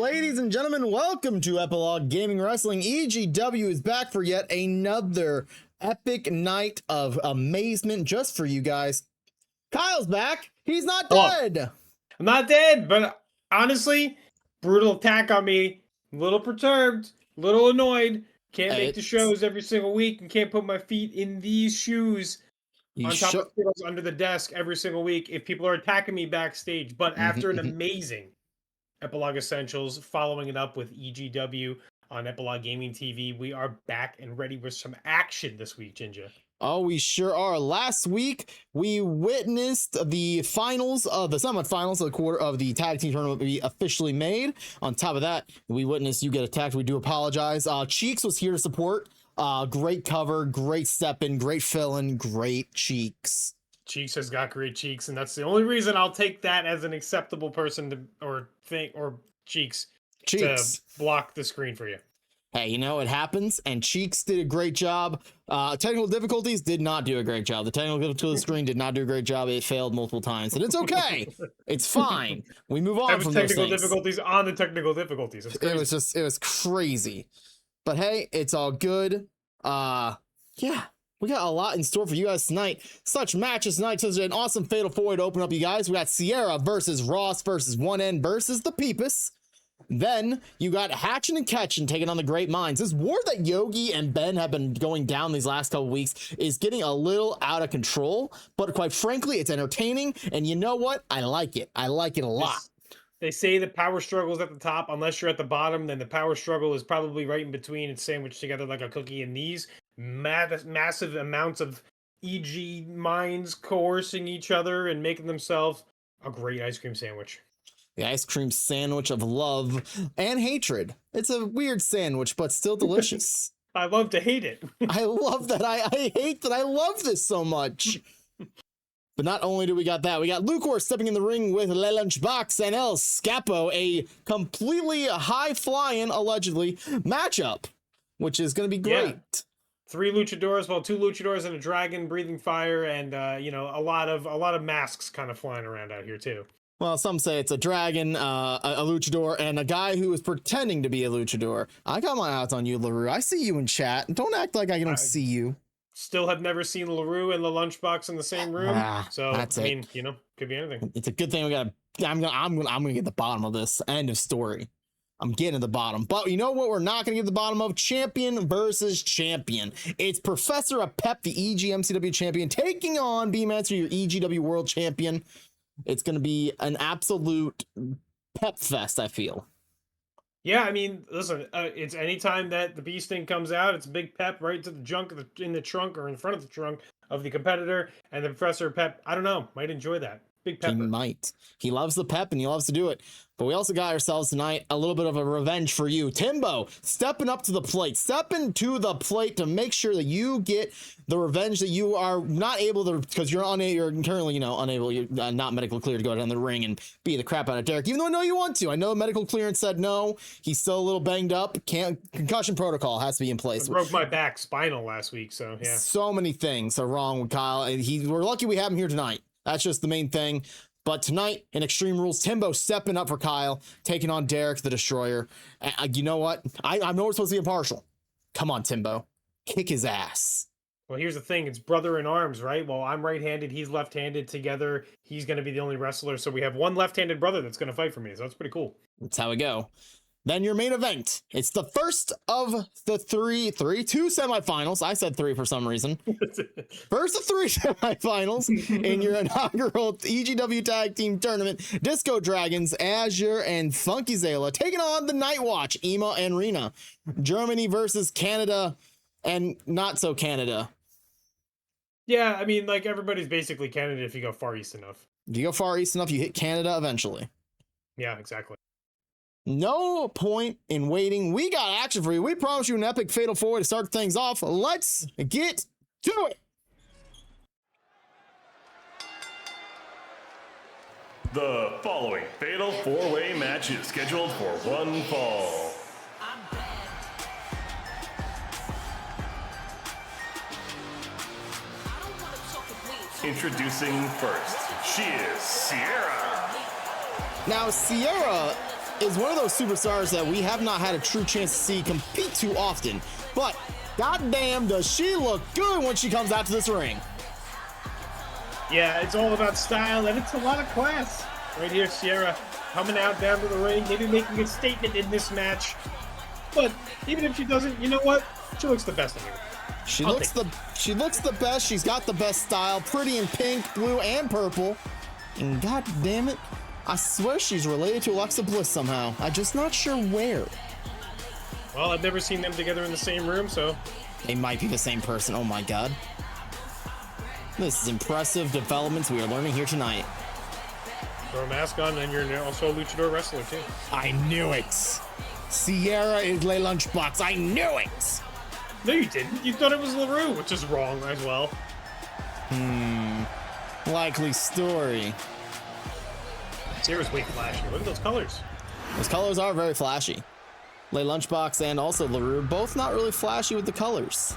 ladies and gentlemen, welcome to Epilogue Gaming Wrestling. EGW is back for yet another epic night of amazement just for you guys. Kyle's back. He's not dead. I'm not dead, but honestly, brutal attack on me. A little perturbed, a little annoyed. Can't make the shows every single week and can't put my feet in these shoes on top of fiddles under the desk every single week if people are attacking me backstage. But after an amazing Epilogue Essentials, following it up with EGW on Epilogue Gaming TV, we are back and ready with some action this week, Ginger. Oh, we sure are. Last week, we witnessed the finals of the semifinals of the quarter of the tag team tournament be officially made. On top of that, we witnessed you get attacked. We do apologize. Cheeks was here to support. Great cover, great step in, great fill in, great Cheeks. Cheeks has got great cheeks, and that's the only reason I'll take that as an acceptable person to Cheeks to block the screen for you. Hey, you know, it happens, and Cheeks did a great job. Technical difficulties did not do a great job. The technical difficulty of the screen did not do a great job. It failed multiple times, and it's okay. It's fine. We move on from those technical difficulties on the technical difficulties. It was crazy. But hey, it's all good. Yeah. We got a lot in store for you guys tonight. Such matches tonight. So there's an awesome Fatal 4-Way to open up, you guys. We got Sierra versus Ross versus 1N versus the Pipis. Then you got Hatchin and Catchin taking on the Great Minds. This war that Yogi and Ben have been going down these last couple weeks is getting a little out of control. But quite frankly, it's entertaining. And you know what? I like it. I like it a lot. They say the power struggle is at the top. Unless you're at the bottom, then the power struggle is probably right in between. It's sandwiched together like a cookie. And these massive amounts of EG minds coercing each other and making themselves a great ice cream sandwich. The ice cream sandwich of love and hatred. It's a weird sandwich, but still delicious. I love to hate it. I love that. I hate that I love this so much. But not only do we got that, we got Lukor stepping in the ring with Lunchbox and El Skappo, a completely high-flying, allegedly, matchup, which is going to be great. Yeah. 3 luchadors, well, 2 luchadors and a dragon breathing fire, and a lot of masks kind of flying around out here too. Well, some say it's a dragon, a luchador, and a guy who is pretending to be a luchador. I got my eyes on you, LaRue. I see you in chat. Don't act like I don't see you. Still have never seen LaRue and the Lunchbox in the same room. So that's it. Could be anything. It's a good thing we got. I'm gonna get the bottom of this. End of story. I'm getting to the bottom. But you know what we're not going to get to the bottom of? Champion versus champion. It's Professor of Pep, the EGMCW champion, taking on Beemancer, your EGW world champion. It's going to be an absolute pep fest, I feel. Yeah, I mean, listen, it's anytime that the bee sting comes out, it's a big pep right to the junk in the trunk or in front of the trunk of the competitor, and the Professor of Pep, I don't know, might enjoy that. Big pepper. He might. He loves the pep and he loves to do it. But we also got ourselves tonight a little bit of a revenge for you. Timbo stepping up to the plate, stepping to the plate to make sure that you get the revenge that you are not able to, because you're currently, unable, you're not medical cleared to go down the ring and beat the crap out of Derrick, even though I know you want to. I know medical clearance said no. He's still a little banged up. Concussion protocol has to be in place. I broke my back spinal last week, so yeah. So many things are wrong with Kyle. We're lucky we have him here tonight. That's just the main thing. But tonight, in Extreme Rules, Timbo stepping up for Kyle, taking on Derrick the Destroyer. You know what? I know we're supposed to be impartial. Come on, Timbo. Kick his ass. Well, here's the thing. It's brother in arms, right? Well, I'm right-handed. He's left-handed. Together, he's going to be the only wrestler. So we have one left-handed brother that's going to fight for me. So that's pretty cool. That's how we go. Then your main event. It's the first of the two semifinals. I said 3 for some reason. First of 3 semifinals in your inaugural EGW Tag Team Tournament. Disco Dragons, Azure, and Funky Zayla taking on the Nightwatch, Ema and Rena. Germany versus Canada and not so Canada. Yeah, I mean, like, everybody's basically Canada if you go far east enough. If you go far east enough, you hit Canada eventually. Yeah, exactly. No point in waiting. We got action for you. We promise you an epic Fatal 4-Way to start things off. Let's get to it. The following Fatal 4-Way match is scheduled for one fall. Introducing first, she is Sierra. Now, Sierra is one of those superstars that we have not had a true chance to see compete too often. But goddamn, does she look good when she comes out to this ring. Yeah, it's all about style, and it's a lot of class. Right here, Sierra coming out down to the ring, maybe making a statement in this match. But even if she doesn't, you know what? She looks the best of her. She looks the best. She's got the best style, pretty in pink, blue, and purple. And god damn it, I swear she's related to Alexa Bliss somehow. I'm just not sure where. Well, I've never seen them together in the same room, so They might be the same person. Oh my god. This is impressive developments we are learning here tonight. throw a mask on, and you're also a luchador wrestler too. I knew it. Sierra is Le Lunchbox. I knew it. No, you didn't. You thought it was LaRue, which is wrong as well. Likely story. Sierra's way flashy. Look at those colors. Those colors are very flashy. Le Lunchbox and also LaRue, both not really flashy with the colors.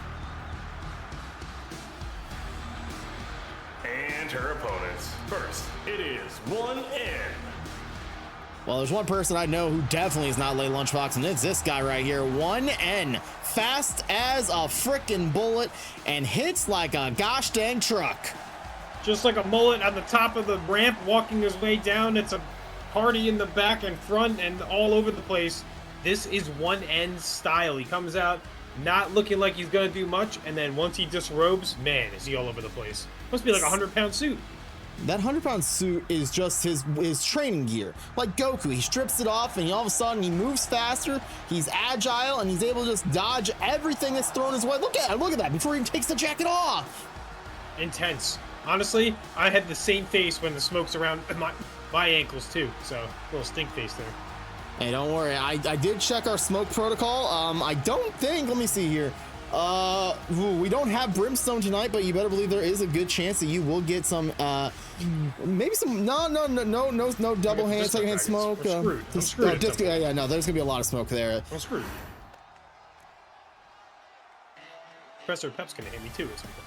And her opponents. First, it is 1N. Well, there's one person I know who definitely is not Le Lunchbox, and it's this guy right here, 1N. Fast as a frickin' bullet and hits like a gosh dang truck. Just like a mullet on the top of the ramp, walking his way down. It's a party in the back and front and all over the place. This is 1N style. He comes out not looking like he's going to do much, and then once he disrobes, man, is he all over the place. Must be like a 100-pound suit. That 100-pound suit is just his training gear. Like Goku, he strips it off and all of a sudden he moves faster, he's agile, and he's able to just dodge everything that's thrown his way. Look at that before he even takes the jacket off. Intense. Honestly, I had the same face when the smoke's around my ankles too, so a little stink face there. Hey, don't worry, I did check our smoke protocol. I don't think, let me see here. We don't have brimstone tonight, but you better believe there is a good chance that you will get some, maybe some, no double hand, second hand smoke. I'm screwed. Yeah, no, there's gonna be a lot of smoke there. I'm screwed. Professor of Pep's gonna hit me too at some point.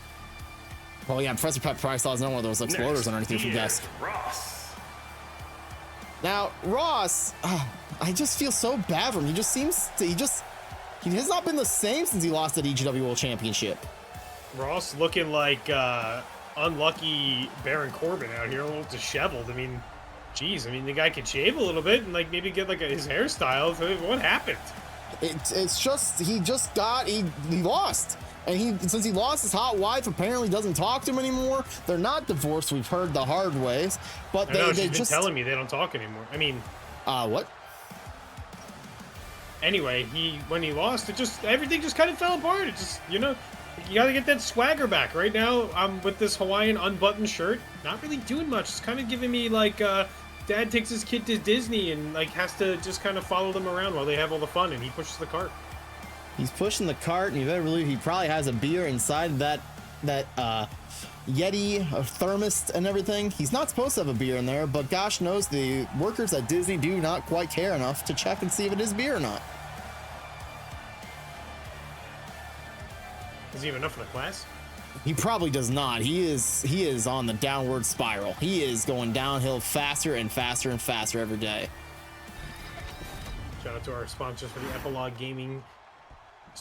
Oh yeah, Professor Pep probably still has one of those exploders underneath your desk. Ross. Now, Ross, I just feel so bad for him. He just seems to, he has not been the same since he lost that EGW World Championship. Ross looking like unlucky Baron Corbin out here, a little disheveled. I mean, geez, the guy could shave a little bit and like maybe get like his hairstyle. What happened? It's just he lost. And since he lost his hot wife, apparently doesn't talk to him anymore. They're not divorced. We've heard the hard ways, but they just been telling me they don't talk anymore. I mean, what? Anyway, when he lost, everything just kind of fell apart. It just, you gotta get that swagger back. Right now, I'm with this Hawaiian unbuttoned shirt, not really doing much. It's kind of giving me like dad takes his kid to Disney and like has to just kind of follow them around while they have all the fun, and he pushes the cart. He's pushing the cart, and you better believe he probably has a beer inside that Yeti of thermos and everything. He's not supposed to have a beer in there, but gosh knows the workers at Disney do not quite care enough to check and see if it is beer or not. Does he have enough for the class? He probably does not. He is on the downward spiral. He is going downhill faster and faster and faster every day. Shout out to our sponsors for the Epilogue Gaming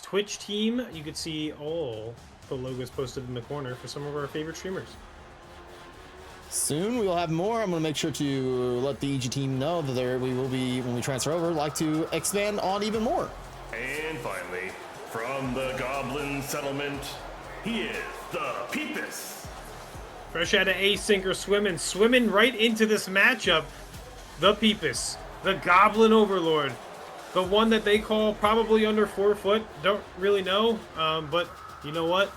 Twitch team. You could see all the logos posted in the corner for some of our favorite streamers. Soon we will have more. I'm going to make sure to let the EG team know that we will be, when we transfer over, like to expand on even more. And finally, from the Goblin Settlement, he is the Pipis. Fresh out of A-Sinker swimming right into this matchup, the Pipis, the Goblin Overlord. The one that they call probably under 4 foot. Don't really know, but you know what?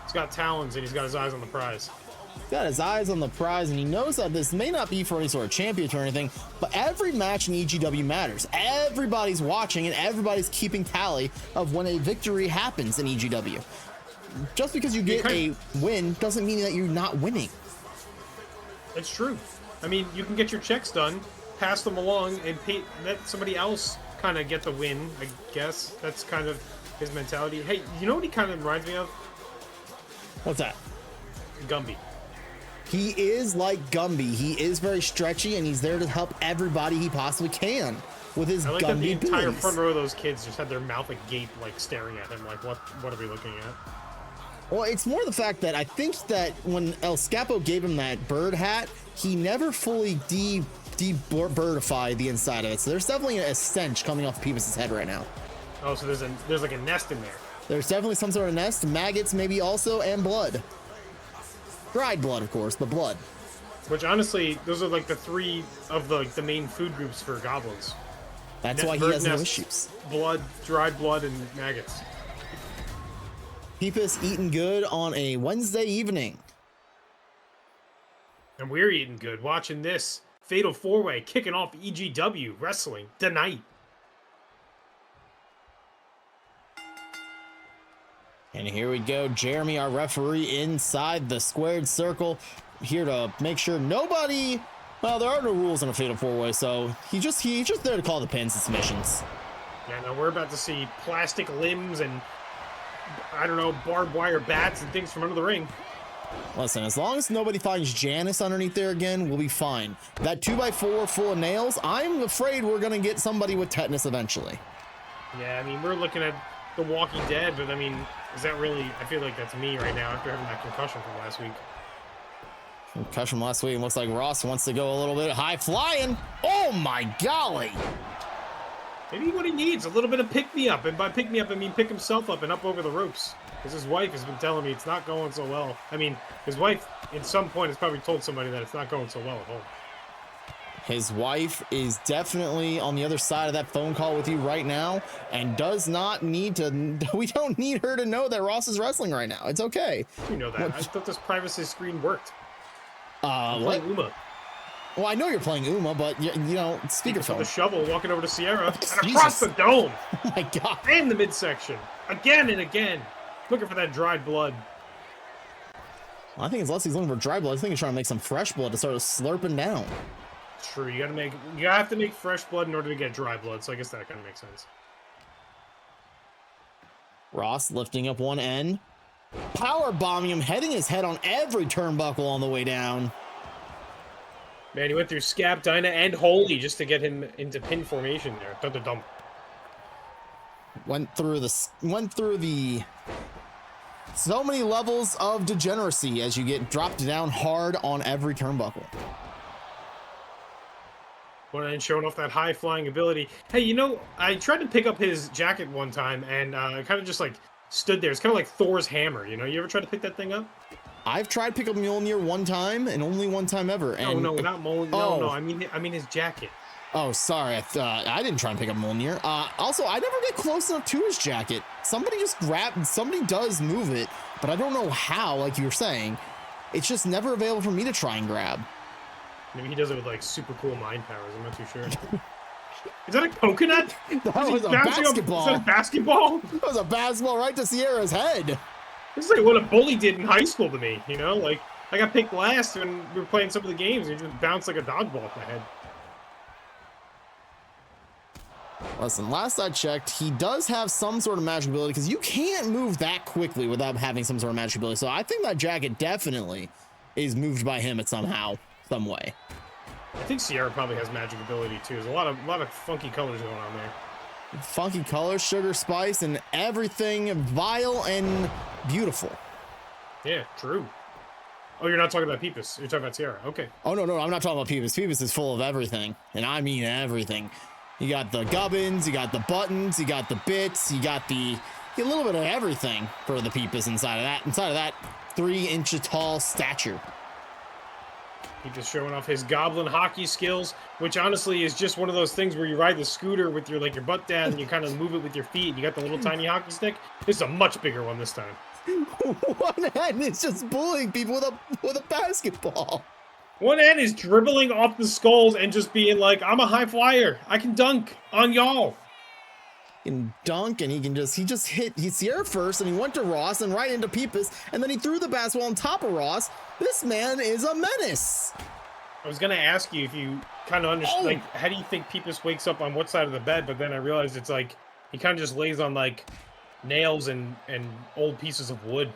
He's got talons and he's got his eyes on the prize. He's got his eyes on the prize, and he knows that this may not be for any sort of championship or anything, but every match in EGW matters. Everybody's watching and everybody's keeping tally of when a victory happens in EGW. Just because you get a win doesn't mean that you're not winning. It's true. I mean, you can get your checks done, pass them along, and let somebody else kind of get the win, I guess. That's kind of his mentality. Hey, you know what he kind of reminds me of? What's that? Gumby. He is like Gumby. He is very stretchy, and he's there to help everybody he possibly can with his I like that the Gumby entire abilities. front row of those kids just had their mouth agape, like staring at him, like what are we looking at? Well, it's more the fact that I think that when El Skappo gave him that bird hat, he never fully de-birdified the inside of it. So there's definitely a stench coming off Pipis' head right now. Oh, so there's like a nest in there. There's definitely some sort of nest, maggots maybe also, and blood. Dried blood, of course, but blood. Which honestly, those are like the three of the main food groups for goblins. That's why he has no issues. Blood, dried blood, and maggots. Pipis eating good on a Wednesday evening. And we're eating good watching this Fatal 4-Way kicking off EGW Wrestling tonight. And here we go, Jeremy, our referee, inside the squared circle, here to make sure nobody. Well, there are no rules in a Fatal 4-Way, so he's just there to call the pins and submissions. Yeah, now we're about to see plastic limbs and I don't know, barbed wire bats and things from under the ring. Listen, as long as nobody finds Janice underneath there again, we'll be fine. That 2x4 full of nails, I'm afraid we're gonna get somebody with tetanus eventually. Yeah, I mean, we're looking at The Walking Dead, but I mean, is that really? I feel like that's me right now after having that concussion from last week. Concussion last week. Looks like Ross wants to go a little bit high flying. Oh my golly! Maybe what he needs, a little bit of pick-me-up. And by pick-me-up, I mean pick himself up and up over the ropes. Because his wife has been telling me it's not going so well. I mean, his wife, at some point, has probably told somebody that it's not going so well at home. His wife is definitely on the other side of that phone call with you right now and does not need to. We don't need her to know that Ross is wrestling right now. It's okay. You know that. I thought this privacy screen worked. What? Uma. Well, I know you're playing Uma, but you know, speakerphone. The shovel walking over to Sierra and across the dome. Oh my god. And the midsection. Again and again. Looking for that dried blood. I think it's less he's looking for dry blood. I think he's trying to make some fresh blood to start slurping down. True, you have to make fresh blood in order to get dry blood, so I guess that kind of makes sense. Ross lifting up one end. Power bombing him, heading his head on every turnbuckle on the way down. Man, he went through Scap, Dyna, and Holy just to get him into pin formation there. Dum-dum-dum. Went through the so many levels of degeneracy as you get dropped down hard on every turnbuckle. And showing off that high-flying ability. Hey, you know, I tried to pick up his jacket one time, and I kind of just, like, stood there. It's kind of like Thor's hammer, you know? You ever try to pick that thing up? I've tried to pick up Mjolnir one time, and only one time ever. And no, not Mjolnir. Oh. No, I mean his jacket. Oh, sorry. I didn't try and pick up Mjolnir. Also, I never get close enough to his jacket. Somebody does move it, but I don't know how, like you were saying. It's just never available for me to try and grab. Maybe he does it with, like, super cool mind powers. I'm not too sure. Is that a coconut? That was a basketball. Is that a basketball? That was a basketball right to Sierra's head. This is like what a bully did in high school to me, you know? Like, I got picked last when we were playing some of the games, and he just bounced like a dodgeball off my head. Listen, last I checked, he does have some sort of magic ability, because you can't move that quickly without having some sort of magic ability. So I think that jacket definitely is moved by him some way. I think Sierra probably has magic ability too. There's a lot of funky colors going on there. Funky colors, sugar, spice, and everything vile and beautiful. Yeah, true. Oh, you're not talking about Pipis. You're talking about Sierra. Okay. Oh, no, I'm not talking about Pipis. Pipis is full of everything, and I mean everything. You got the gubbins, you got the buttons, you got the bits, you got a little bit of everything for the Pipis inside of that 3-inch tall stature. He's just showing off his goblin hockey skills, which honestly is just one of those things where you ride the scooter with your butt down and you kind of move it with your feet. And you got the little tiny hockey stick. This is a much bigger one this time. One hand is just bullying people with a basketball. One hand is dribbling off the skulls and just being like, I'm a high flyer. I can dunk on y'all. He can dunk, and he just hit Sierra first, and he went to Ross and right into Pipis, and then he threw the basketball on top of Ross. This man is a menace. I was gonna ask you if you kind of understand, like, how do you think Pipis wakes up on what side of the bed? But then I realized it's like he kind of just lays on like nails and old pieces of wood.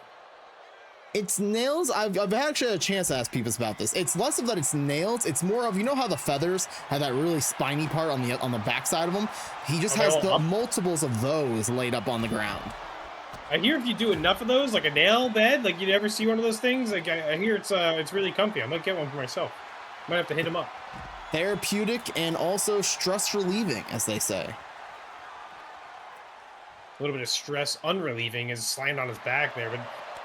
It's nails. I've actually had a chance to ask Pipis about this. It's less of that it's nails. It's more of, you know how the feathers have that really spiny part on the backside of them? He just has the multiples of those laid up on the ground. I hear if you do enough of those, like a nail bed, like you never see one of those things. Like I hear it's really comfy. I might get one for myself. Might have to hit him up. Therapeutic and also stress relieving, as they say. A little bit of stress unrelieving is slammed on his back there, but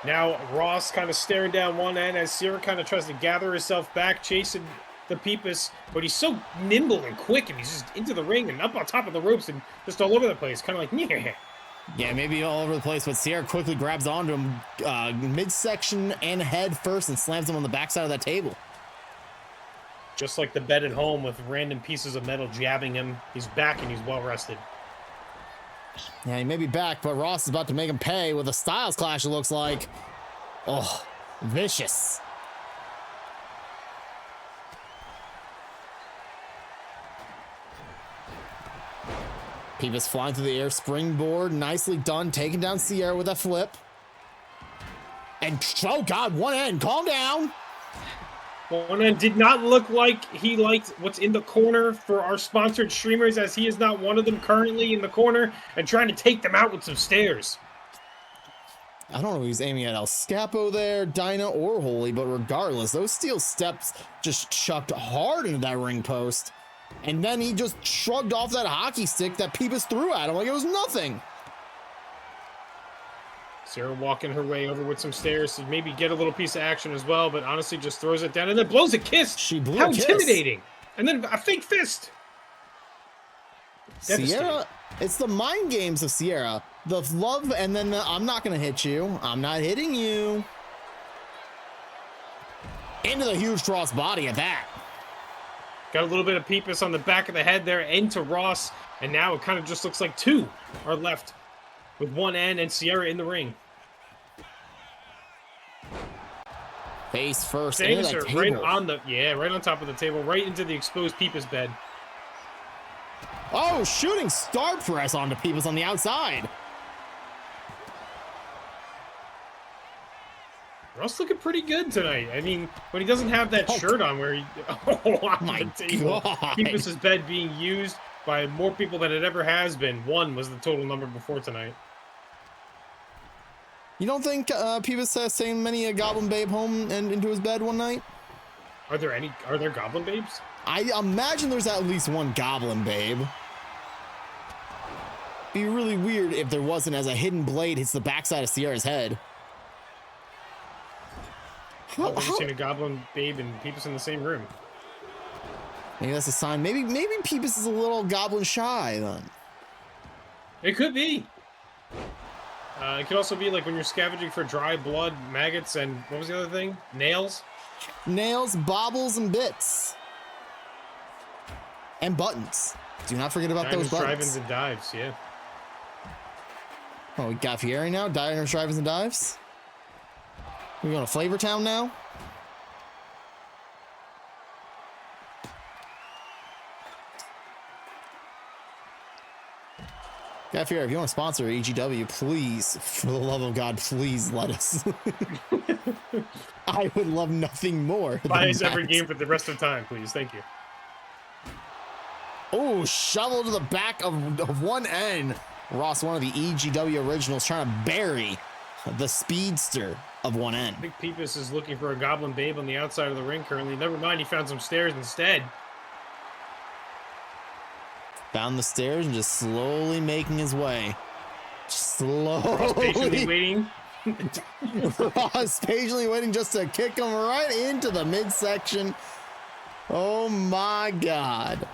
now Ross kind of staring down one end as Sierra kind of tries to gather herself back, chasing the Pipis, but he's so nimble and quick, and he's just into the ring and up on top of the ropes and just all over the place, kind of like, yeah. Yeah, maybe all over the place, but Sierra quickly grabs onto him midsection and head first and slams him on the backside of that table. Just like the bed at home with random pieces of metal jabbing him, he's back and he's well rested. Yeah, he may be back, but Ross is about to make him pay with a styles clash, it looks like. Oh, vicious. Pipis flying through the air, springboard, nicely done, taking down Sierra with a flip. And, oh God, one end, calm down. One end did not look like he liked what's in the corner for our sponsored streamers, as he is not one of them currently in the corner and trying to take them out with some stairs. I don't know if he's aiming at El Skappo there, Dinah, or Holy, but regardless, those steel steps just chucked hard into that ring post. And then he just shrugged off that hockey stick that Pipis threw at him like it was nothing. Sarah walking her way over with some stairs to maybe get a little piece of action as well, but honestly just throws it down and then blows a kiss. She blew How a kiss. intimidating. And then a fake fist. Sierra, it's the mind games of Sierra. The love and then the, I'm not going to hit you. I'm not hitting you. Into the huge cross body at that. Got a little bit of Pipis on the back of the head there into Ross, and now it kind of just looks like two are left with one end and Sierra in the ring. Face first. Saves her right on the right on top of the table, right into the exposed Pipis bed. Oh, shooting star press onto Pipis on the outside. Ross looking pretty good tonight. I mean, when he doesn't have that shirt on where he on my the table. God. Pipis' bed being used by more people than it ever has been. One was the total number before tonight. You don't think Pipis has seen many a goblin babe home and into his bed one night? Are there goblin babes? I imagine there's at least one goblin babe. Be really weird if there wasn't, as a hidden blade hits the backside of Sierra's head. I've never seen a goblin babe and Pipis in the same room. Maybe that's a sign. Maybe Pipis is a little goblin shy then. It could be. It could also be like when you're scavenging for dry blood, maggots, and what was the other thing? Nails? Nails, baubles, and bits. And buttons. Do not forget about those buttons. Dive-ins and dives, yeah. Oh, we got Fieri now? Diners, drive-ins, and dives? We going to Flavor Town now? Guy Fieri, if you want to sponsor EGW, please, for the love of God, please let us. I would love nothing more. Buy us every game for the rest of the time, please. Thank you. Oh, shovel to the back of one end. Ross, one of the EGW originals, trying to bury the speedster of one end. I think Pipis is looking for a goblin babe on the outside of the ring currently. Never mind, he found some stairs instead. Found the stairs and just slowly making his way. Slowly. Ross patiently waiting. Ross patiently waiting just to kick him right into the midsection. Oh my God.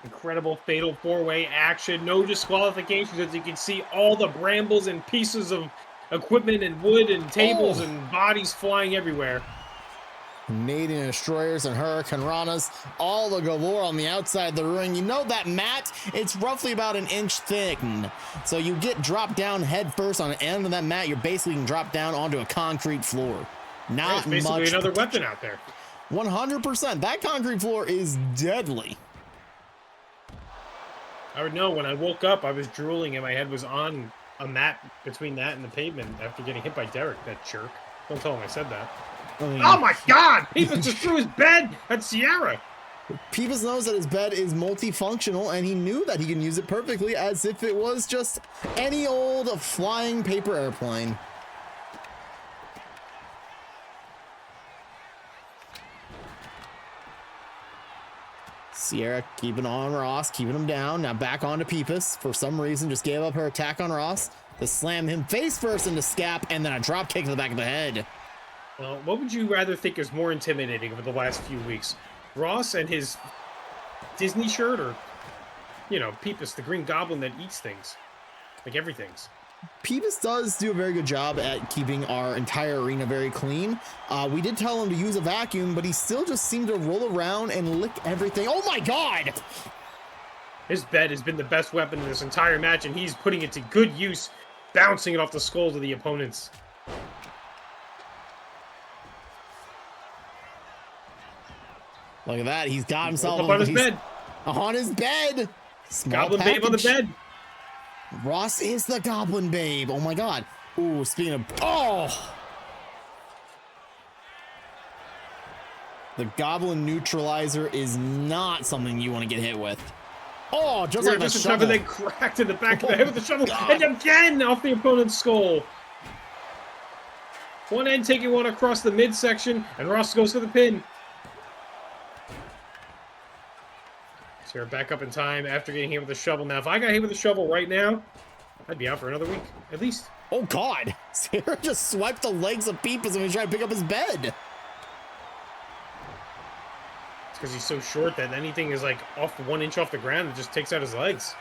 Incredible fatal four-way action. No disqualifications, as you can see all the brambles and pieces of equipment and wood and tables and bodies flying everywhere. Canadian destroyers and hurricane ranas, all the galore on the outside of the ring. You know that mat, it's roughly about an inch thick, so you get dropped down head first on the end of that mat. You're basically can drop down onto a concrete floor. Not There's basically much another weapon out there. 100%. That concrete floor is deadly. I would know. When I woke up, I was drooling and my head was on a mat between that and the pavement after getting hit by Derrick, that jerk. Don't tell him I said that. Oh my god! Pipis just threw his bed at Sierra! Pipis knows that his bed is multifunctional, and he knew that he can use it perfectly as if it was just any old flying paper airplane. Sierra keeping on Ross, keeping him down. Now back on to Pipis. For some reason, just gave up her attack on Ross to slam him face first into Skap, and then a drop kick to the back of the head. Well, what would you rather think is more intimidating over the last few weeks? Ross and his Disney shirt, or, you know, Pipis, the green goblin that eats things. Like everything's. Pipis does do a very good job at keeping our entire arena very clean. We did tell him to use a vacuum, but he still just seemed to roll around and lick everything. Oh my god! His bed has been the best weapon in this entire match, and he's putting it to good use, bouncing it off the skulls of the opponents. Look at that. He's got himself up on his bed. On his bed. Small Goblin package. babe on the bed. Ross is the goblin babe. Oh my god. Ooh, speaking of... Oh! The goblin neutralizer is not something you want to get hit with. Oh, just like the shovel. They cracked in the back of the head with the shovel. God. And again off the opponent's skull. One end taking one across the midsection, and Ross goes for the pin. So we're back up in time after getting hit with the shovel. Now, if I got hit with a shovel right now, I'd be out for another week, at least. Oh, God. Sierra just swiped the legs of Pipis and was trying to pick up his bed. It's because he's so short that anything is like off 1 inch off the ground, it just takes out his legs.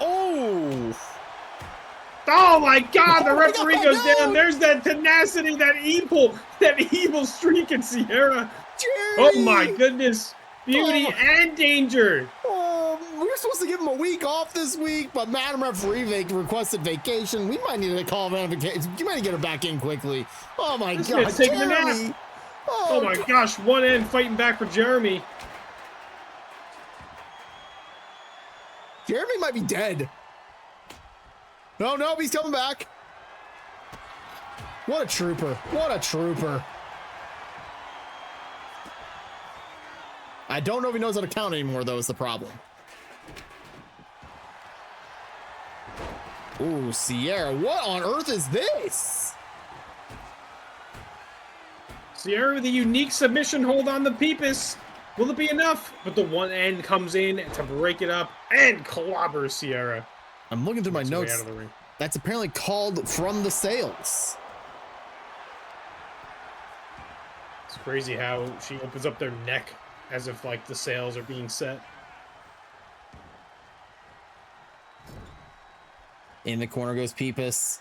Oh! Oh my god, the referee goes down. There's that tenacity, that evil streak in Sierra. Jerry! Oh my goodness. Beauty and danger. Oh, we were supposed to give him a week off this week, but Madam Referee requested vacation. We might need to call him on vacation. You might get her back in quickly. Oh my god, taking a Jeremy! nap. Oh my gosh, one end fighting back for Jeremy. Jeremy might be dead. No, he's coming back. What a trooper. What a trooper. I don't know if he knows how to count anymore, though, is the problem. Ooh, Sierra, what on earth is this? Sierra with a unique submission hold on the Pipis. Will it be enough? But the one end comes in to break it up and clobbers Sierra. I'm looking through my notes. That's apparently called from the sails. It's crazy how she opens up their neck as if like the sails are being set. In the corner goes Pipis.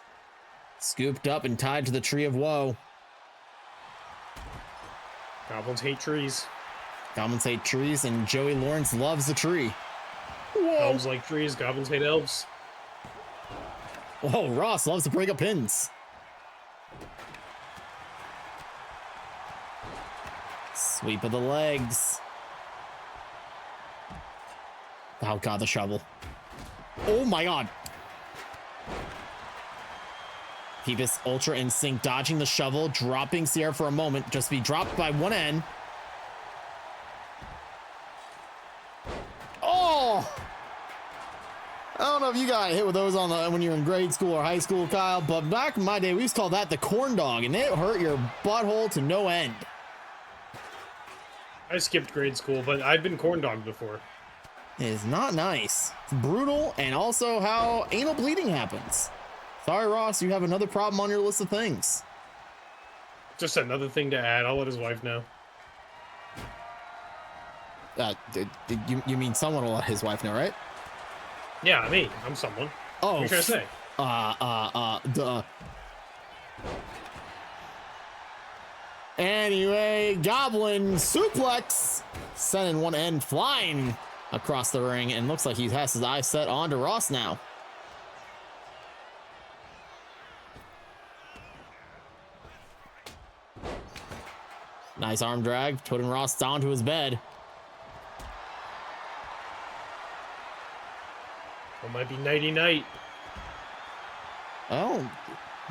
Scooped up and tied to the tree of woe. Goblins hate trees. Goblins hate trees, and Joey Lawrence loves the tree. Whoa. Elves like trees, goblins hate elves. Whoa, Ross loves to break up pins. Sweep of the legs. Oh god, the shovel. Oh my god. Pipis Ultra Instinct dodging the shovel, dropping Sierra for a moment, just be dropped by one end. Oh! I don't know if you got hit with those on when you were in grade school or high school, Kyle, but back in my day, we used to call that the corn dog, and it hurt your butthole to no end. I skipped grade school, but I've been corn dogged before. It is not nice. It's brutal, and also how anal bleeding happens. Sorry, Ross, you have another problem on your list of things. Just another thing to add. I'll let his wife know. You mean someone will let his wife know, right? Yeah, me. I'm someone. Oh. What are you trying to say? Duh. Anyway, Goblin suplex, sending one end flying across the ring, and looks like he has his eyes set on to Ross now. Nice arm drag, putting Ross down to his bed. It might be nighty-night. Oh,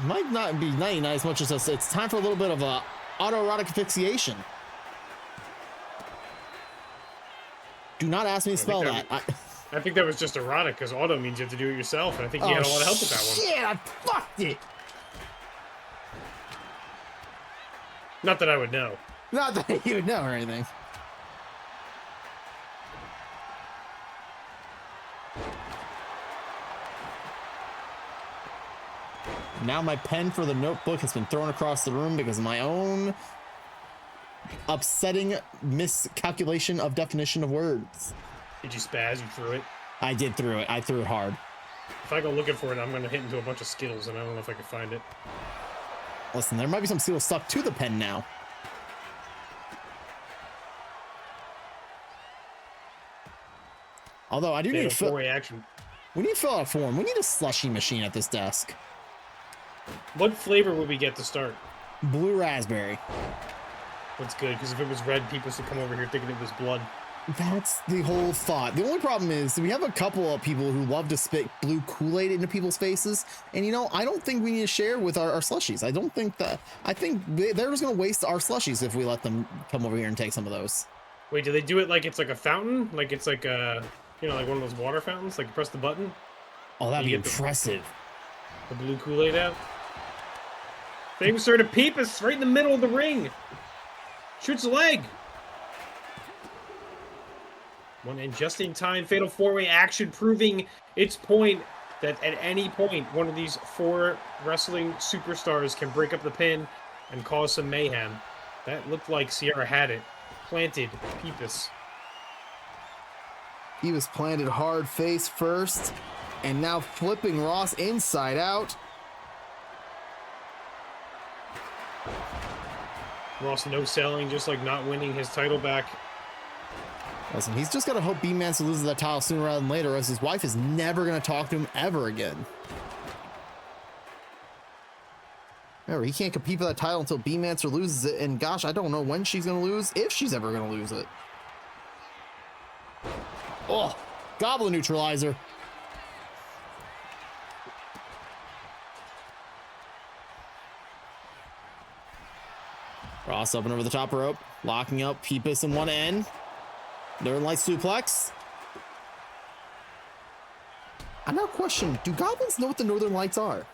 might not be nighty-night as much as it's time for a little bit of a autoerotic asphyxiation. Do not ask me to spell that. I think that was just erotic because auto means you have to do it yourself, and I think he had a lot of help with that one. Shit, I fucked it. Not that I would know. Not that you would know or anything. Now my pen for the notebook has been thrown across the room because of my own upsetting miscalculation of definition of words. Did you spaz? You threw it? I did throw it. I threw it hard. If I go looking for it, I'm going to hit into a bunch of Skittles, and I don't know if I can find it. Listen, there might be some Skittles stuck to the pen now. Although I do need to fill action. We need to fill out a form. We need a slushy machine at this desk. What flavor would we get to start? Blue raspberry. That's good, because if it was red, people would come over here thinking it was blood. That's the whole thought. The only problem is we have a couple of people who love to spit blue Kool-Aid into people's faces. And, you know, I don't think we need to share with our slushies. I don't think that... I think they're just going to waste our slushies if we let them come over here and take some of those. Wait, do they do it like it's like a fountain? Like it's like a... You know, like one of those water fountains? Like you press the button? Oh, that'd be impressive. The blue Kool-Aid out? Beemancer to Pipis right in the middle of the ring. Shoots a leg. One and just in time, fatal four-way action proving its point that at any point one of these four wrestling superstars can break up the pin and cause some mayhem. That looked like Sierra had it. Planted Pipis. He was planted hard face first and now flipping Ross inside out. Ross no selling, just like not winning his title back. Listen, he's just got to hope Beemancer loses that title sooner rather than later, or else his wife is never going to talk to him ever again. Remember, he can't compete for that title until Beemancer loses it, and gosh, I don't know when she's going to lose, if she's ever going to lose it. Oh, Goblin Neutralizer. Ross up and over the top rope, locking up Pipis in one end. Northern Lights suplex. I now question, do goblins know what the Northern Lights are?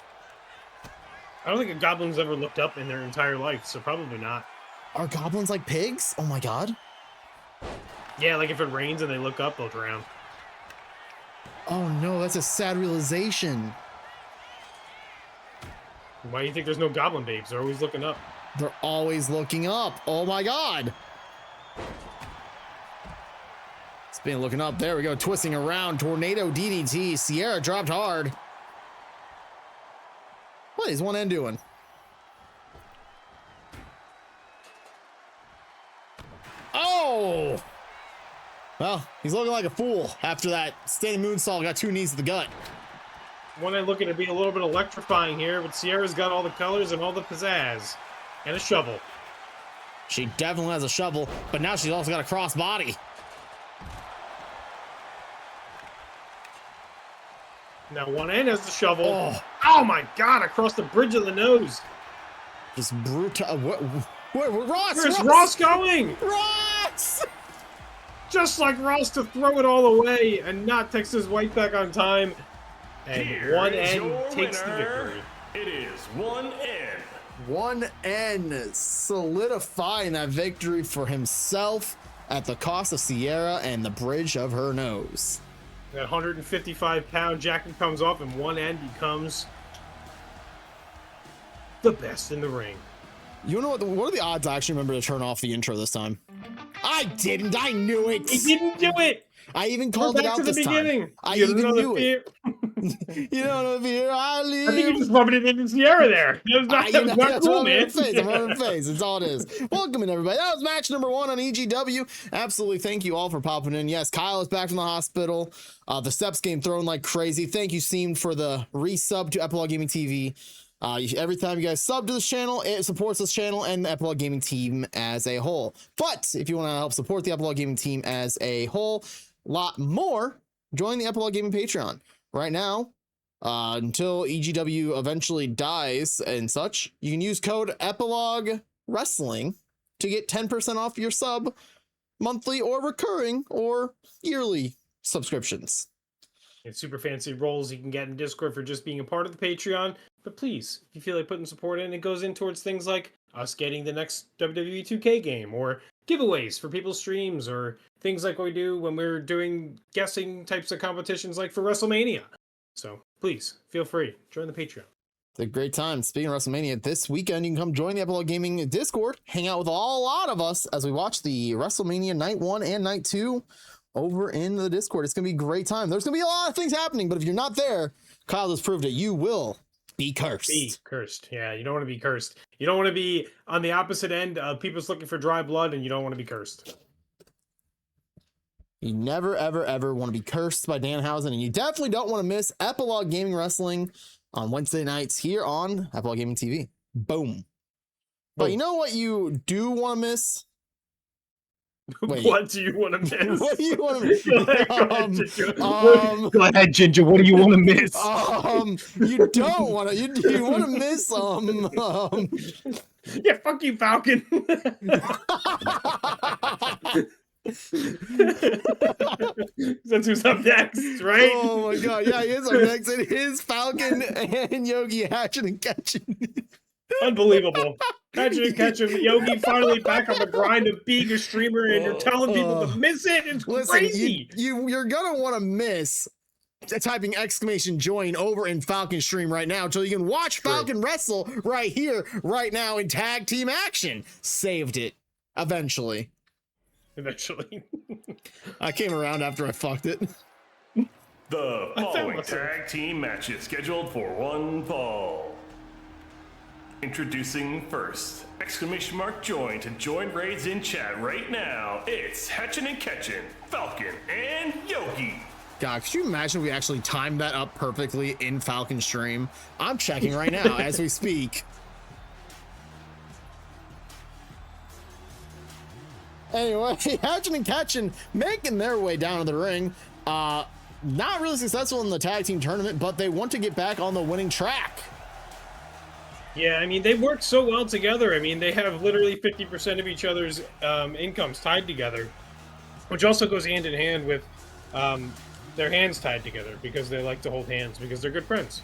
I don't think a goblin's ever looked up in their entire life, so probably not. Are goblins like pigs? Oh my god. Yeah, like if it rains and they look up, they'll drown. Oh no, that's a sad realization. Why do you think there's no goblin babes? They're always looking up. They're always looking up. Oh my god. Spin looking up. There we go. Twisting around. Tornado DDT. Sierra dropped hard. What is one end doing? Oh! Well, he's looking like a fool after that standing moonsault. Got two knees to the gut. One end looking to be a little bit electrifying here, but Sierra's got all the colors and all the pizzazz. And a shovel. She definitely has a shovel, but now she's also got a crossbody. Now one end has the shovel. Oh my god, across the bridge of the nose. Just brutal. Where Ross? Where's Ross going? Ross! Just like Ross to throw it all away and not text his wife back on time. And Here one is end your takes the winner. victory. It is one end. One end solidifying that victory for himself at the cost of Sierra and the bridge of her nose. That 155-pound jacket comes off and one end becomes the best in the ring. You know what are the odds I actually remember to turn off the intro this time? I didn't. I knew it. He didn't do it. I even called it out this time. I even knew it. You don't know if you're I leave. I think you're just rubbing it in Sierra there. That was not cool, man. I'm rubbing face. It's all it is. Welcome in, everybody. That was match number 1 on EGW. Absolutely. Thank you all for popping in. Yes, Kyle is back from the hospital. The steps game thrown like crazy. Thank you, Seam, for the resub to Epilogue Gaming TV. Every time you guys sub to this channel, it supports this channel and the Epilogue Gaming team as a whole. But if you want to help support the Epilogue Gaming team as a whole, lot more, join the Epilogue Gaming Patreon. right now, until EGW eventually dies and such, you can use code Epilogue Wrestling to get 10% off your sub monthly or recurring or yearly subscriptions. It's super fancy roles you can get in Discord for just being a part of the Patreon. But please, if you feel like putting support in, it goes in towards things like us getting the next WWE 2K game, or giveaways for people's streams, or things like what we do when we're doing guessing types of competitions like for WrestleMania. So please, feel free, join the Patreon. It's a great time. Speaking of WrestleMania, this weekend you can come join the Epilogue Gaming Discord, hang out with a lot of us as we watch the WrestleMania Night 1 and Night 2 over in the Discord. It's going to be a great time. There's going to be a lot of things happening, but if you're not there, Kyle has proved it. You will be cursed. Be cursed. Yeah, you don't want to be cursed. You don't want to be on the opposite end of people's looking for dry blood, and you don't want to be cursed. You never, ever want to be cursed by Danhausen, and you definitely don't want to miss Epilogue Gaming Wrestling on Wednesday nights here on Epilogue Gaming TV. Boom. But you know what you do want to miss? Wait. What do you want to miss? What do you want to miss? Go ahead, Ginger. What do you want to miss? You don't want to. You want to miss Yeah, fuck you, Falcon. That's who's up next, right? Oh my god, yeah, he is up next. It is Falcon and Yogi, Hatchin and Catchin. Unbelievable. Hatchin and Catchin, Yogi finally back on the grind of being a streamer, and you're telling people to miss it. It's crazy. You're gonna want to miss typing !join over in Falcon stream right now until you can watch Falcon wrestle right here, right now in tag team action. Saved it. Eventually. I came around after I fucked it. The following tag team match is scheduled for one fall. Introducing first, !join to join raids in chat right now. It's Hatchin and Catchin, Falcon, and Yogi. God, could you imagine if we actually timed that up perfectly in Falcon stream? I'm checking right now as we speak. Anyway, Hatchin and Catchin making their way down to the ring. Not really successful in the tag team tournament, but they want to get back on the winning track. Yeah, I mean, they work so well together. I mean, they have literally 50% of each other's incomes tied together, which also goes hand in hand with their hands tied together, because they like to hold hands, because they're good friends.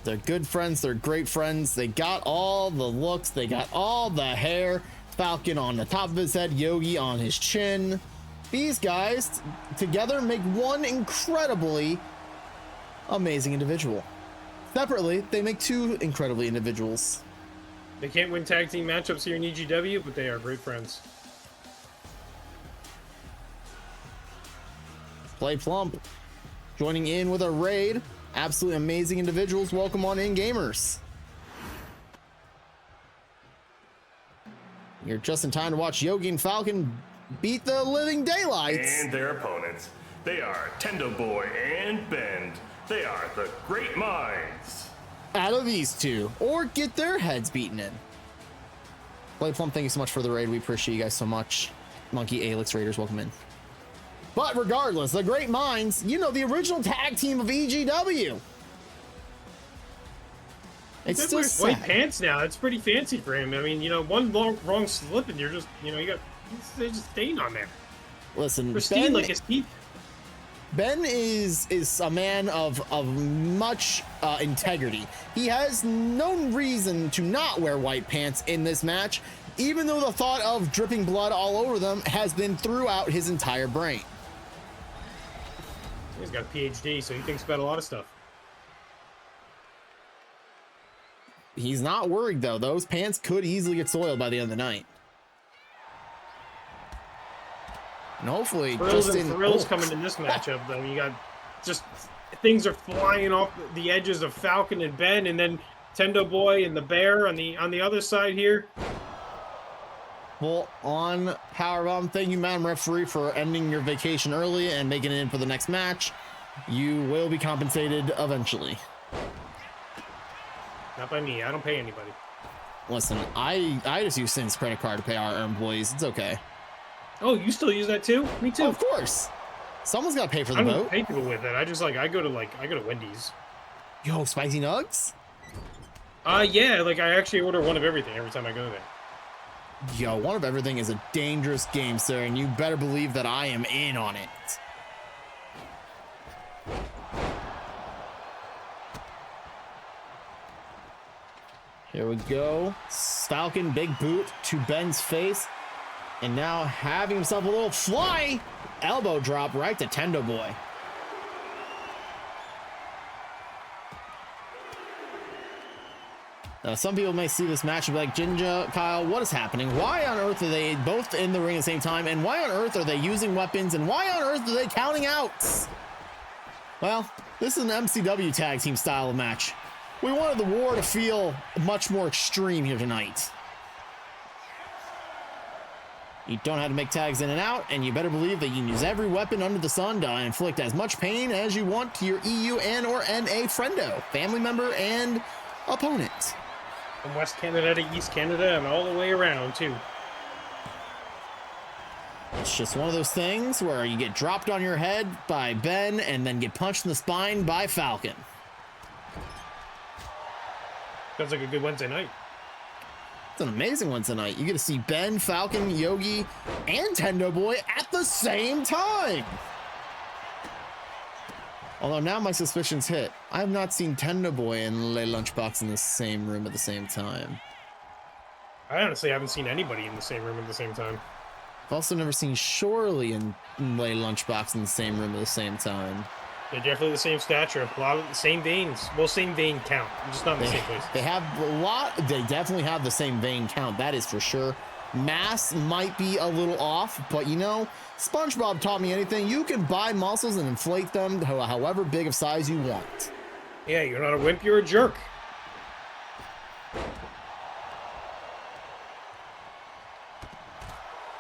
They're good friends. They're great friends. They got all the looks. They got all the hair. Falcon on the top of his head, Yogi on his chin. These guys together make one incredibly amazing individual. Separately, they make two incredibly individuals. They can't win tag team matchups here in EGW, but they are great friends. Play Plump joining in with a raid. Absolutely amazing individuals. Welcome on in, gamers. You're just in time to watch Yogi and Falcon beat the living daylights. And their opponents. They are Tendo Boy and Bend. They are the Great Minds. Out of these two, or get their heads beaten in. Play Plump, thank you so much for the raid. We appreciate you guys so much. Monkey Alix Raiders, welcome in. But regardless, the Great Minds, you know, the original tag team of EGW. It's still sad. White pants now. It's pretty fancy for him. I mean, you know, one wrong slip and you're just, you know, you got there's a stain on there. Listen, pristine like his teeth. Ben is a man of much integrity. He has no reason to not wear white pants in this match, even though the thought of dripping blood all over them has been throughout his entire brain. He's got a PhD, so he thinks about a lot of stuff. He's not worried, though. Those pants could easily get soiled by the end of the night. And hopefully, Thrills coming in this matchup, though. You got just things are flying off the edges of Falcon and Ben, and then Tendo Boy and the Bear on the other side here. Full on powerbomb. Thank you, Madam Referee, for ending your vacation early and making it in for the next match. You will be compensated eventually. Not by me. I don't pay anybody. Listen, I just use Sin's credit card to pay our employees. It's okay. Oh, you still use that too? Me too. Oh, of course. Someone's got to pay for the I don't boat. pay people with it. I just I go to Wendy's. Yo, spicy nugs? Yeah, like I actually order one of everything every time I go there. Yo, one of everything is a dangerous game, sir, and you better believe that I am in on it. Here we go. Falcon, big boot to Ben's face. And now having himself a little fly elbow drop right to Tendo Boy. Now, some people may see this match and be like, Jinja, Kyle, what is happening? Why on earth are they both in the ring at the same time? And why on earth are they using weapons? And why on earth are they counting outs? Well, this is an MCW tag team style of match. We wanted the war to feel much more extreme here tonight. You don't have to make tags in and out, and you better believe that you can use every weapon under the sun to inflict as much pain as you want to your EU and or NA friendo, family member, and opponent. From West Canada to East Canada and all the way around, too. It's just one of those things where you get dropped on your head by Ben and then get punched in the spine by Falcon. Sounds like a good Wednesday night. It's an amazing one tonight. You get to see Ben, Falcon, Yogi, and Tendo Boy at the same time. Although now my suspicions hit. I have not seen Tendo Boy and Le Lunchbox in the same room at the same time. I honestly haven't seen anybody in the same room at the same time. I've also never seen Shorely and Le Lunchbox in the same room at the same time. They're definitely the same stature, a lot of the same veins. Well, same vein count, just not in the same place. They have a lot. They definitely have the same vein count. That is for sure. Mass might be a little off, but you know, SpongeBob taught me anything. You can buy muscles and inflate them to however big of size you want. Yeah, you're not a wimp, you're a jerk.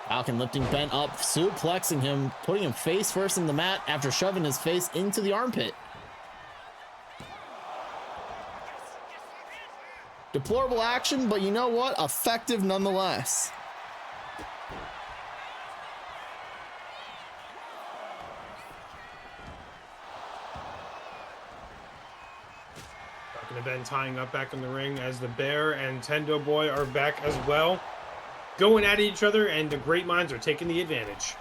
Falcon lifting Ben up, suplexing him, putting him face first in the mat after shoving his face into the armpit. Deplorable action, but you know what? Effective nonetheless. Falcon and Ben tying up back in the ring as the Bear and Tendo Boy are back as well. Going at each other, and the great minds are taking the advantage.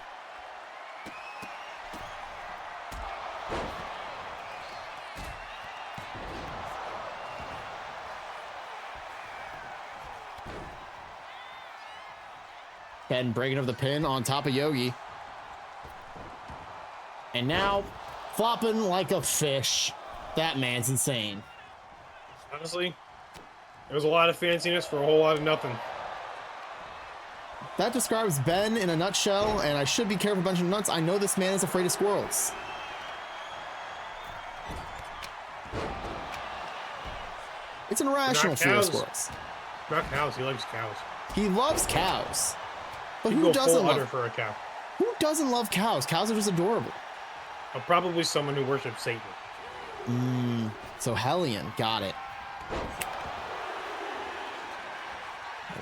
Ben breaking up the pin on top of Yogi. And now, flopping like a fish. That man's insane. Honestly, there was a lot of fanciness for a whole lot of nothing. That describes Ben in a nutshell, and I should be careful, a bunch of nuts. I know this man is afraid of squirrels. It's an irrational fear of squirrels. Not cows, he likes cows. He loves cows. But He'd who go doesn't full love udder for a cow? Who doesn't love cows? Cows are just adorable. Probably someone who worships Satan. So Hellion, got it.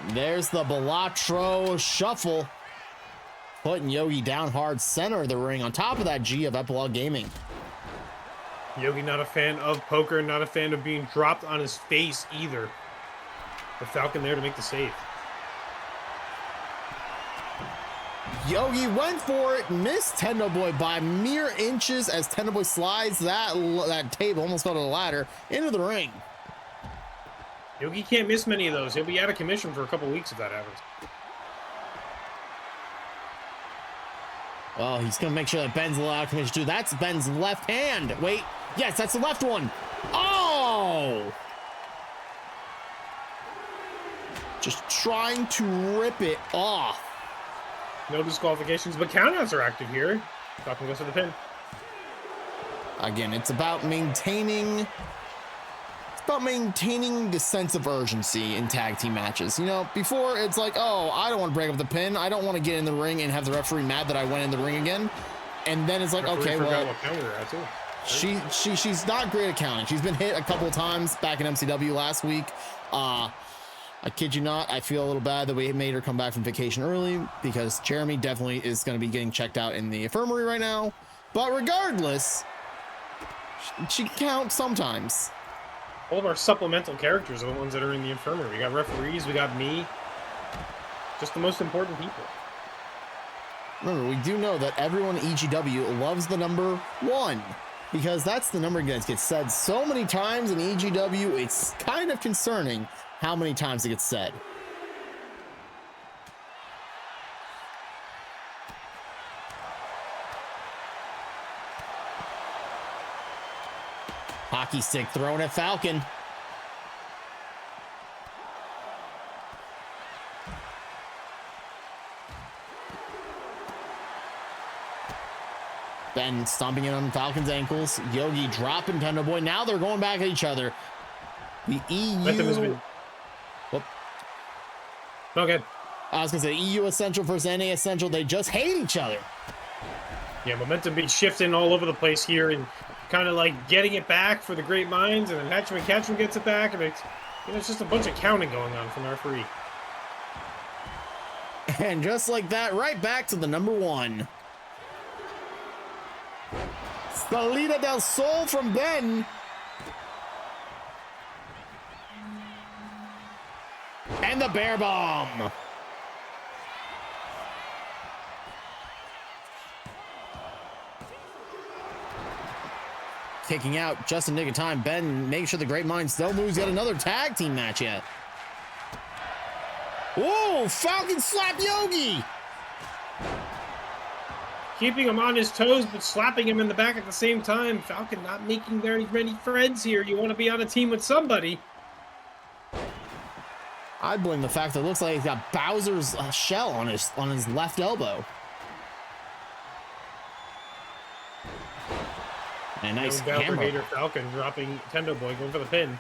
There's the Balatro shuffle. Putting Yogi down hard center of the ring on top of that G of Epilogue Gaming. Yogi not a fan of poker, not a fan of being dropped on his face either. The Falcon there to make the save. Yogi went for it, missed Tendo Boy by mere inches as Tendo Boy slides that table, almost fell to the ladder, into the ring. Yogi can't miss many of those. He'll be out of commission for a couple weeks if that happens. Well, he's going to make sure that Ben's allowed out of commission too. That's Ben's left hand. Wait, yes, that's the left one. Oh! Just trying to rip it off. No disqualifications, but countouts are active here. Falcon goes for the pin. Again, it's about maintaining the sense of urgency in tag team matches. You know, before it's like, oh, I don't want to break up the pin. I don't want to get in the ring and have the referee mad that I went in the ring again. And then it's like, okay, well, she's not great at counting. She's been hit a couple of times back in MCW last week. I kid you not, I feel a little bad that we made her come back from vacation early because Jeremy definitely is going to be getting checked out in the infirmary right now. But regardless, she counts sometimes. All of our supplemental characters are the ones that are in the infirmary. We got referees, we got me. Just the most important people. Remember, we do know that everyone in EGW loves the number 1 because that's the number that gets said so many times in EGW. It's kind of concerning how many times it gets said. Hockey stick thrown at Falcon. Ben stomping in on Falcon's ankles. Yogi dropping Tendo Boy. Now they're going back at each other. The EU. Okay. I was gonna say EU Essential versus NA Essential. They just hate each other. Yeah, momentum being shifting all over the place here and kind of like getting it back for the great minds, and then Hatchin and Catchin gets it back, and it's just a bunch of counting going on from the referee. And just like that, right back to the number 1. Salida del Sol from Ben. And the bear bomb. Kicking out just a nick of time. Ben making sure the Great Minds don't lose yet another tag team match yet. Whoa, Falcon slap Yogi. Keeping him on his toes, but slapping him in the back at the same time. Falcon not making very many friends here. You want to be on a team with somebody. I blame the fact that it looks like he's got Bowser's shell on his left elbow. And a nice hammer. Falcon dropping Tendo Boy, going for the pin.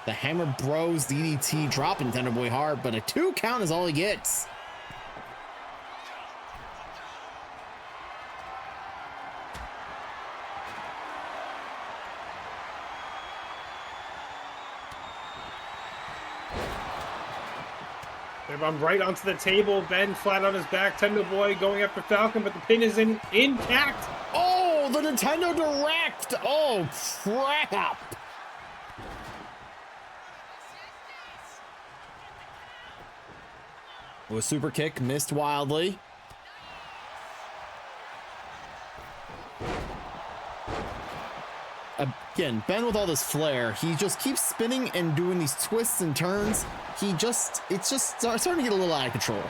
The Hammer Bros DDT dropping Tendo Boy hard, but a 2 count is all he gets. I'm right onto the table. Ben flat on his back. Tendo Boy going after Falcon, but the pin is intact. Oh, the Nintendo Direct. Oh, crap. A super kick missed wildly. Again, Ben with all this flair, he just keeps spinning and doing these twists and turns. It's just starting to get a little out of control.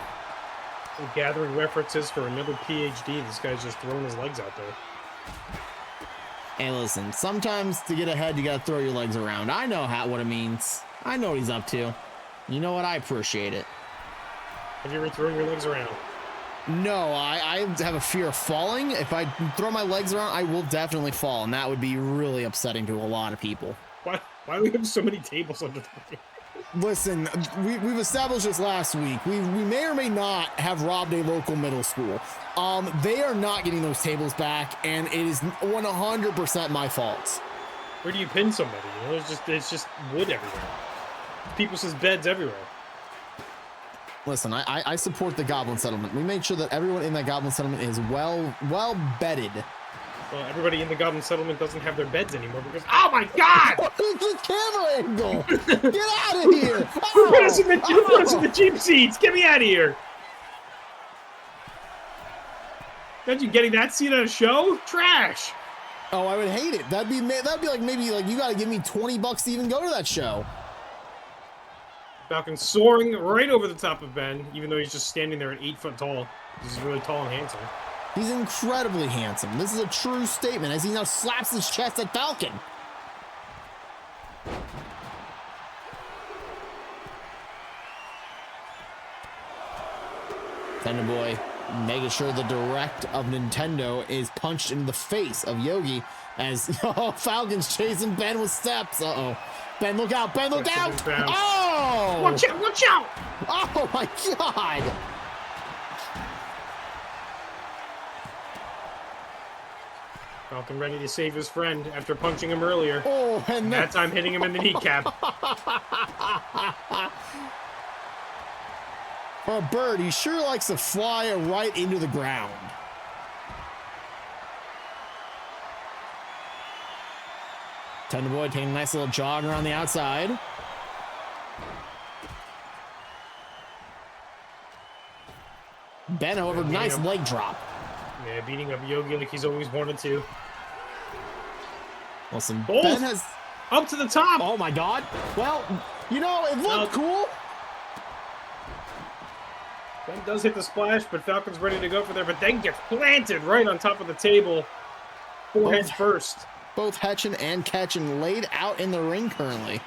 Gathering references for another PhD. This guy's just throwing his legs out there. Hey, listen, sometimes to get ahead, you gotta throw your legs around. I know what it means. I know what he's up to. You know what? I appreciate it. Have you ever thrown your legs around? No, I have a fear of falling. If I throw my legs around, I will definitely fall, and that would be really upsetting to a lot of people. Why do we have so many tables under the ring? Listen, we've established this last week. We may or may not have robbed a local middle school. They are not getting those tables back, and it is 100% my fault. Where do you pin somebody? You know, it's just wood everywhere. People says beds everywhere. Listen, I support the Goblin Settlement. We made sure that everyone in that Goblin Settlement is well bedded. Well, everybody in the Goblin Settlement doesn't have their beds anymore because, oh my God! The camera angle! Get out of here! Who put us in the cheap seats? Get me out of here! Imagine getting that seat at a show? Trash! Oh, I would hate it. That'd be like maybe like you gotta give me $20 to even go to that show. Falcon soaring right over the top of Ben, even though he's just standing there at 8 foot tall. He's really tall and handsome. He's incredibly handsome. This is a true statement as he now slaps his chest at Falcon. Tendo Boy making sure the direct of Nintendo is punched in the face of Yogi as Falcon's chasing Ben with steps. Uh-oh. Ben, look out! Ben, look out! Oh! Watch out! Watch out! Oh my God! Falcon ready to save his friend after punching him earlier. Oh, and that time hitting him in the kneecap. For a bird, he sure likes to fly right into the ground. Tender Boy taking a nice little jog around the outside. Ben, however, nice leg drop. Yeah, beating up Yogi like he's always wanted to. Listen, Both. Ben has... Up to the top! Oh my god. Well, you know, it looked cool. Ben does hit the splash, but Falcon's ready to go for there, but then gets planted right on top of the table. Forehead first. Both Hatchin and Catchin laid out in the ring currently.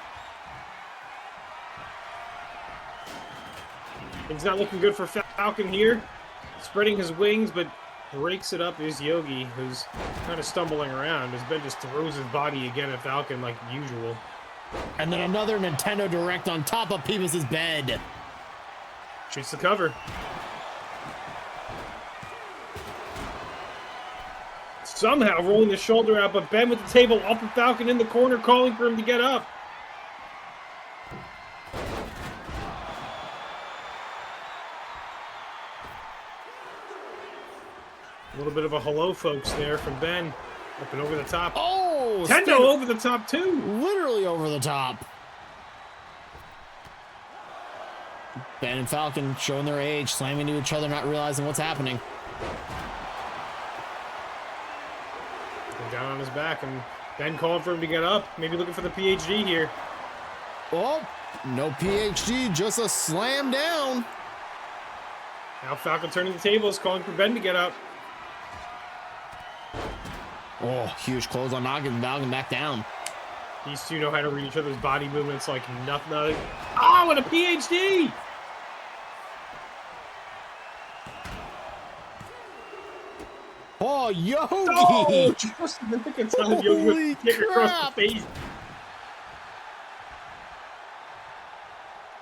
Things not looking good for Falcon here. Spreading his wings, but breaks it up is Yogi, who's kind of stumbling around as Ben just throws his body again at Falcon like usual. And then another Nintendo Direct on top of Pipis' bed. Shoots the cover. Somehow rolling the shoulder out, but Ben with the table off of Falcon in the corner, calling for him to get up. A little bit of a hello, folks, there from Ben. Up and over the top. Oh! Tendo over the top, too. Literally over the top. Ben and Falcon showing their age, slamming into each other, not realizing what's happening. And down on his back, and Ben calling for him to get up. Maybe looking for the PhD here. Oh, no PhD, just a slam down. Now Falcon turning the tables, calling for Ben to get up. Oh, huge close on knocking Falcon back down. These two know how to read each other's body movements like nothing. Oh, and a PhD! Oh, Yogi! Oh, just in the nick of time, Yogi with a kick across the face.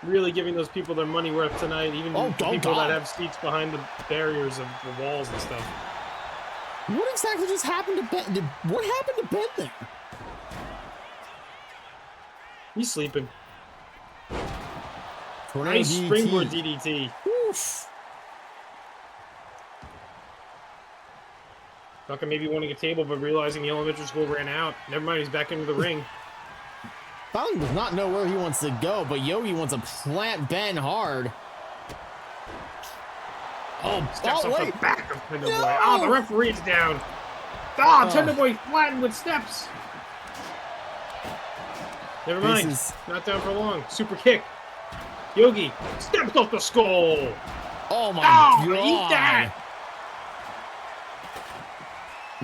Really giving those people their money worth tonight, even people that have seats behind the barriers of the walls and stuff. What exactly just happened to Ben? What happened to Ben there? He's sleeping. Tornado Nice DDT. springboard DDT. Oof. Falcon maybe wanting a table, but realizing the elementary school ran out. Never mind, he's back into the ring. Falcon does not know where he wants to go, but Yogi wants to plant Ben hard. Oh, Steps off wait. the back of Tendo No! Boy. Oh, the referee's down. Ah, Tendo Boy flattened with steps. Never mind. Not down for long. Super kick. Yogi steps off the skull. Oh my god. Eat that.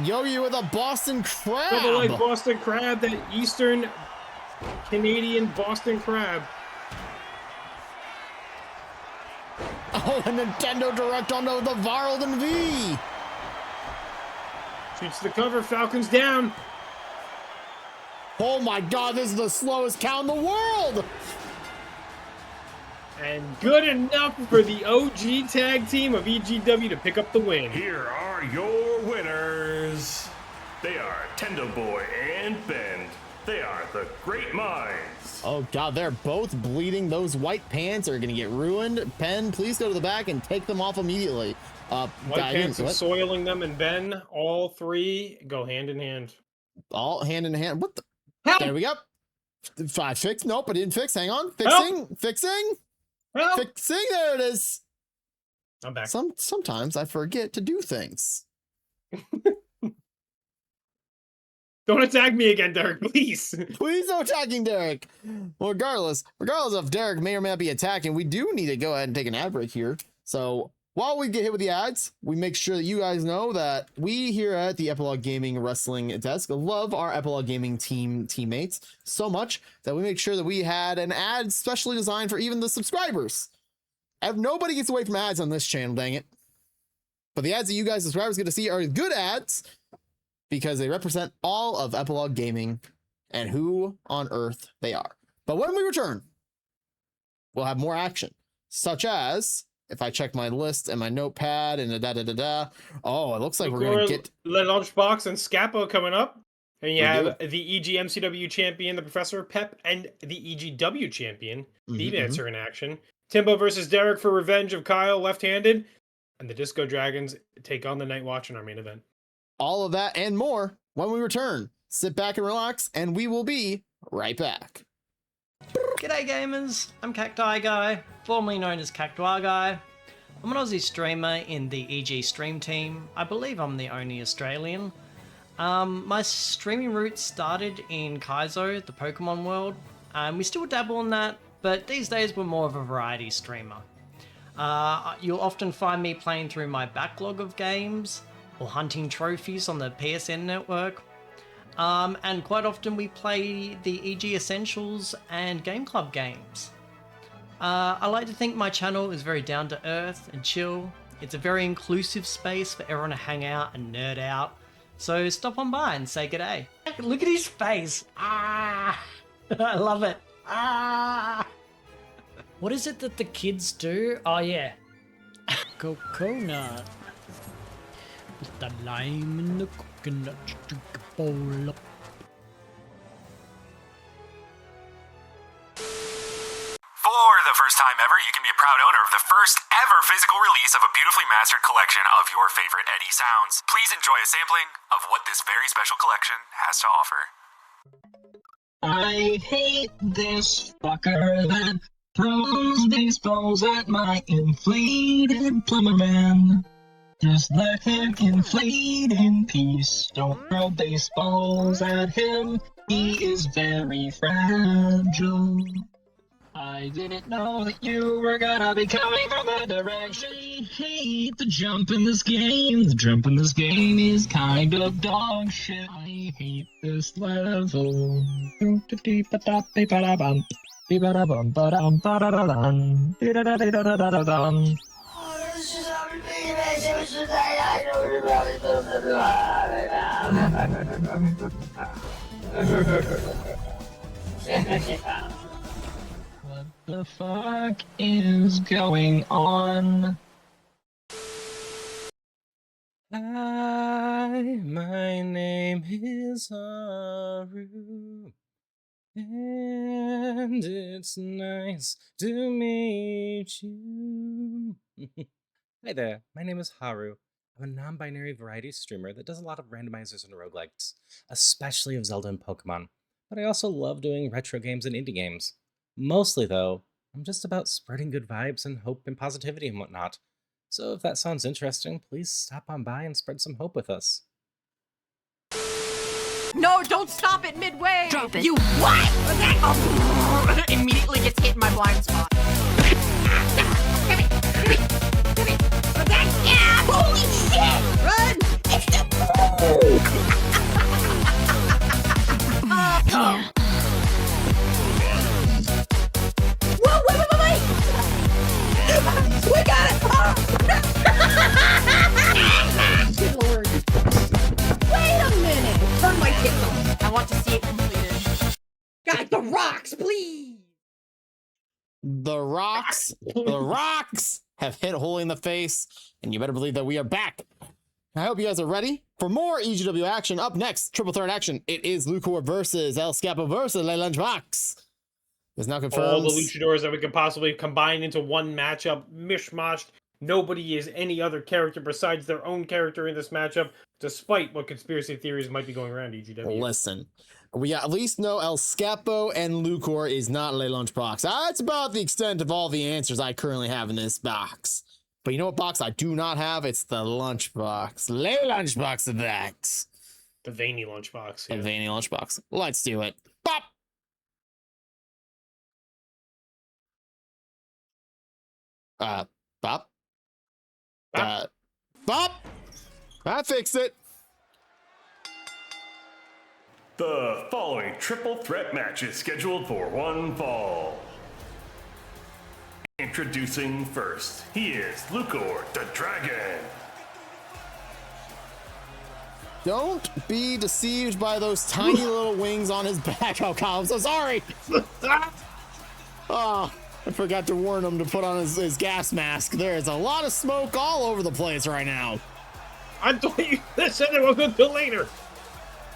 Yogi with a Boston Crab. Double leg Boston Crab, that Eastern Canadian Boston Crab. Oh, a Nintendo Direct onto the Varlden V. Shoots the cover. Falcon's down. Oh my god, this is the slowest count in the world. And good enough for the OG tag team of EGW to pick up the win. Here are your winners. They are Tendo Boy and Ben. They are the Great Minds. Oh god, they're both bleeding. Those white pants are gonna get ruined. Pen, please go to the back and take them off immediately. White pants and soiling them, and Ben, all three go hand in hand. All hand in hand. What the? Help! There we go. Fix. Nope, I didn't fix. Hang on. Fixing. Help! Fixing. Help! Fixing. There it is. I'm back. Sometimes I forget to do things. Don't attack me again, Derrick, please. Please no attacking Derrick. Well, regardless of Derrick may or may not be attacking, we do need to go ahead and take an ad break here. So while we get hit with the ads, we make sure that you guys know that we here at the Epilogue Gaming Wrestling Desk love our Epilogue Gaming teammates so much that we make sure that we had an ad specially designed for even the subscribers. Nobody gets away from ads on this channel, dang it. But the ads that you guys subscribers get to see are good ads because they represent all of Epilogue Gaming and who on earth they are. But when we return, we'll have more action, such as, if I check my list and my notepad and oh, it looks like we're going to get... Lunchbox and Skappo coming up. And you have the EGMCW champion, the Professor of Pep, and the EGW champion, Beemancer in action. Timbo versus Derrick for revenge of Kyle, left-handed. And the Disco Dragons take on the Nightwatch in our main event. All of that and more when we return sit back and relax, and we will be right back. G'day gamers, I'm Cacti Guy, formerly known as Cactuar Guy. I'm an Aussie streamer in the EG stream team. I believe I'm the only Australian. My streaming roots started in Kaizo, the Pokemon world. We still dabble in that, but these days we're more of a variety streamer. You'll often find me playing through my backlog of games, or hunting trophies on the PSN network. And quite often we play the EG Essentials and Game Club games. I like to think my channel is very down to earth and chill. It's a very inclusive space for everyone to hang out and nerd out. So stop on by and say g'day. Look at his face. Ah, I love it. Ah. What is it that the kids do? Oh yeah, coconut. With the lime and the coconut, drink a bowl up. For the first time ever, you can be a proud owner of the first ever physical release of a beautifully mastered collection of your favorite Eddie sounds. Please enjoy a sampling of what this very special collection has to offer. I hate this fucker that throws baseballs at my inflated plumber man. Just let him inflate in peace. Don't throw baseballs at him. He is very fragile. I didn't know that you were gonna be coming from that direction. I hate the jump in this game. The jump in this game is kind of dog shit. I hate this level. What the fuck is going on? Hi, my name is Haru, and it's nice to meet you. Hi there, my name is Haru. I'm a non-binary variety streamer that does a lot of randomizers and roguelikes, especially of Zelda and Pokemon, but I also love doing retro games and indie games. Mostly, though, I'm just about spreading good vibes and hope and positivity and whatnot. So if that sounds interesting, please stop on by and spread some hope with us. No, don't stop it midway! Drop it. You what? Immediately gets hit in my blind spot. Holy shit! Run! It's the Whoa, wait! We got it! Good lord. Wait a minute! Turn my tickle. I want to see it completed. God, the rocks, please! The rocks have hit a hole in the face, and you better believe that we are back. I hope you guys are ready for more EGW action. Up next, triple threat action. It is Lukor versus El Skappo versus Le Lunchbox. It's now confirmed. All the luchadors that we could possibly combine into one matchup, mishmashed. Nobody is any other character besides their own character in this matchup, despite what conspiracy theories might be going around EGW. Listen, we at least know El Skappo and Lukor is not Le Lunchbox. That's about the extent of all the answers I currently have in this box. But you know what box I do not have? It's the Lunchbox. Le Lunchbox of that. The veiny lunchbox. The veiny Lunchbox. Let's do it. Pop! Bop. Bop! I fixed it. The following triple threat match is scheduled for one fall. Introducing first, he is Lukor the Dragon. Don't be deceived by those tiny little wings on his back. Oh, Kyle, I'm so sorry. Oh, I forgot to warn him to put on his gas mask. There is a lot of smoke all over the place right now. I thought you said it wasn't until later.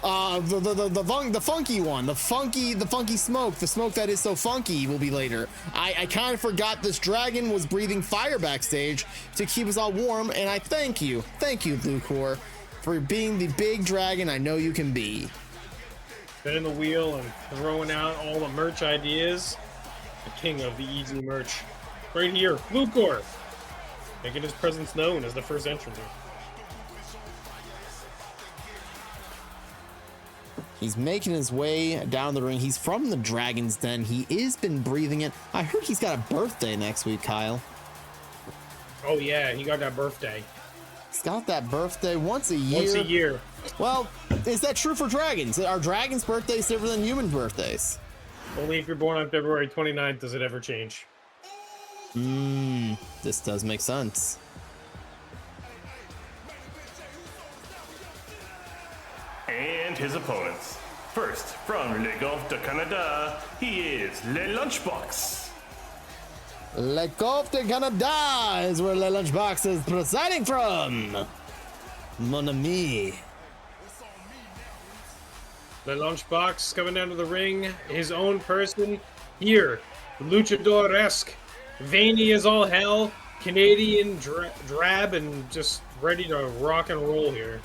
The funky one, the funky smoke, the smoke that is so funky will be later. I kind of forgot this dragon was breathing fire backstage to keep us all warm, and I thank you, Lukor, for being the big dragon I know you can be. spinning the wheel and throwing out all the merch ideas. The king of the easy merch. Right here, Lukor, making his presence known as the first entrant here. He's making his way down the ring. He's from the Dragon's Den. He is been breathing it. I heard he's got a birthday next week, Kyle. Oh yeah, he got that birthday. He's got that birthday once a year. Once a year. Well, is that true for dragons? Are dragons' birthdays different than human birthdays? Only if you're born on February 29th does it ever change. This does make sense. And his opponents. First, from Le Golf de Canada, he is Le Lunchbox. Le Golf de Canada is where Le Lunchbox is presiding from. Mon ami. The Lunchbox coming down to the ring, his own person here, luchador-esque, veiny as all hell, Canadian drab, and just ready to rock and roll here.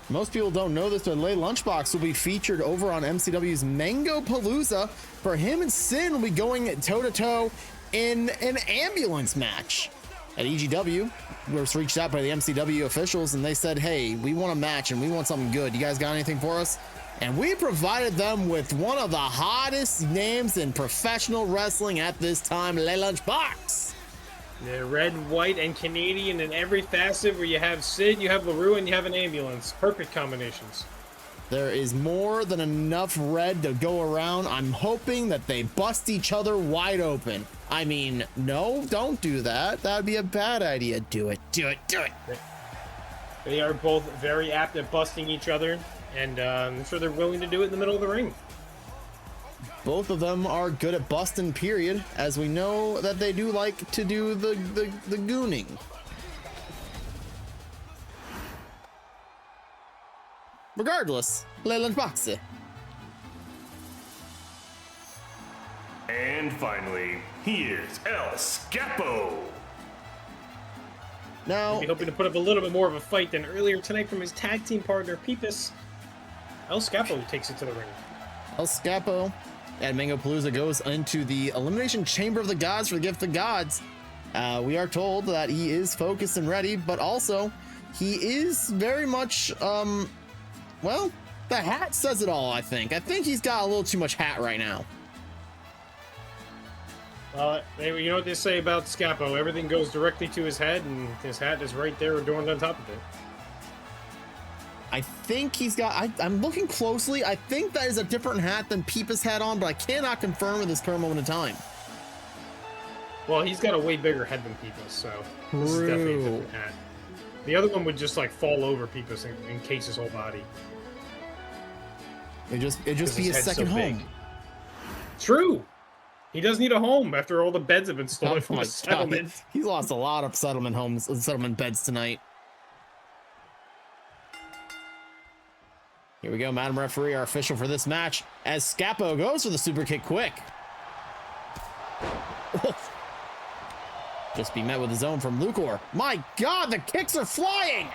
Most people don't know this, but Le Lunchbox will be featured over on MCW's Mango Palooza. For him and Sin will be going toe-to-toe in an ambulance match. At EGW, we was reached out by the MCW officials, and they said, hey, we want a match, and we want something good. You guys got anything for us? And we provided them with one of the hottest names in professional wrestling at this time, Le Lunchbox. The red, white, and Canadian in every facet, where you have Sid, you have LaRue, and you have an ambulance. Perfect combinations. There is more than enough red to go around. I'm hoping that they bust each other wide open. I mean, no, don't do that. That'd be a bad idea. Do it, do it, do it. They are both very apt at busting each other, and I'm sure they're willing to do it in the middle of the ring. Both of them are good at busting, period, as we know that they do like to do the gooning. Regardless, Le Lunchbox. And finally, he is El Skappo. Now, Maybe hoping to put up a little bit more of a fight than earlier tonight from his tag team partner, Pipis. El Skappo takes it to the ring. El Skappo at Mango Palooza goes into the Elimination Chamber of the Gods for the Gift of Gods. We are told that he is focused and ready, but also he is very much, well, the hat says it all, I think. I think he's got a little too much hat right now. You know what they say about Skappo? Everything goes directly to his head, and his hat is right there adorned on top of it. I think he's got, I'm looking closely. I think that is a different hat than Pipis had on, but I cannot confirm at this current moment in time. Well, he's got a way bigger head than Pipis, so this is definitely a different hat. The other one would just like fall over Pipis and encase his whole body. It'd just be a second home. True. He does need a home after all the beds have been stolen from his God, settlement. he's lost a lot of settlement beds tonight. Here we go, Madam Referee, our official for this match, as Skappo goes for the super kick quick. Just be met with his own from Lukor. My God, the kicks are flying!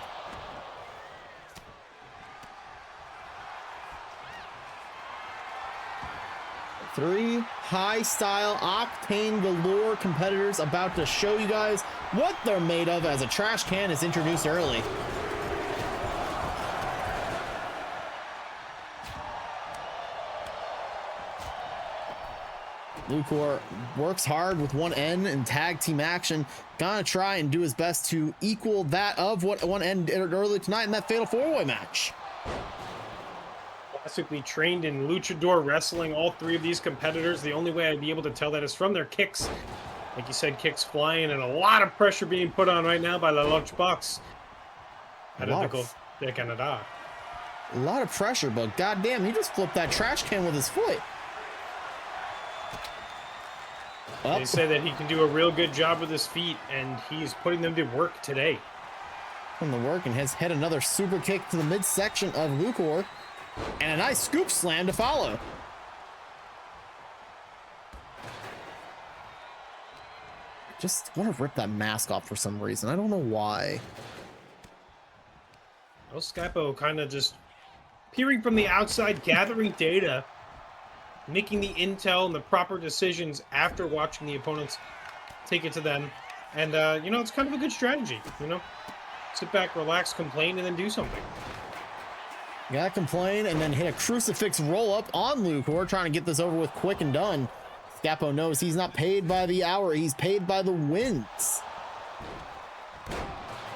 Three high-style, octane galore competitors about to show you guys what they're made of as a trash can is introduced early. Lukor works hard with one end in tag team action. Gonna try and do his best to equal that of what one end did earlier tonight in that fatal four-way match. Classically trained in luchador wrestling, all three of these competitors, the only way I'd be able to tell that is from their kicks. Like you said, kicks flying, and a lot of pressure being put on right now by La Lunchbox out of the Golf de Canada. A lot of pressure, but goddamn, he just flipped that trash can with his foot. They say that he can do a real good job with his feet, and he's putting them to work today. From the work, and has hit another super kick to the midsection of Lukor, and a nice scoop slam to follow. Just want to rip that mask off for some reason. I don't know why. El Skappo kind of just peering from the outside, gathering data, making the intel and the proper decisions after watching the opponents take it to them. And, you know, it's kind of a good strategy, you know? Sit back, relax, complain, and then do something. You gotta complain and then hit a crucifix roll up on Lukor, trying to get this over with quick and done. Skappo knows he's not paid by the hour, he's paid by the wins.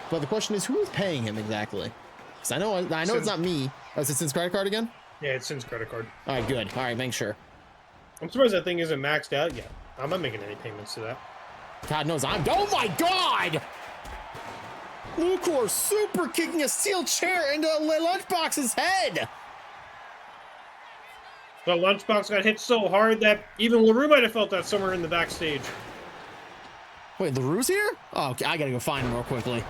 But the question is, who is paying him exactly? Because I know it's not me. Oh, is it Sin's credit card again? Yeah, it's Sin's credit card. All right, good. All right, make sure. I'm surprised that thing isn't maxed out yet. I'm not making any payments to that. God knows I'm. Oh my God! Lukor super kicking a steel chair into Lunchbox's head. The Lunchbox got hit so hard that even LaRue might have felt that somewhere in the backstage. Wait, LaRue's here? Oh, okay, I gotta go find him real quickly.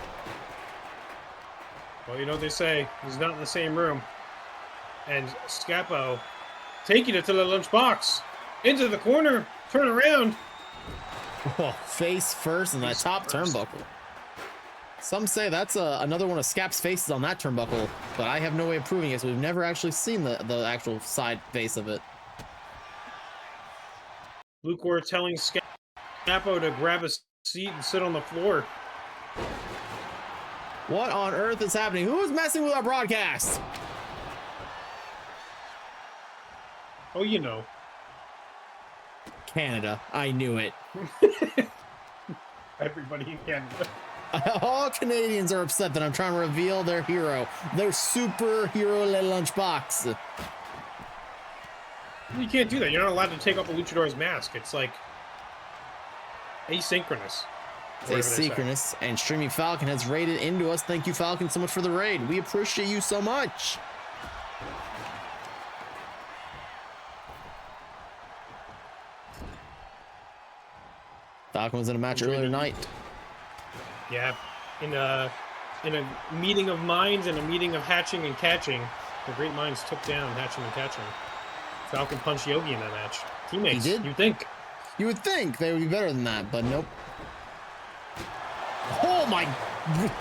Well, you know what they say. He's not in the same room. And Skappo taking it to the Lunchbox. Into the corner. Turn around. Oh, face first in that top turnbuckle. Some say that's another one of Skap's faces on that turnbuckle, but I have no way of proving it, so we've never actually seen the actual side face of it. Lukor telling Skappo to grab a seat and sit on the floor. What on earth is happening? Who is messing with our broadcast? Oh, you know. Canada. I knew it. Everybody in Canada. All Canadians are upset that I'm trying to reveal their hero. Their superhero Lunchbox. You can't do that. You're not allowed to take off a luchador's mask. It's like asynchronous. It's asynchronous, and Streaming Falcon has raided into us. Thank you, Falcon, so much for the raid. We appreciate you so much. Falcon was in a match earlier tonight. Yeah, in a meeting of minds and a meeting of Hatching and Catching, the great minds took down Hatching and Catching. Falcon punched Yogi in that match. Teammates, He did? you'd think. You would think they would be better than that, but nope. Oh my,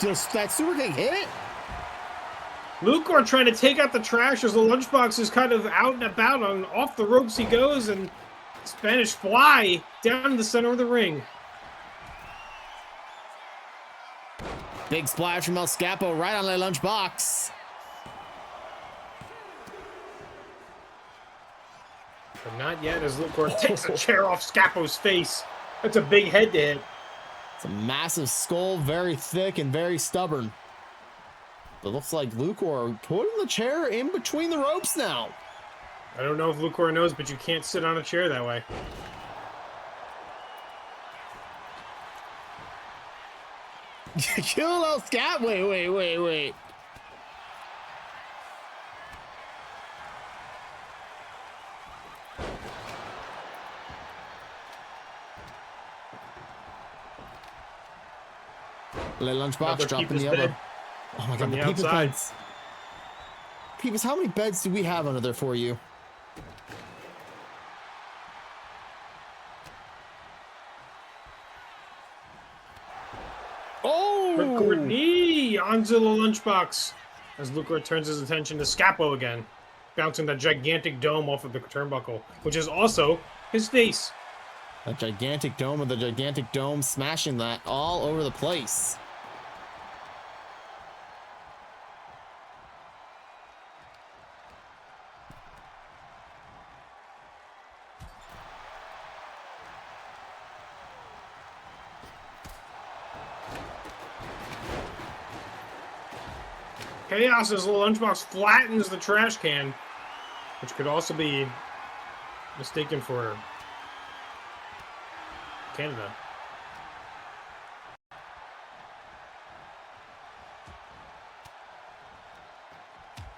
does that super kick hit? Lukor trying to take out the trash as the Lunchbox is kind of out and about. On off the ropes he goes, and Spanish Fly down in the center of the ring. Big splash from El Skappo right on the Lunchbox. But not yet, as Lukor takes a chair off Skappo's face. That's a big head to hit. It's a massive skull, very thick and very stubborn. But looks like Lukor putting the chair in between the ropes now. I don't know if Lukor knows, but you can't sit on a chair that way. Kill El Skappo. Wait. Let Lunchbox dropping the elbow. Oh my God, the Pipis beds. Pipis, how many beds do we have under there for you? Oh! Ripcord knee onto the Lunchbox as Lukor turns his attention to Skappo again, bouncing that gigantic dome off of the turnbuckle, which is also his face. A gigantic dome with a gigantic dome, smashing that all over the place. Chaos as the Lunchbox flattens the trash can, which could also be mistaken for Canada.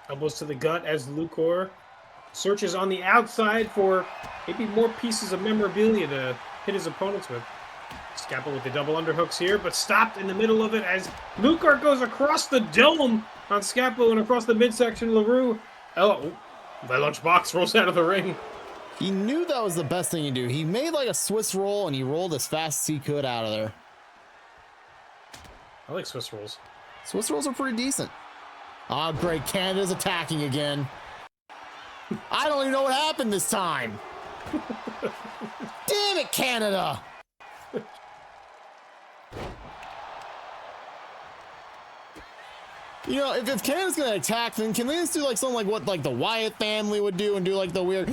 Elbows to the gut as Lukor searches on the outside for maybe more pieces of memorabilia to hit his opponents with. Skappo with the double underhooks here, but stopped in the middle of it as Lukor goes across the dome on Skappo and across the midsection. LaRue. Oh, the Lunchbox rolls out of the ring. He knew that was the best thing to do. He made like a Swiss roll and he rolled as fast as he could out of there. I like Swiss rolls. Swiss rolls are pretty decent. Oh, great. Canada's attacking again. I don't even know what happened this time. Damn it, Canada. You know, if Canada's gonna attack, then can they just do like something like what like the Wyatt family would do and do like the weird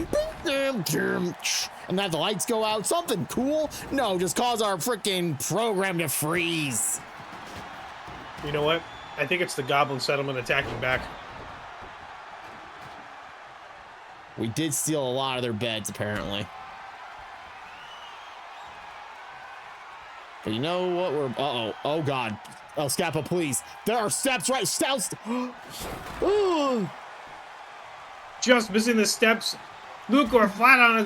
and have the lights go out? Something cool? No, just cause our freaking program to freeze. You know what? I think it's the Goblin Settlement attacking back. We did steal a lot of their beds, apparently. But you know what? We're oh god. El Skappo, please. There are steps right. Steps. Just missing the steps. Lukor flat on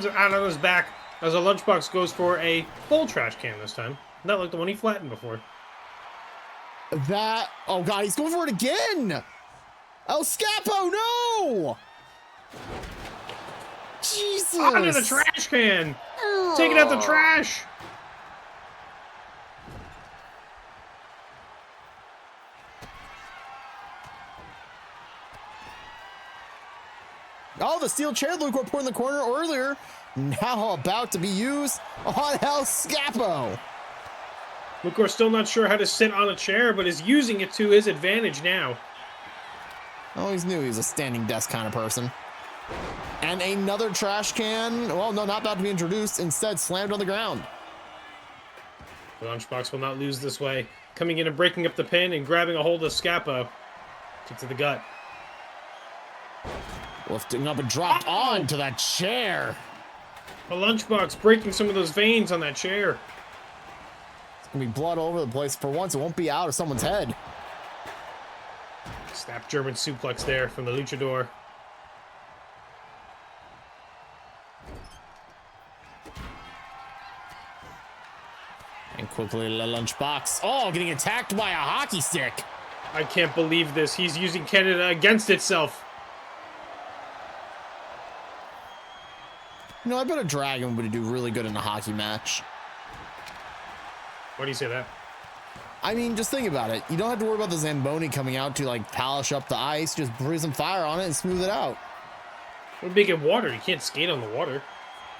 his back as a Lunchbox goes for a full trash can this time. Not like the one he flattened before. That. Oh god, he's going for it again. El Skappo, no. Jesus. Onto the trash can. Taking out the trash. Oh, the steel chair Lukor put in the corner earlier, now about to be used on El Skappo. Lukor still not sure how to sit on a chair, but is using it to his advantage now. I always knew he was a standing desk kind of person. And another trash can, well, no, not about to be introduced, instead slammed on the ground. The Lunchbox will not lose this way. Coming in and breaking up the pin and grabbing a hold of Skappo. Kick to the gut. Lifting up and dropped onto that chair. The Lunchbox breaking some of those veins on that chair. It's gonna be blood all over the place. For once, it won't be out of someone's head. Snap German suplex there from the Luchador. And quickly, the Lunchbox. Oh, getting attacked by a hockey stick. I can't believe this. He's using Canada against itself. You know, I bet a dragon would do really good in a hockey match. Why do you say that? I mean, just think about it. You don't have to worry about the Zamboni coming out to like polish up the ice. Just breathe some fire on it and smooth it out. What big in water? You can't skate on the water.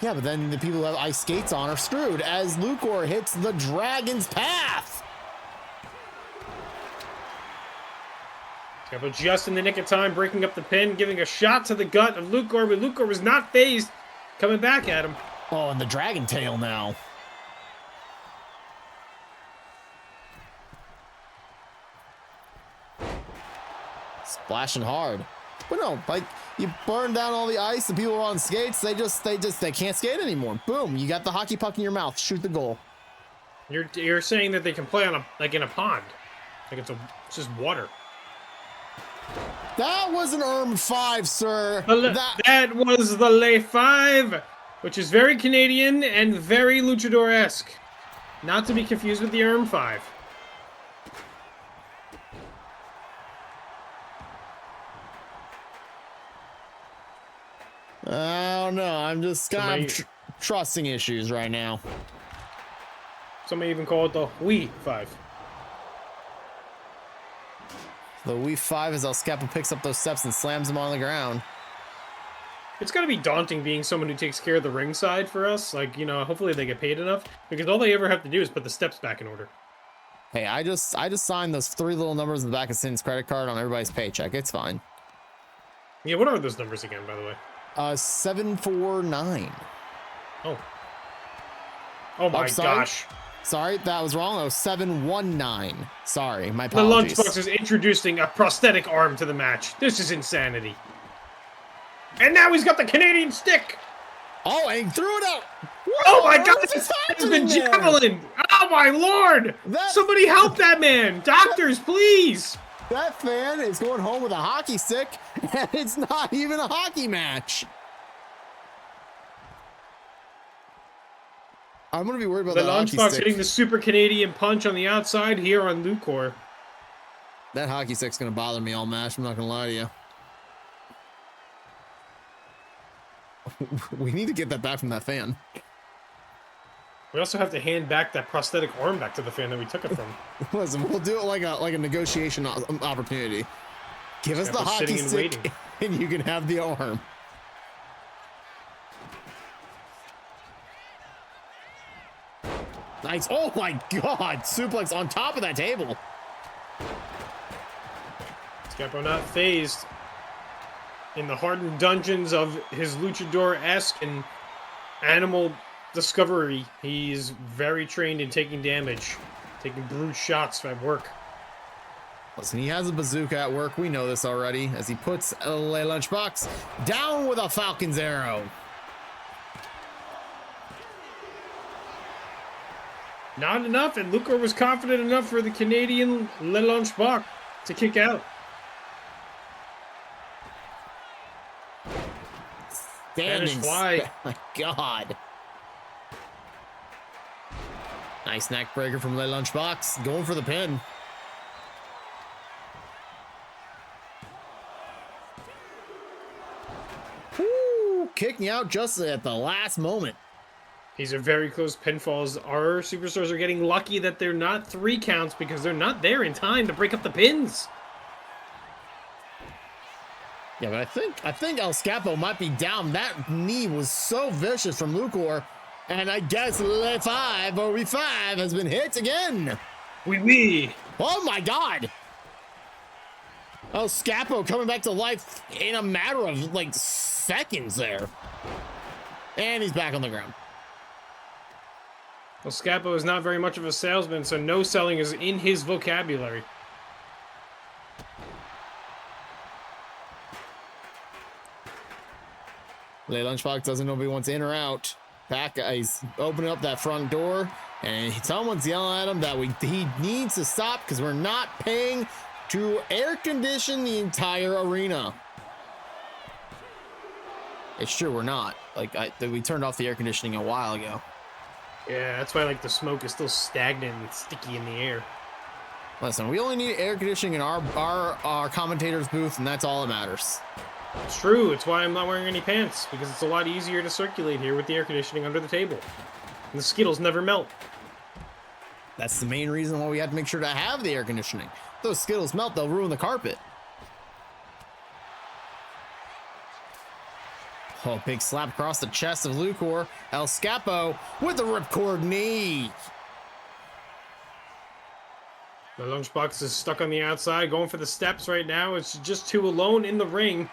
Yeah, but then the people who have ice skates on are screwed as Lukor hits the dragon's path. Skappo just in the nick of time, breaking up the pin, giving a shot to the gut of Lukor, but Lukor was not phased. Coming back at him. Oh, and the dragon tail now. Splashing hard. But no, like you burn down all the ice, the people who are on skates, they can't skate anymore. Boom, you got the hockey puck in your mouth. Shoot the goal. You're saying that they can play on a like in a pond. Like it's just water. That was an 5, sir. That was the lay 5, which is very Canadian and very Luchador-esque. Not to be confused with the 5. I don't know. I'm just kind of trusting issues right now. Some may even call it the Wii 5. The Wii 5 as El Skappo picks up those steps and slams them on the ground. It's gotta be daunting being someone who takes care of the ring side for us. Like, you know, hopefully they get paid enough. Because all they ever have to do is put the steps back in order. Hey, I just signed those 3 little numbers in the back of Sin's credit card on everybody's paycheck. It's fine. Yeah, what are those numbers again, by the way? 749. Oh. Oh my gosh. Sorry, that was wrong. That was 719. Sorry, my apologies. The Lunchbox is introducing a prosthetic arm to the match. This is insanity. And now he's got the Canadian stick. Oh, and he threw it out. Oh my god, it's the javelin. Oh my lord. Somebody help that man. Doctors, please. That fan is going home with a hockey stick, and it's not even a hockey match. I'm going to be worried about the Lunchbox hitting the Super Canadian punch on the outside here on Lukor. That hockey stick's going to bother me all match. I'm not going to lie to you. We need to get that back from that fan. We also have to hand back that prosthetic arm back to the fan that we took it from. Listen, we'll do it like a negotiation opportunity. Give us the Scappo's hockey sitting and stick, waiting. and you can have the arm. Nice. Oh my God. Suplex on top of that table. Skappo not phased in the hardened dungeons of his luchador-esque and animal discovery. He's very trained in taking damage, taking brute shots at work. Listen, he has a bazooka at work. We know this already, as he puts a Lunchbox down with a Falcon's arrow. Not enough, and Lukor was confident enough for the Canadian Le Lunchbox to kick out. Spanish fly. My God. Nice neck breaker from Le Lunchbox, going for the pin. Woo, kicking out just at the last moment. These are very close pinfalls. Our superstars are getting lucky that they're not 3 counts because they're not there in time to break up the pins. Yeah, but I think El Skappo might be down. That knee was so vicious from Lukor, and I guess Le 5 or We 5 has been hit again. Oui. Oh my God! El Skappo coming back to life in a matter of like seconds there, and he's back on the ground. Well, Skappo is not very much of a salesman, so no selling is in his vocabulary. Le Lunchbox doesn't know if he wants in or out. Back, he's opening up that front door, and someone's yelling at him that he needs to stop because we're not paying to air condition the entire arena. It's true, we're not. Like, we turned off the air conditioning a while ago. Yeah, that's why like the smoke is still stagnant and sticky in the air. Listen, we only need air conditioning in our commentators booth, and that's all that matters. It's true. It's why I'm not wearing any pants, because it's a lot easier to circulate here with the air conditioning under the table. And the Skittles never melt. That's the main reason why we have to make sure to have the air conditioning. If those Skittles melt, they'll ruin the carpet. Oh, big slap across the chest of Lukor. El Skappo with the ripcord knee. The Lunchbox is stuck on the outside, going for the steps right now. It's just 2 alone in the ring.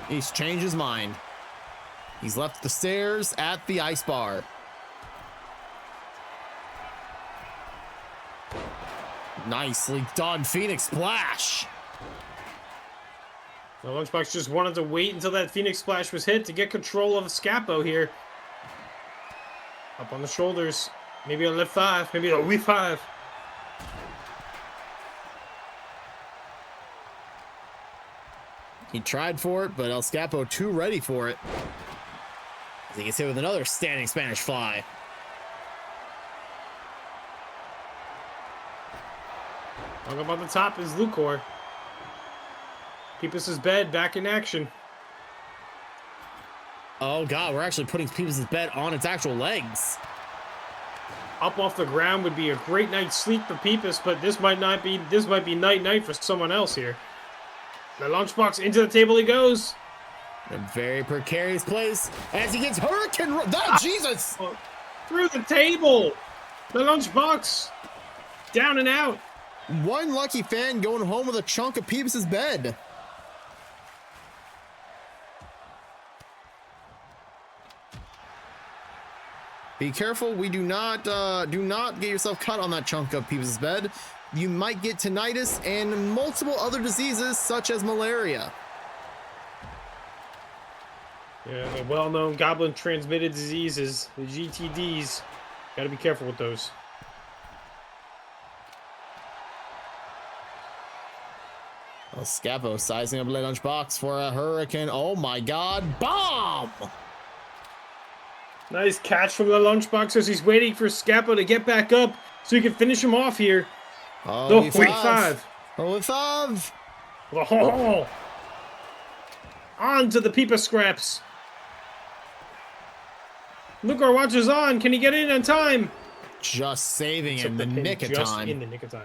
He's changed his mind. He's left the stairs at the ice bar. Nicely done, Phoenix Splash. The Lunchbox just wanted to wait until that Phoenix Splash was hit to get control of Skappo here. Up on the shoulders. Maybe a left 5, maybe a we 5. He tried for it, but El Skappo too ready for it. He gets hit with another standing Spanish fly. Hung up on the top is Lukor. Pipis' bed back in action. Oh God, we're actually putting Pipis' bed on its actual legs. Up off the ground would be a great night's sleep for Pipis, but this might be night for someone else here. The Lunchbox into the table he goes. A very precarious place as he gets Hurricane. Jesus! Through the table. The Lunchbox down and out. One lucky fan going home with a chunk of Pipis' bed. Be careful, we do not get yourself cut on that chunk of Pipis' bed. You might get tinnitus and multiple other diseases such as malaria. Yeah, the well-known goblin-transmitted diseases, the GTDs. Gotta be careful with those. El Skappo sizing up Le Lunchbox for a hurricane. Oh my God, bomb! Nice catch from the Lunchbox as he's waiting for Skappo to get back up so he can finish him off here. Oh, No, we wait, 5. Oh, 5. Oh. On to the Pipis scraps. Lukor watches on. Can he get in on time? Just saving in the Pin nick of just time. in the nick of time.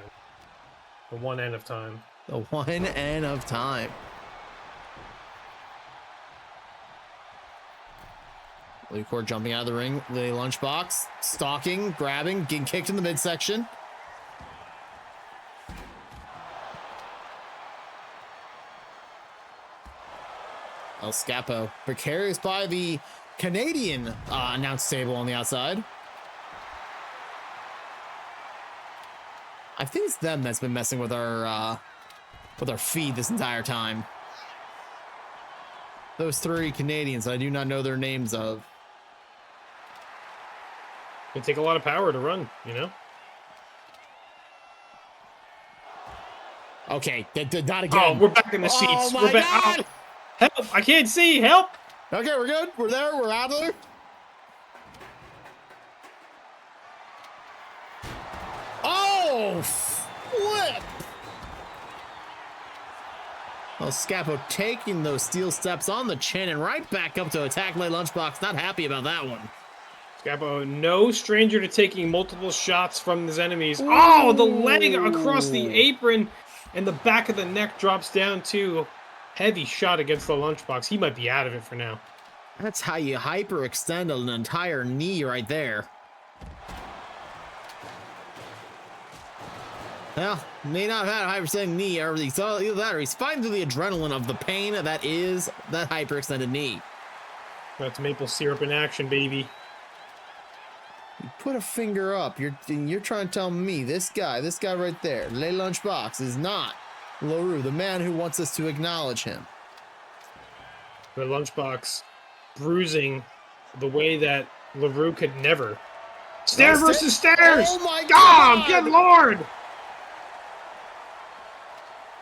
The one end of time. The one N of time. Lukor jumping out of the ring. The lunchbox. Stalking, grabbing, getting kicked in the midsection. El Skappo, precarious by the Canadian announce table on the outside. I think it's them that's been messing with our feed this entire time. Those three Canadians I do not know their names of. It take a lot of power to run, you know? Okay, not again. Oh, we're back in the seats. Oh my We're back. God! Oh, help! I can't see. Help! Okay, we're good. We're there. We're out of there. Oh, flip! Well, Skappo taking those steel steps on the chin and right back up to attack my lunchbox. Not happy about that one. Skappo, no stranger to taking multiple shots from his enemies. Oh, the leg across the apron and the back of the neck drops down too. Heavy shot against the lunchbox. He might be out of it for now. That's how you hyperextend an entire knee right there. Well, may not have had a hyperextended knee, or either that, or he's fighting through the adrenaline of the pain that is that hyperextended knee. That's maple syrup in action, baby. You put a finger up. You're trying to tell me this guy right there, Le Lunchbox, is not LaRue, the man who wants us to acknowledge him. The lunchbox bruising the way that LaRue could never. Stair versus stairs! Oh my God! Oh, good lord!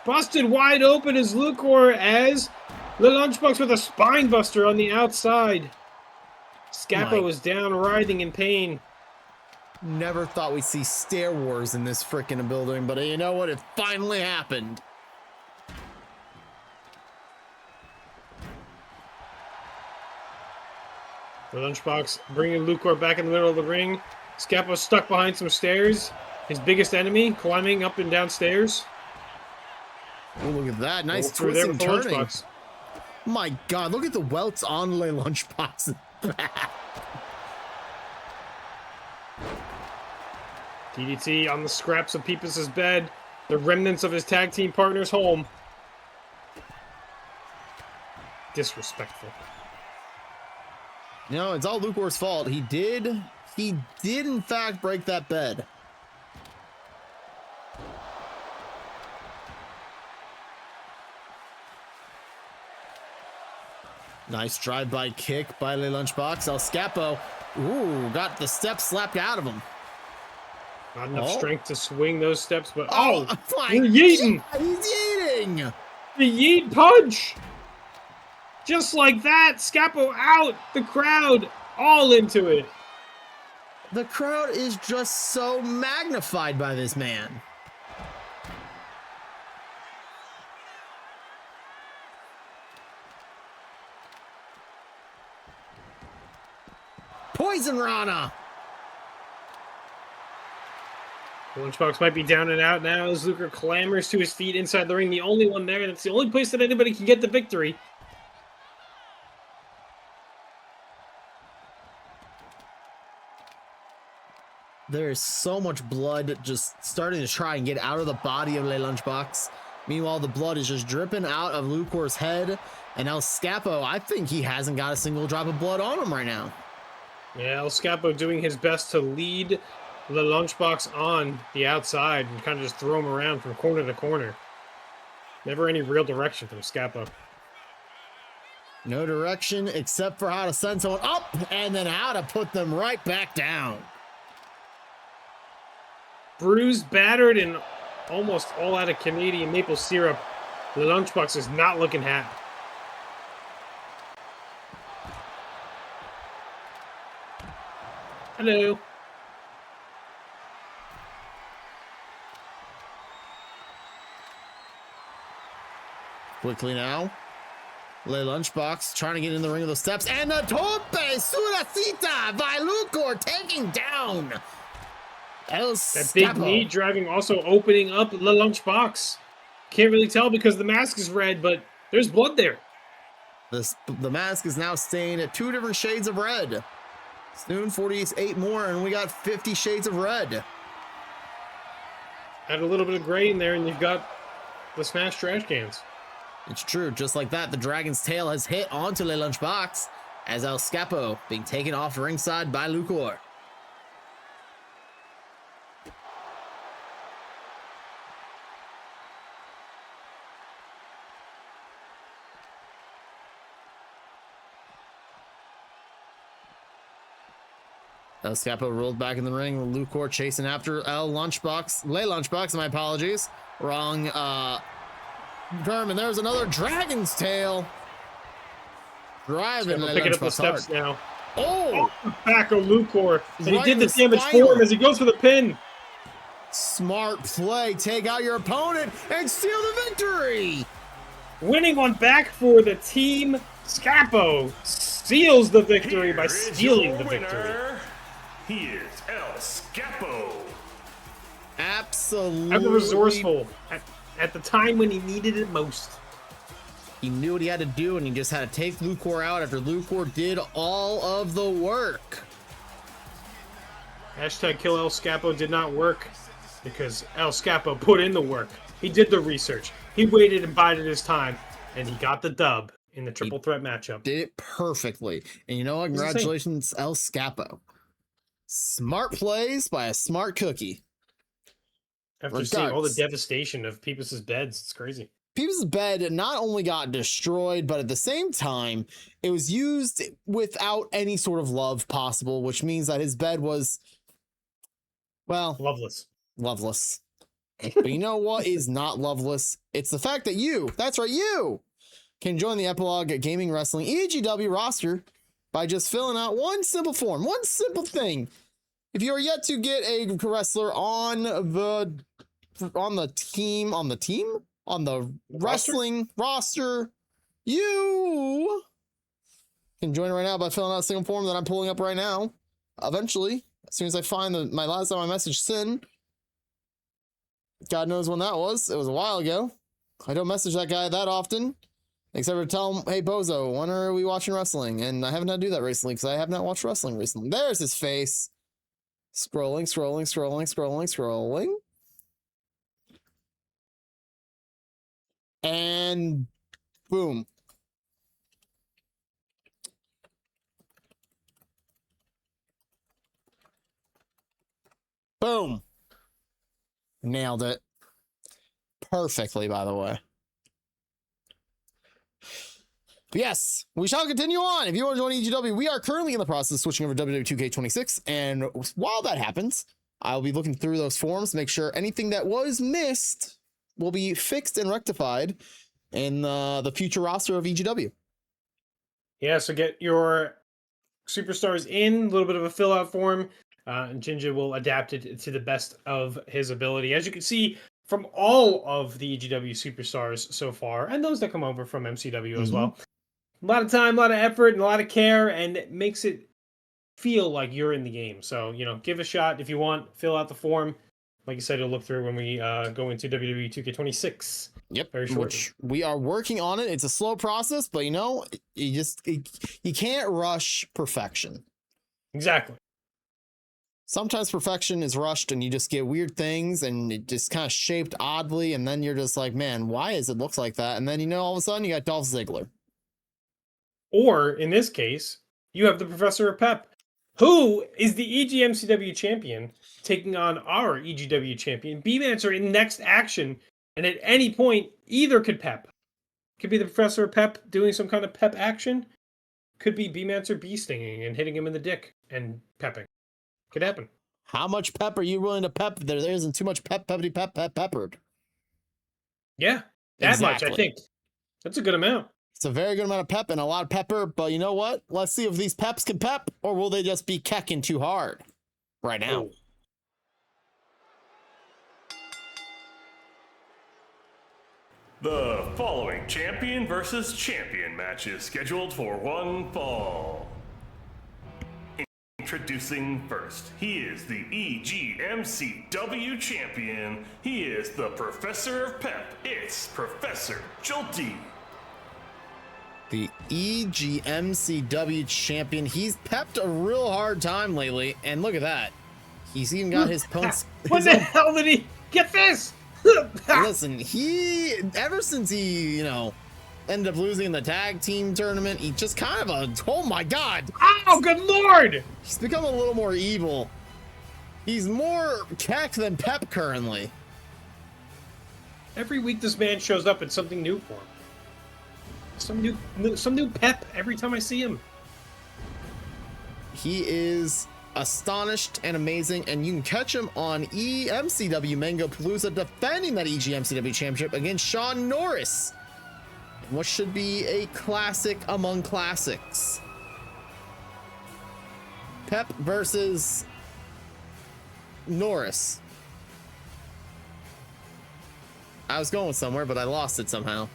Busted wide open is Lukor as the lunchbox with a spine buster on the outside. Skappo is down, writhing in pain. Never thought we'd see Stair Wars in this frickin' building, but you know what? It finally happened. The lunchbox bringing Lukor back in the middle of the ring. Skappo stuck behind some stairs. His biggest enemy climbing up and down stairs. Oh, look at that. Nice Through there twisting with the turning. lunchbox. My God, look at the welts on Le Lunchbox's back. DDT on the scraps of Pipis' bed. The remnants of his tag team partner's home. Disrespectful. No, it's all Lukor's fault. He did in fact break that bed. Nice drive-by kick by Le Lunchbox. El Skappo, ooh, got the steps slapped out of him. Not enough strength to swing those steps, but you're yeeting! He's yeeting! The yeet punch! Just like that, Skappo out! The crowd all into it. The crowd is just so magnified by this man. Poison Rana! Lunchbox might be down and out now as Lukor clambers to his feet inside the ring. The only one there. That's the only place that anybody can get the victory. There's so much blood just starting to try and get out of the body of Le Lunchbox. Meanwhile, the blood is just dripping out of Lukor's head. And El Skappo, I think he hasn't got a single drop of blood on him right now. Yeah, El Skappo doing his best to lead the lunchbox on the outside and kind of just throw him around from corner to corner. Never any real direction from Skappo. No direction except for how to send someone up and then how to put them right back down. Bruised, battered, and almost all out of Canadian maple syrup. The lunchbox is not looking happy. Hello. Quickly now. Le Lunchbox trying to get in the ring of those steps. And the Tope Suracita by Lukor taking down El That big Skappo. knee driving also opening up the lunchbox. Can't really tell because the mask is red, but there's blood there. The mask is now stained at 2 different shades of red. Soon 48 more, and we got 50 shades of red. Add a little bit of gray in there, and you've got the smashed trash cans. It's true. Just like that, the dragon's tail has hit onto the Lunchbox as El Skappo being taken off ringside by Lukor. El Skappo rolled back in the ring with Lukor chasing after Le Lunchbox, my apologies. Wrong term, and there's another dragon's tail. Driving Le picking up the Lunchbox steps hard. now. Oh! Back of Lukor. And Right he in did the the damage spinal. for him as he goes for the pin. Smart play. Take out your opponent and steal the victory. Winning one back for the team. Skappo seals the victory by Here is stealing your the victory. winner. He is El Skappo. Absolutely. Ever resourceful at the time when he needed it most. He knew what he had to do, and he just had to take Lukor out after Lukor did all of the work. Hashtag kill El Skappo did not work because El Skappo put in the work. He did the research. He waited and bided his time, and he got the dub in the triple threat matchup. Did it perfectly. And you know what? Congratulations, El Skappo. Smart plays by a smart cookie. After seeing all the devastation of Pipis' beds, it's crazy. Pipis' bed not only got destroyed, but at the same time, it was used without any sort of love possible, which means that his bed was, well, loveless. But you know what is not loveless? It's the fact that that's right, you can join the Epilogue at Gaming Wrestling EGW roster by just filling out one simple form, one simple thing. If you are yet to get a wrestler on the wrestling roster, you can join right now by filling out a single form that I'm pulling up right now. Eventually, as soon as I find my last time I messaged Sin, God knows when that was. It was a while ago. I don't message that guy that often, except for tell him, hey, Bozo, when are we watching wrestling? And I haven't had to do that recently because I have not watched wrestling recently. There's his face. Scrolling. And boom. Boom. Nailed it. Perfectly, by the way. But yes, we shall continue on. If you want to join EGW, we are currently in the process of switching over to WWE 2K26. And while that happens, I'll be looking through those forms to make sure anything that was missed will be fixed and rectified in the future roster of EGW. Yeah, so get your superstars in, a little bit of a fill out form, and Jinja will adapt it to the best of his ability. As you can see from all of the EGW superstars so far, and those that come over from MCW as well, a lot of time, a lot of effort, and a lot of care, and it makes it feel like you're in the game. So, give a shot if you want, fill out the form. Like you said, you'll look through when we go into WWE 2K26. Yep, very shortly. Which we are working on it. It's a slow process, but you can't rush perfection. Exactly. Sometimes perfection is rushed and you just get weird things and it just kind of shaped oddly, and then you're just like, man, why does it look like that? And then all of a sudden you got Dolph Ziggler. Or in this case, you have the Professor of Pep, who is the EGMCW champion, taking on our EGW champion, Beemancer, in next action. And at any point, either could Pep. Could be the Professor of Pep doing some kind of Pep action. Could be Beemancer bee stinging and hitting him in the dick and pepping. Could happen. How much pep are you willing to pep? There isn't too much peppered. Yeah, that Exactly. much, I think. That's a good amount. It's a very good amount of pep and a lot of pepper, but you know what? Let's see if these peps can pep, or will they just be kecking too hard right now? Ooh. The following champion versus champion match is scheduled for one fall. Introducing first, he is the EGMCW champion. He is the Professor of Pep. It's Professor Jolty. The EGMCW champion. He's pepped a real hard time lately, and look at that. He's even got his opponents. What the hell did he get this? Listen, ever since he, ended up losing in the tag team tournament, he just kind of oh my God. Oh, good Lord. He's become a little more evil. He's more keck than Pep currently. Every week this man shows up and something new for him. Some new pep every time I see him. He is astonished and amazing, and you can catch him on EMCW Mango Palooza defending that EGMCW championship against Sean Norris. What should be a classic among classics. Pep versus Norris. I was going somewhere, but I lost it somehow.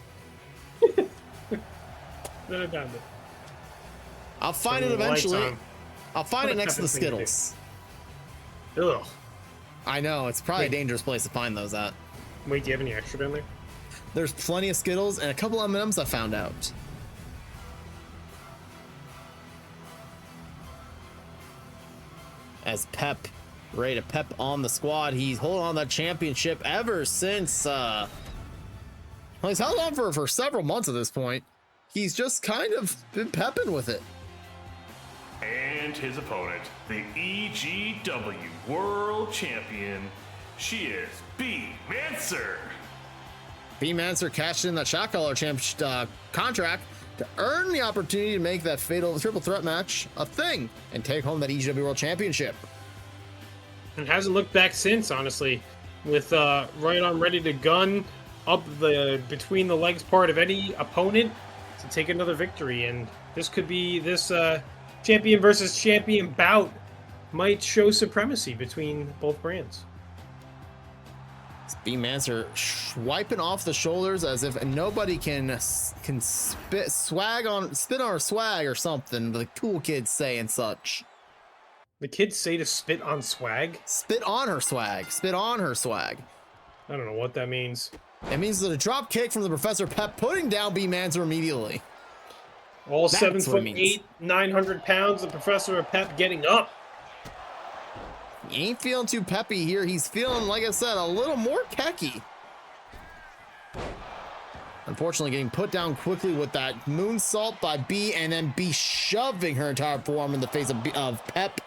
I'll find it eventually. I'll find it next to the Skittles. Ugh. I know, it's probably a dangerous place to find those at. Wait, do you have any extra down there? There's plenty of Skittles and a couple of M&Ms I found out. As Pep, ready to pep on the squad. He's holding on that championship ever since, well, he's held on for several months at this point. He's just kind of been pepping with it. And his opponent, the EGW World Champion, she is Beemancer. Beemancer cashed in that shot caller championship contract to earn the opportunity to make that fatal triple threat match a thing and take home that EGW World Championship. And hasn't looked back since, honestly, with right on ready to gun up the between the legs part of any opponent to take another victory. And this could be this champion versus champion bout might show supremacy between both brands. Beemancer swiping off the shoulders as if nobody can spit on her swag or something. The cool kids say and such. The kids say to spit on swag? Spit on her swag. Spit on her swag. I don't know what that means. It means that a drop kick from the Professor Pep putting down Beemancer immediately. All That's 7'8", 900 pounds, the Professor of Pep getting up. He ain't feeling too peppy here. He's feeling, like I said, a little more kecky. Unfortunately, getting put down quickly with that moonsault by B, and then B shoving her entire forearm in the face of Pep,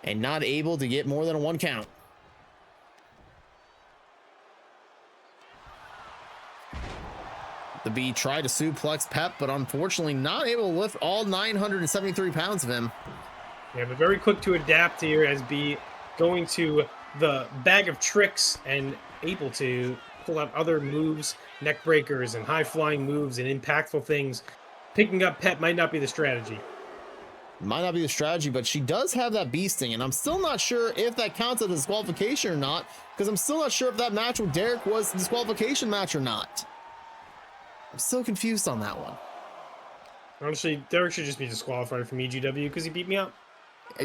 and not able to get more than a 1 count. The B tried to suplex Pep, but unfortunately not able to lift all 973 pounds of him. Yeah, but very quick to adapt here as B going to the bag of tricks and able to pull out other moves, neck breakers and high-flying moves and impactful things. Picking up Pep might not be the strategy. Might not be the strategy, but she does have that bee sting, and I'm still not sure if that counts as a disqualification or not, because I'm still not sure if that match with Derrick was a disqualification match or not. I'm still confused on that one. Honestly, Derrick should just be disqualified from EGW because he beat me up.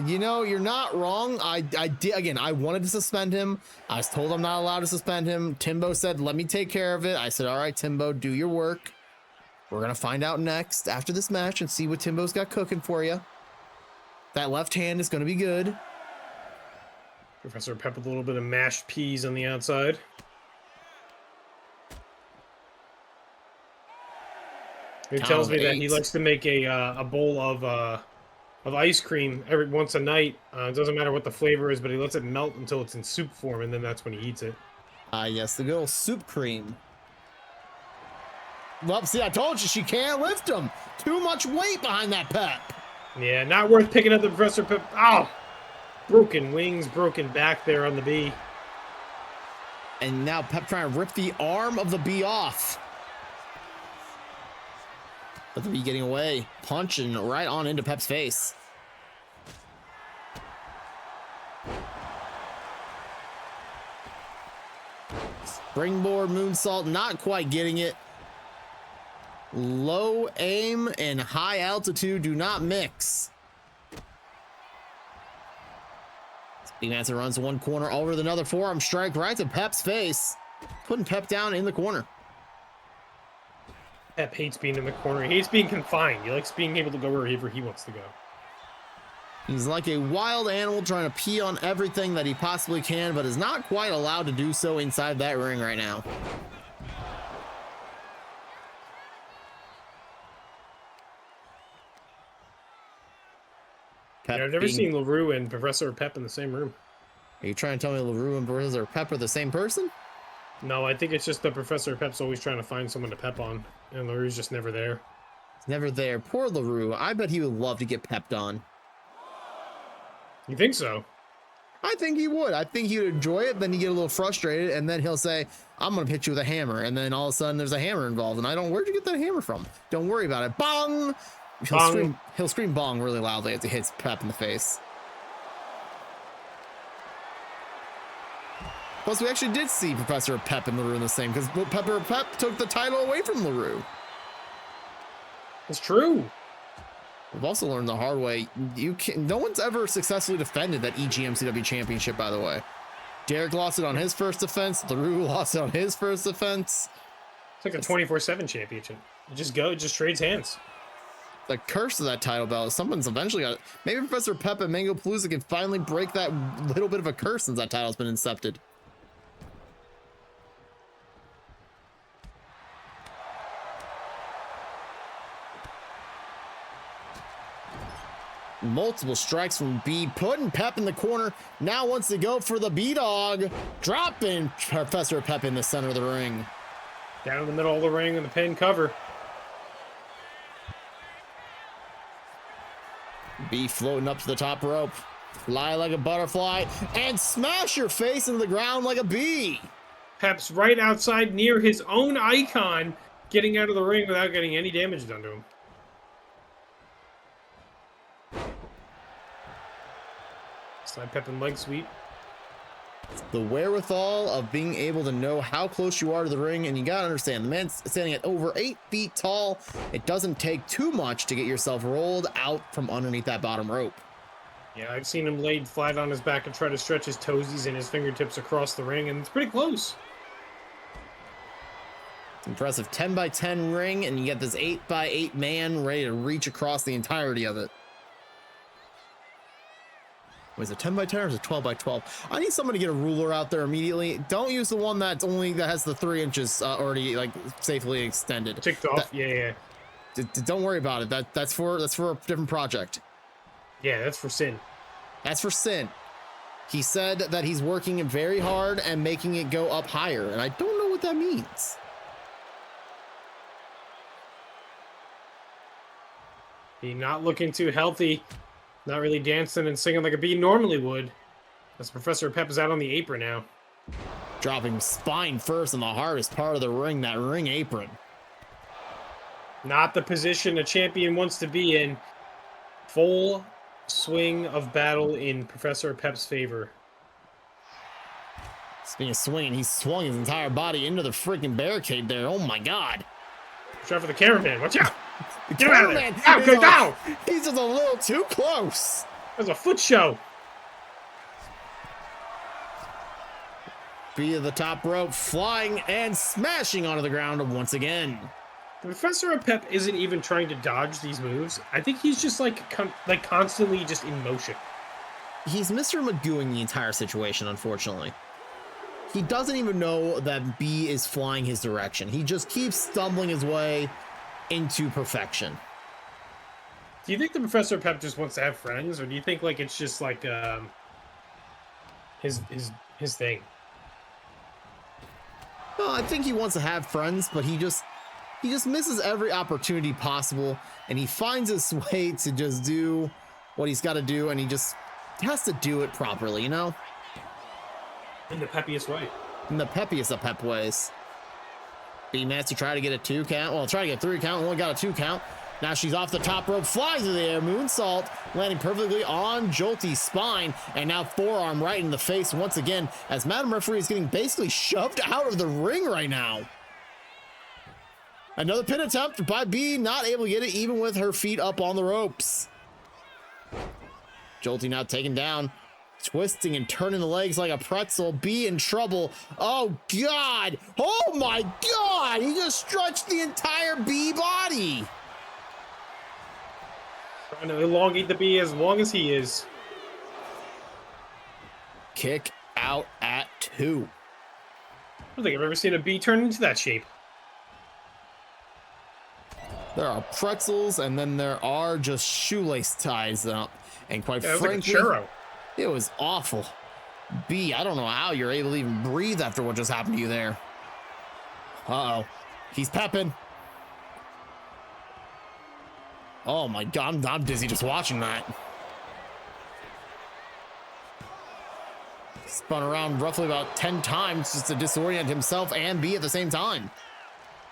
You know, you're not wrong. I did, again, I wanted to suspend him. I was told I'm not allowed to suspend him. Timbo said, let me take care of it. I said, all right, Timbo, do your work. We're going to find out next after this match and see what Timbo's got cooking for you. That left hand is going to be good. Professor Pep with a little bit of mashed peas on the outside. He tells me that he likes to make a bowl of ice cream every once a night. It doesn't matter what the flavor is, but he lets it melt until it's in soup form, and then that's when he eats it. Yes, the good old soup cream. Well, see, I told you, she can't lift him. Too much weight behind that Pep. Yeah, not worth picking up the Professor Pep. Oh! Broken wings, broken back there on the bee. And now Pep trying to rip the arm of the bee off. But the bee getting away, punching right on into Pep's face. Springboard moonsault, not quite getting it. Low aim and high altitude do not mix. Beemancer runs to one corner over another forearm strike right to Pep's face, putting Pep down in the corner. Pep hates being in the corner. He hates being confined. He likes being able to go wherever he wants to go. He's like a wild animal trying to pee on everything that he possibly can, but is not quite allowed to do so inside that ring right now. Yeah, I've never seen LaRue and Professor of Pep in the same room. Are you trying to tell me LaRue and Professor Pep are the same person? No, I think it's just that Professor of Pep's always trying to find someone to pep on, and LaRue's just never there. He's never there. Poor LaRue. I bet he would love to get pepped on. You think so? I think he would. I think he would enjoy it. Then he get a little frustrated, and then he'll say, "I'm gonna hit you with a hammer," and then all of a sudden there's a hammer involved, and I don't. Where'd you get that hammer from? Don't worry about it. Bong! He'll scream bong really loudly as he hits Pep in the face. Plus, we actually did see Professor of Pep and LaRue in the same, because Pep took the title away from LaRue. It's true. We've also learned the hard way. No one's ever successfully defended that EGMCW championship, by the way. Derrick lost it on his first defense. LaRue lost it on his first defense. It's like a 24/7 championship. It just trades hands. The curse of that title belt is someone's eventually got it. Maybe Professor Pep and Mango Palooza can finally break that little bit of a curse since that title's been incepted. Multiple strikes from B, putting Pep in the corner. Now wants to go for the B-Dog, dropping Professor Pep in the center of the ring. Down in the middle of the ring in the pin cover. B floating up to the top rope. Fly like a butterfly and smash your face into the ground like a bee. Pep's right outside near his own icon, getting out of the ring without getting any damage done to him. Slide Pep and leg sweep. The wherewithal of being able to know how close you are to the ring, and you gotta understand, the man's standing at over 8 feet tall. It doesn't take too much to get yourself rolled out from underneath that bottom rope. Yeah, I've seen him laid flat on his back and try to stretch his toesies and his fingertips across the ring, and it's pretty close. It's impressive 10 by 10 ring, and you get this 8 by 8 man ready to reach across the entirety of it. Was it 10 by 10 or is it 12 by 12? I need someone to get a ruler out there immediately. Don't use the one that has the 3 inches already like safely extended. Ticked off. Yeah. Don't worry about it. That's for a different project. Yeah, that's for Sin. That's for Sin. He said that he's working very hard and making it go up higher, and I don't know what that means. He not looking too healthy. Not really dancing and singing like a bee normally would. As Professor Pep is out on the apron now. Dropping spine first in the hardest part of the ring, that ring apron. Not the position a champion wants to be in. Full swing of battle in Professor Pep's favor. Speaking of swinging, he swung his entire body into the freaking barricade there. Oh my God. Watch out for the cameraman. Watch out. The Get out of there. Down, go down. He's just a little too close. There's a foot show. Via the top rope, flying and smashing onto the ground once again. The Professor of Pep isn't even trying to dodge these moves. I think he's just like constantly just in motion. He's Mr. Magooing the entire situation, unfortunately. He doesn't even know that B is flying his direction. He just keeps stumbling his way into perfection. Do you think the Professor of Pep just wants to have friends, or do you think like it's just like his thing? Well, I think he wants to have friends, but he just misses every opportunity possible, and he finds his way to just do what he's got to do, and he just has to do it properly, you know? In the peppiest way. In the peppiest of Pep ways. Beemancer try to get a 2 count. Well, try to get a 3 count. Only got a 2 count. Now she's off the top rope, flies through the air, moonsault, landing perfectly on Jolty's spine, and now forearm right in the face once again, as Madam Referee is getting basically shoved out of the ring right now. Another pin attempt by B, not able to get it even with her feet up on the ropes. Jolty now taken down. twisting and turning the legs like a pretzel. Be in trouble. Oh God. Oh my God. He just stretched the entire Bee body. Trying to elongate the Bee as long as he is. Kick out at 2. I don't think I've ever seen a Bee turn into that shape. There are pretzels, and then there are just shoelace ties up. And quite frankly, like a churro. It was awful. Bee, I don't know how you're able to even breathe after what just happened to you there. Uh-oh. He's pepping. Oh my God, I'm dizzy just watching that. Spun around roughly about 10 times just to disorient himself and Bee at the same time.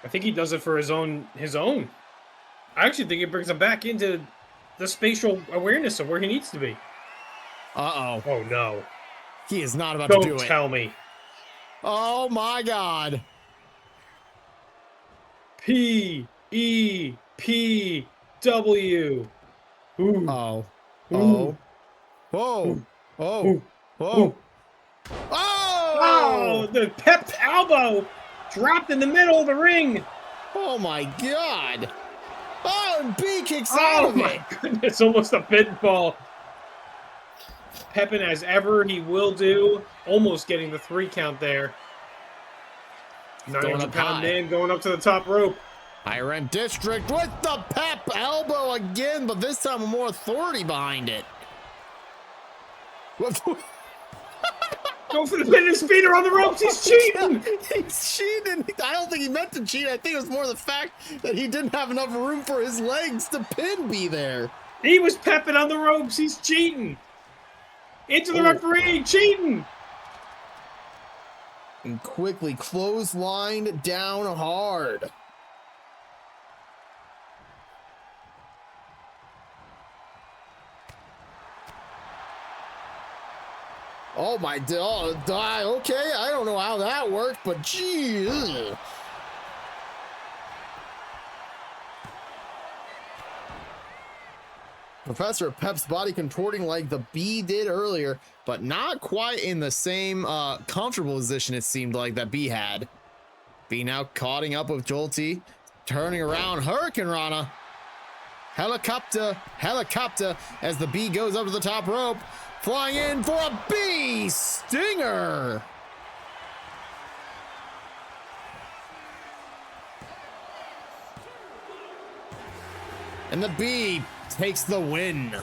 I think he does it for his own. I actually think it brings him back into the spatial awareness of where he needs to be. Uh-oh. Oh no. He is not about to do it. Don't tell me. Oh my God. P-E-P-W. Ooh. Oh. Ooh. Oh. Whoa. Ooh. Whoa. Ooh. Whoa. Ooh. Oh! Oh, the Pep elbow dropped in the middle of the ring. Oh my God. Oh, and Bee kicks out of it. Oh my goodness, almost a pinfall. Peppin' as ever he will do. Almost getting the 3 count there. 900-pound man going up to the top rope. Iron District with the Pep elbow again, but this time with more authority behind it. Go for the pin. His feet are on the ropes. He's cheating. He's cheating. I don't think he meant to cheat. I think it was more the fact that he didn't have enough room for his legs to pin Bee there. He was pepping on the ropes. He's cheating. Into the referee. Cheating. And quickly clotheslined down hard. Oh my God. Okay, I don't know how that worked, but geez. Professor of Pep's body contorting like the Bee did earlier, but not quite in the same comfortable position it seemed like that Bee had. Bee now caught up with Jolty, turning around Hurricane Rana. Helicopter as the Bee goes up to the top rope, flying in for a Bee Stinger. And the Bee takes the win.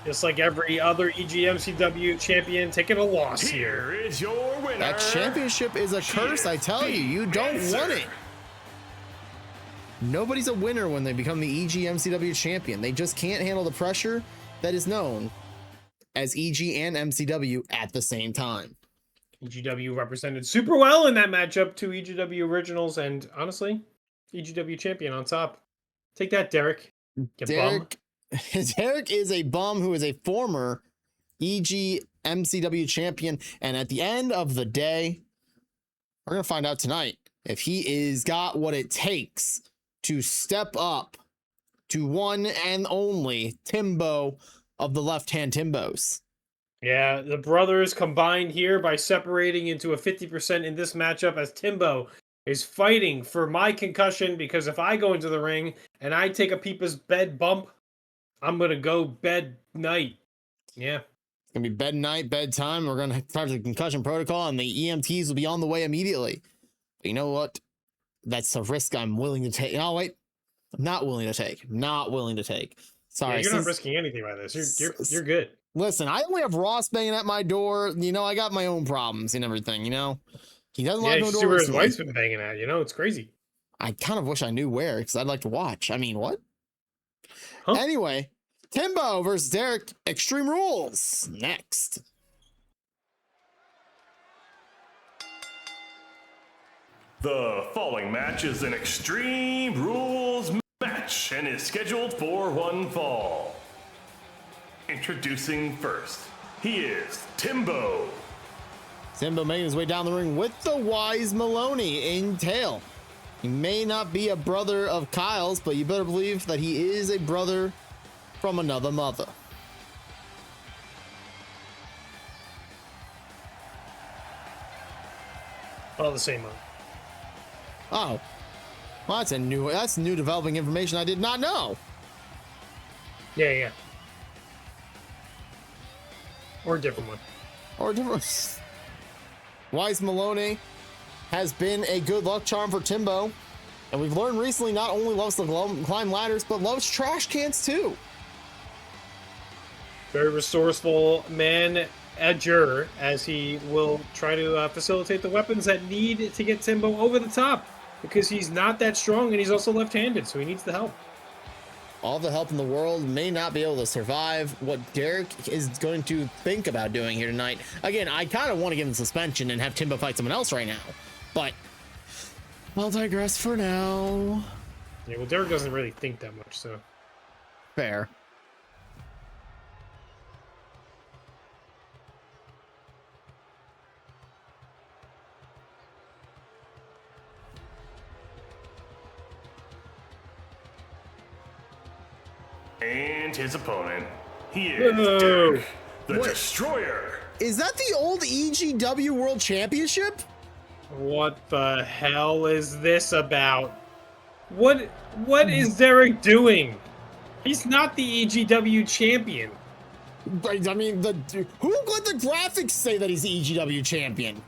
Just like every other EGMCW champion taking a loss Here is your winner. That championship is a curse, I tell you. You don't want it. Nobody's a winner when they become the EGMCW champion. They just can't handle the pressure that is known as EG and MCW at the same time. EGW represented super well in that matchup. 2 EGW originals and, honestly, EGW champion on top. Take that, Derrick. Derrick is a bum who is a former EG MCW champion. And at the end of the day, we're going to find out tonight if he is got what it takes to step up to one and only Timbo of the left-hand Timbos. Yeah, the brothers combined here by separating into a 50% in this matchup as Timbo is fighting for my concussion, because if I go into the ring and I take a Pipis bed bump, I'm going to go bed night. Yeah. It's going to be bed night, bedtime. We're going to start the concussion protocol, and the EMTs will be on the way immediately. But you know what? That's a risk I'm willing to take. No, wait. I'm not willing to take. Sorry. Yeah, you're not risking anything by this. You're good. Listen, I only have Ross banging at my door. You know, I got my own problems and everything, you know? He doesn't lock no see where doors. his wife's been banging at, you know? It's crazy. I kind of wish I knew where, because I'd like to watch. I mean, what? Huh? Anyway, Timbo versus Derrick, Extreme Rules. Next. The following match is an Extreme Rules match and is scheduled for one fall. Introducing first, he is Timbo. Timbo making his way down the ring with the Wise Maloney in tail. He may not be a brother of Kyle's, but you better believe that he is a brother from another mother. All the same month. Oh. Well, that's new developing information I did not know. Yeah. Or a different one. Or different. Wise Maloney has been a good luck charm for Timbo. And we've learned recently not only loves to climb ladders, but loves trash cans too. Very resourceful manager, as he will try to facilitate the weapons that need to get Timbo over the top. Because he's not that strong and he's also left-handed, so he needs the help. All the help in the world may not be able to survive what Derrick is going to think about doing here tonight. Again, I kind of want to give him suspension and have Timbo fight someone else right now, but I'll digress for now. Yeah, well, Derrick doesn't really think that much, so. Fair. And his opponent, he is Derrick, the Destroyer. Is that the old EGW World Championship? What the hell is this about? What is Derrick doing? He's not the EGW champion. I mean, who let the graphics say that he's the EGW champion?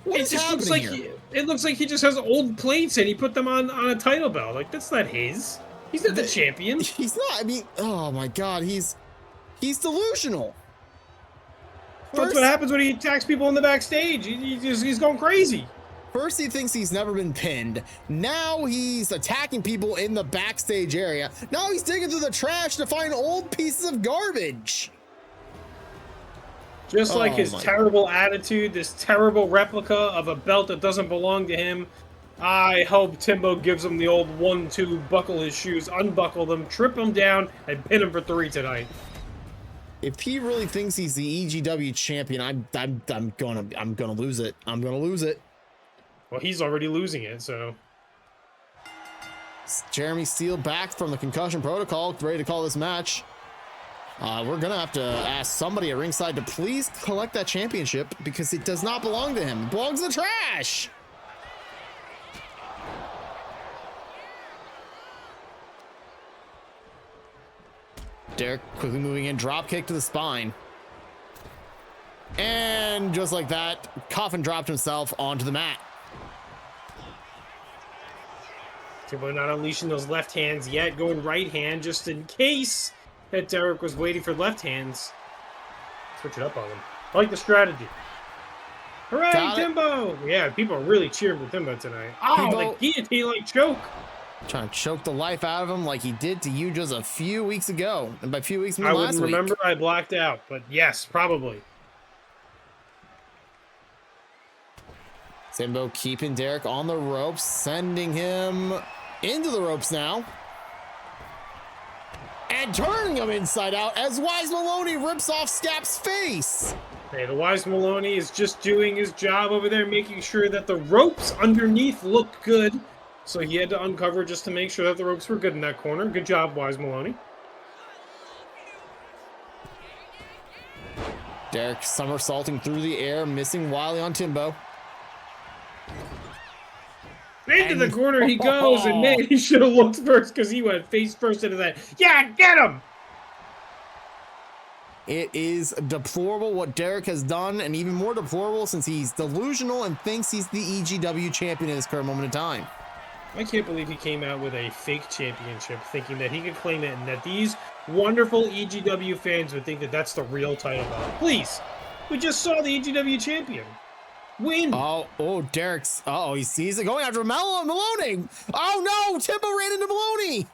What is happening here? It looks like he just has old plates and he put them on a title belt. Like, that's not his. He's not the champion. He's not. I mean, oh my God, he's delusional. That's what happens when he attacks people in the backstage. He's going crazy. First, he thinks he's never been pinned. Now he's attacking people in the backstage area. Now he's digging through the trash to find old pieces of garbage. Just like his terrible attitude, this terrible replica of a belt that doesn't belong to him. I hope Timbo gives him the old 1-2, buckle his shoes, unbuckle them, trip him down, and pin him for 3 tonight. If he really thinks he's the EGW champion, I'm gonna lose it. I'm gonna lose it. Well, he's already losing it, so. Jeremy Steele back from the concussion protocol, ready to call this match. We're gonna have to ask somebody at ringside to please collect that championship because it does not belong to him. It belongs in the trash. Derrick quickly moving in, drop kick to the spine. And just like that, Coffin dropped himself onto the mat. Timbo not unleashing those left hands yet, going right hand just in case that Derrick was waiting for left hands. Switch it up on him. I like the strategy. Hooray, Timbo! Yeah, people are really cheering for Timbo tonight. Oh, the guillotine-like choke! Trying to choke the life out of him like he did to you just a few weeks ago. And by a few weeks, I mean I last wouldn't week. remember, I blacked out, but yes, probably. Timbo keeping Derrick on the ropes, sending him into the ropes now. And turning him inside out as Wise Maloney rips off Skap's face. Hey, the Wise Maloney is just doing his job over there, making sure that the ropes underneath look good. So he had to uncover just to make sure that the ropes were good in that corner. Good job, Wise Maloney. Derrick somersaulting through the air, missing Wiley on Timbo. Into the corner he goes, and man, he should have looked first because he went face first into that. Yeah, get him! It is deplorable what Derrick has done, and even more deplorable since he's delusional and thinks he's the EGW champion in this current moment in time. I can't believe he came out with a fake championship thinking that he could claim it and that these wonderful EGW fans would think that that's the real title belt. Please, we just saw the EGW champion win. Derrick's, he sees it going after Maloney. Oh no, Timbo ran into Maloney.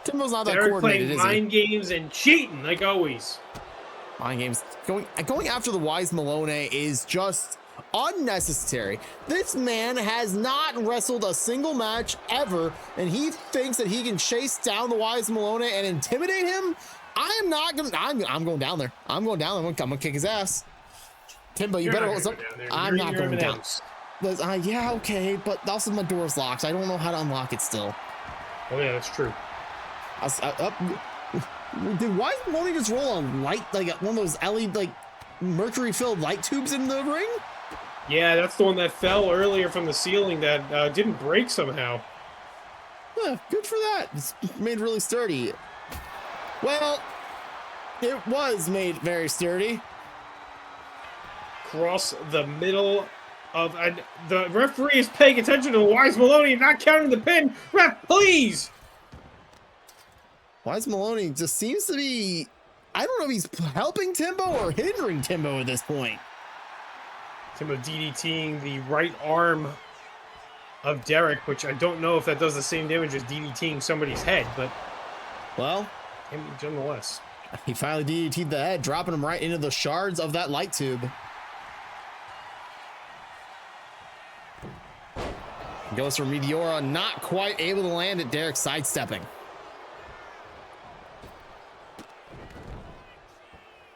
Timbo's not that coordinated, is he? Mind games and cheating like always. Mind games. Going after the Wise Maloney is just unnecessary. This man has not wrestled a single match ever, and he thinks that he can chase down the Wise Maloney and intimidate him. I'm going down there. I'm going down there. I'm gonna kick his ass. Timbo, you better. I'm not going down. Yeah, okay, but also my door's locked. I don't know how to unlock it still. Oh yeah, that's true. Did Wise Maloney just roll a light, like one of those LED, like mercury-filled light tubes in the ring? Yeah, that's the one that fell earlier from the ceiling that didn't break somehow. Yeah, good for that. It's made really sturdy. Well, it was made very sturdy. Across the middle of... the referee is paying attention to Wise Maloney and not counting the pin. Ref, please! Wise Maloney just seems to be... I don't know if he's helping Timbo or hindering Timbo at this point. Timbo DDTing the right arm of Derrick, which I don't know if that does the same damage as DDTing somebody's head, but... Well... nonetheless. He finally DDT'd the head, dropping him right into the shards of that light tube. Goes for Meteora, not quite able to land it. Derrick sidestepping.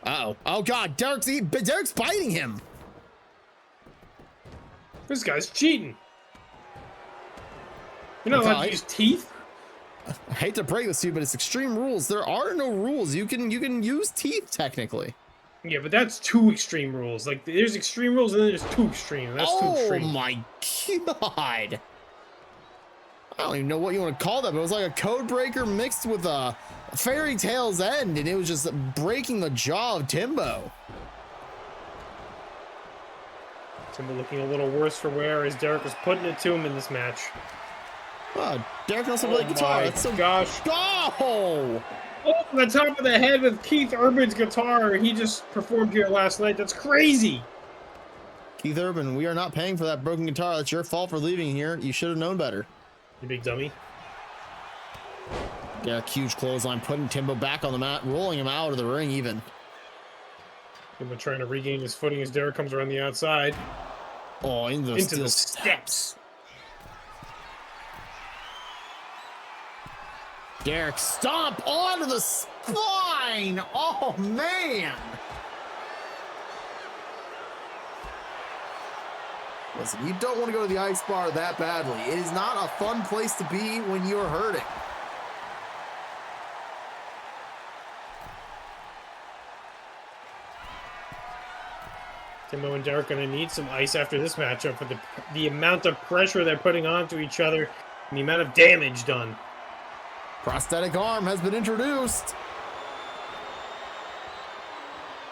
Uh-oh. Oh, God. Derrick's biting him. This guy's cheating. You're not allowed to use teeth? I hate to break this to you, but it's Extreme Rules. There are no rules. You can use teeth, technically. Yeah, but that's 2 Extreme Rules. Like, there's Extreme Rules and then there's 2 Extreme. That's 2 Extreme. Oh, my God. I don't even know what you want to call that, but it was like a code breaker mixed with a fairy tale's end, and it was just breaking the jaw of Timbo. Timbo looking a little worse for wear as Derrick was putting it to him in this match. Oh, Derrick can also play guitar. That's so gosh. Go! Oh, the top of the head with Keith Urban's guitar. He just performed here last night. That's crazy. Keith Urban, we are not paying for that broken guitar. That's your fault for leaving here. You should have known better. You big dummy. Yeah, huge clothesline, putting Timbo back on the mat, rolling him out of the ring even. Timbo trying to regain his footing as Derrick comes around the outside. Oh, into the steps. Derrick stomp onto the spine. Oh, man. Listen, you don't want to go to the ice bar that badly. It is not a fun place to be when you're hurting. Timbo and Derrick are going to need some ice after this matchup for the amount of pressure they're putting onto each other and the amount of damage done. Prosthetic arm has been introduced.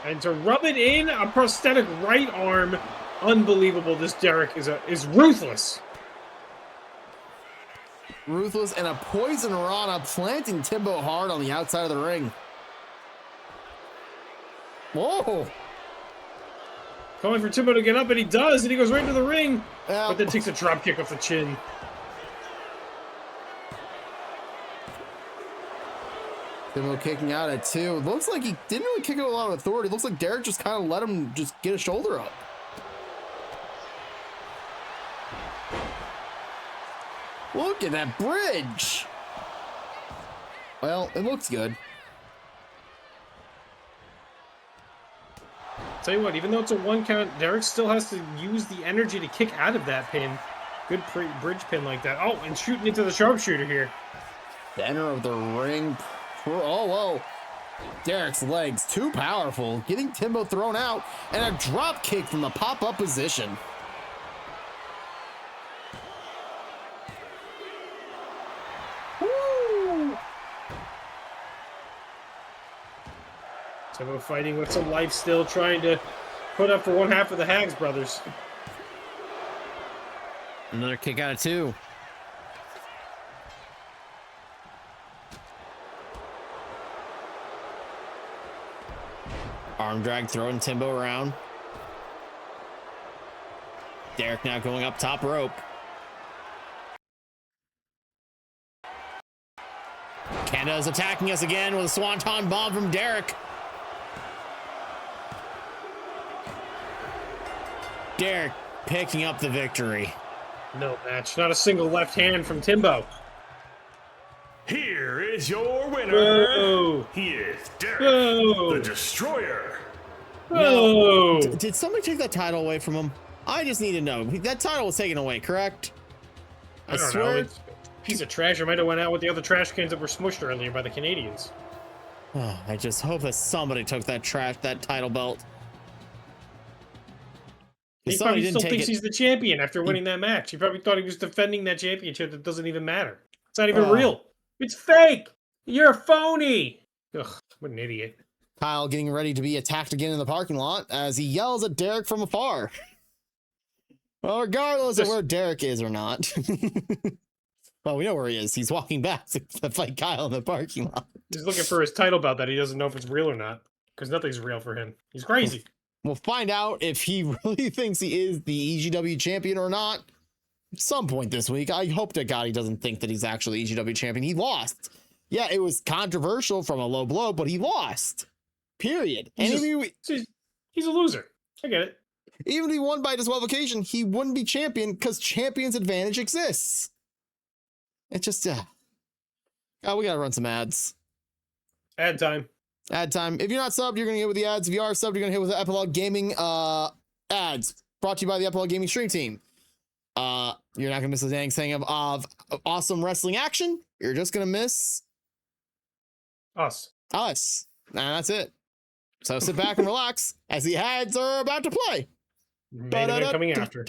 And to rub it in, a prosthetic right arm. Unbelievable. This Derrick is ruthless. Ruthless and a poison rana planting Timbo hard on the outside of the ring. Whoa. Calling for Timbo to get up, and he does, and he goes right into the ring. But then takes a drop kick off the chin. Timbo kicking out at 2. Looks like he didn't really kick it with a lot of authority. Looks like Derrick just kind of let him just get a shoulder up. Look at that bridge. Well, it looks good. Tell you what, even though it's a 1 count, Derrick still has to use the energy to kick out of that pin. Good bridge pin like that. Oh, and shooting into the sharpshooter here. Center of the ring. Oh, whoa. Derrick's legs too powerful, getting Timbo thrown out, and a drop kick from the pop-up position. Woo! Timbo fighting with some life still, trying to put up for one half of the Hags brothers. Another kick out of 2. Arm drag, throwing Timbo around. Derrick now going up top rope. Kenda is attacking us again with a swanton bomb from Derrick. Derrick picking up the victory. No match. Not a single left hand from Timbo. Here is your winner. Whoa. He is Derrick, Whoa. the Destroyer. Whoa. Did somebody take that title away from him? I just need to know. That title was taken away, correct? I don't know. It's a piece of trash. It might have went out with the other trash cans that were smushed earlier by the Canadians. Oh, I just hope that somebody took that title belt. He Somebody probably didn't still take thinks it. he's the champion after winning that match. He probably thought he was defending that championship that doesn't even matter. It's not even real. It's fake. You're a phony. Ugh, what an idiot. Kyle getting ready to be attacked again in the parking lot as he yells at Derrick from afar. Well, regardless of where Derrick is or not. Well, we know where he is. He's walking back to fight Kyle in the parking lot. He's looking for his title belt that he doesn't know if it's real or not. Because nothing's real for him. He's crazy. We'll find out if he really thinks he is the EGW champion or not at some point this week. I hope to God he doesn't think that he's actually EGW champion. He lost. Yeah, it was controversial from a low blow, but he lost. Period. He's a loser. I get it. Even if he won by disqualification, he wouldn't be champion because champion's advantage exists. It's just, we gotta run some ads. Ad time. Ad time. If you're not subbed, you're gonna hit with the ads. If you are subbed, you're gonna hit with the Epilogue Gaming ads. Brought to you by the Epilogue Gaming stream team. You're not gonna miss a dang thing of awesome wrestling action. You're just gonna miss us. And that's it. So sit back and relax as the ads are about to play. Main event coming after.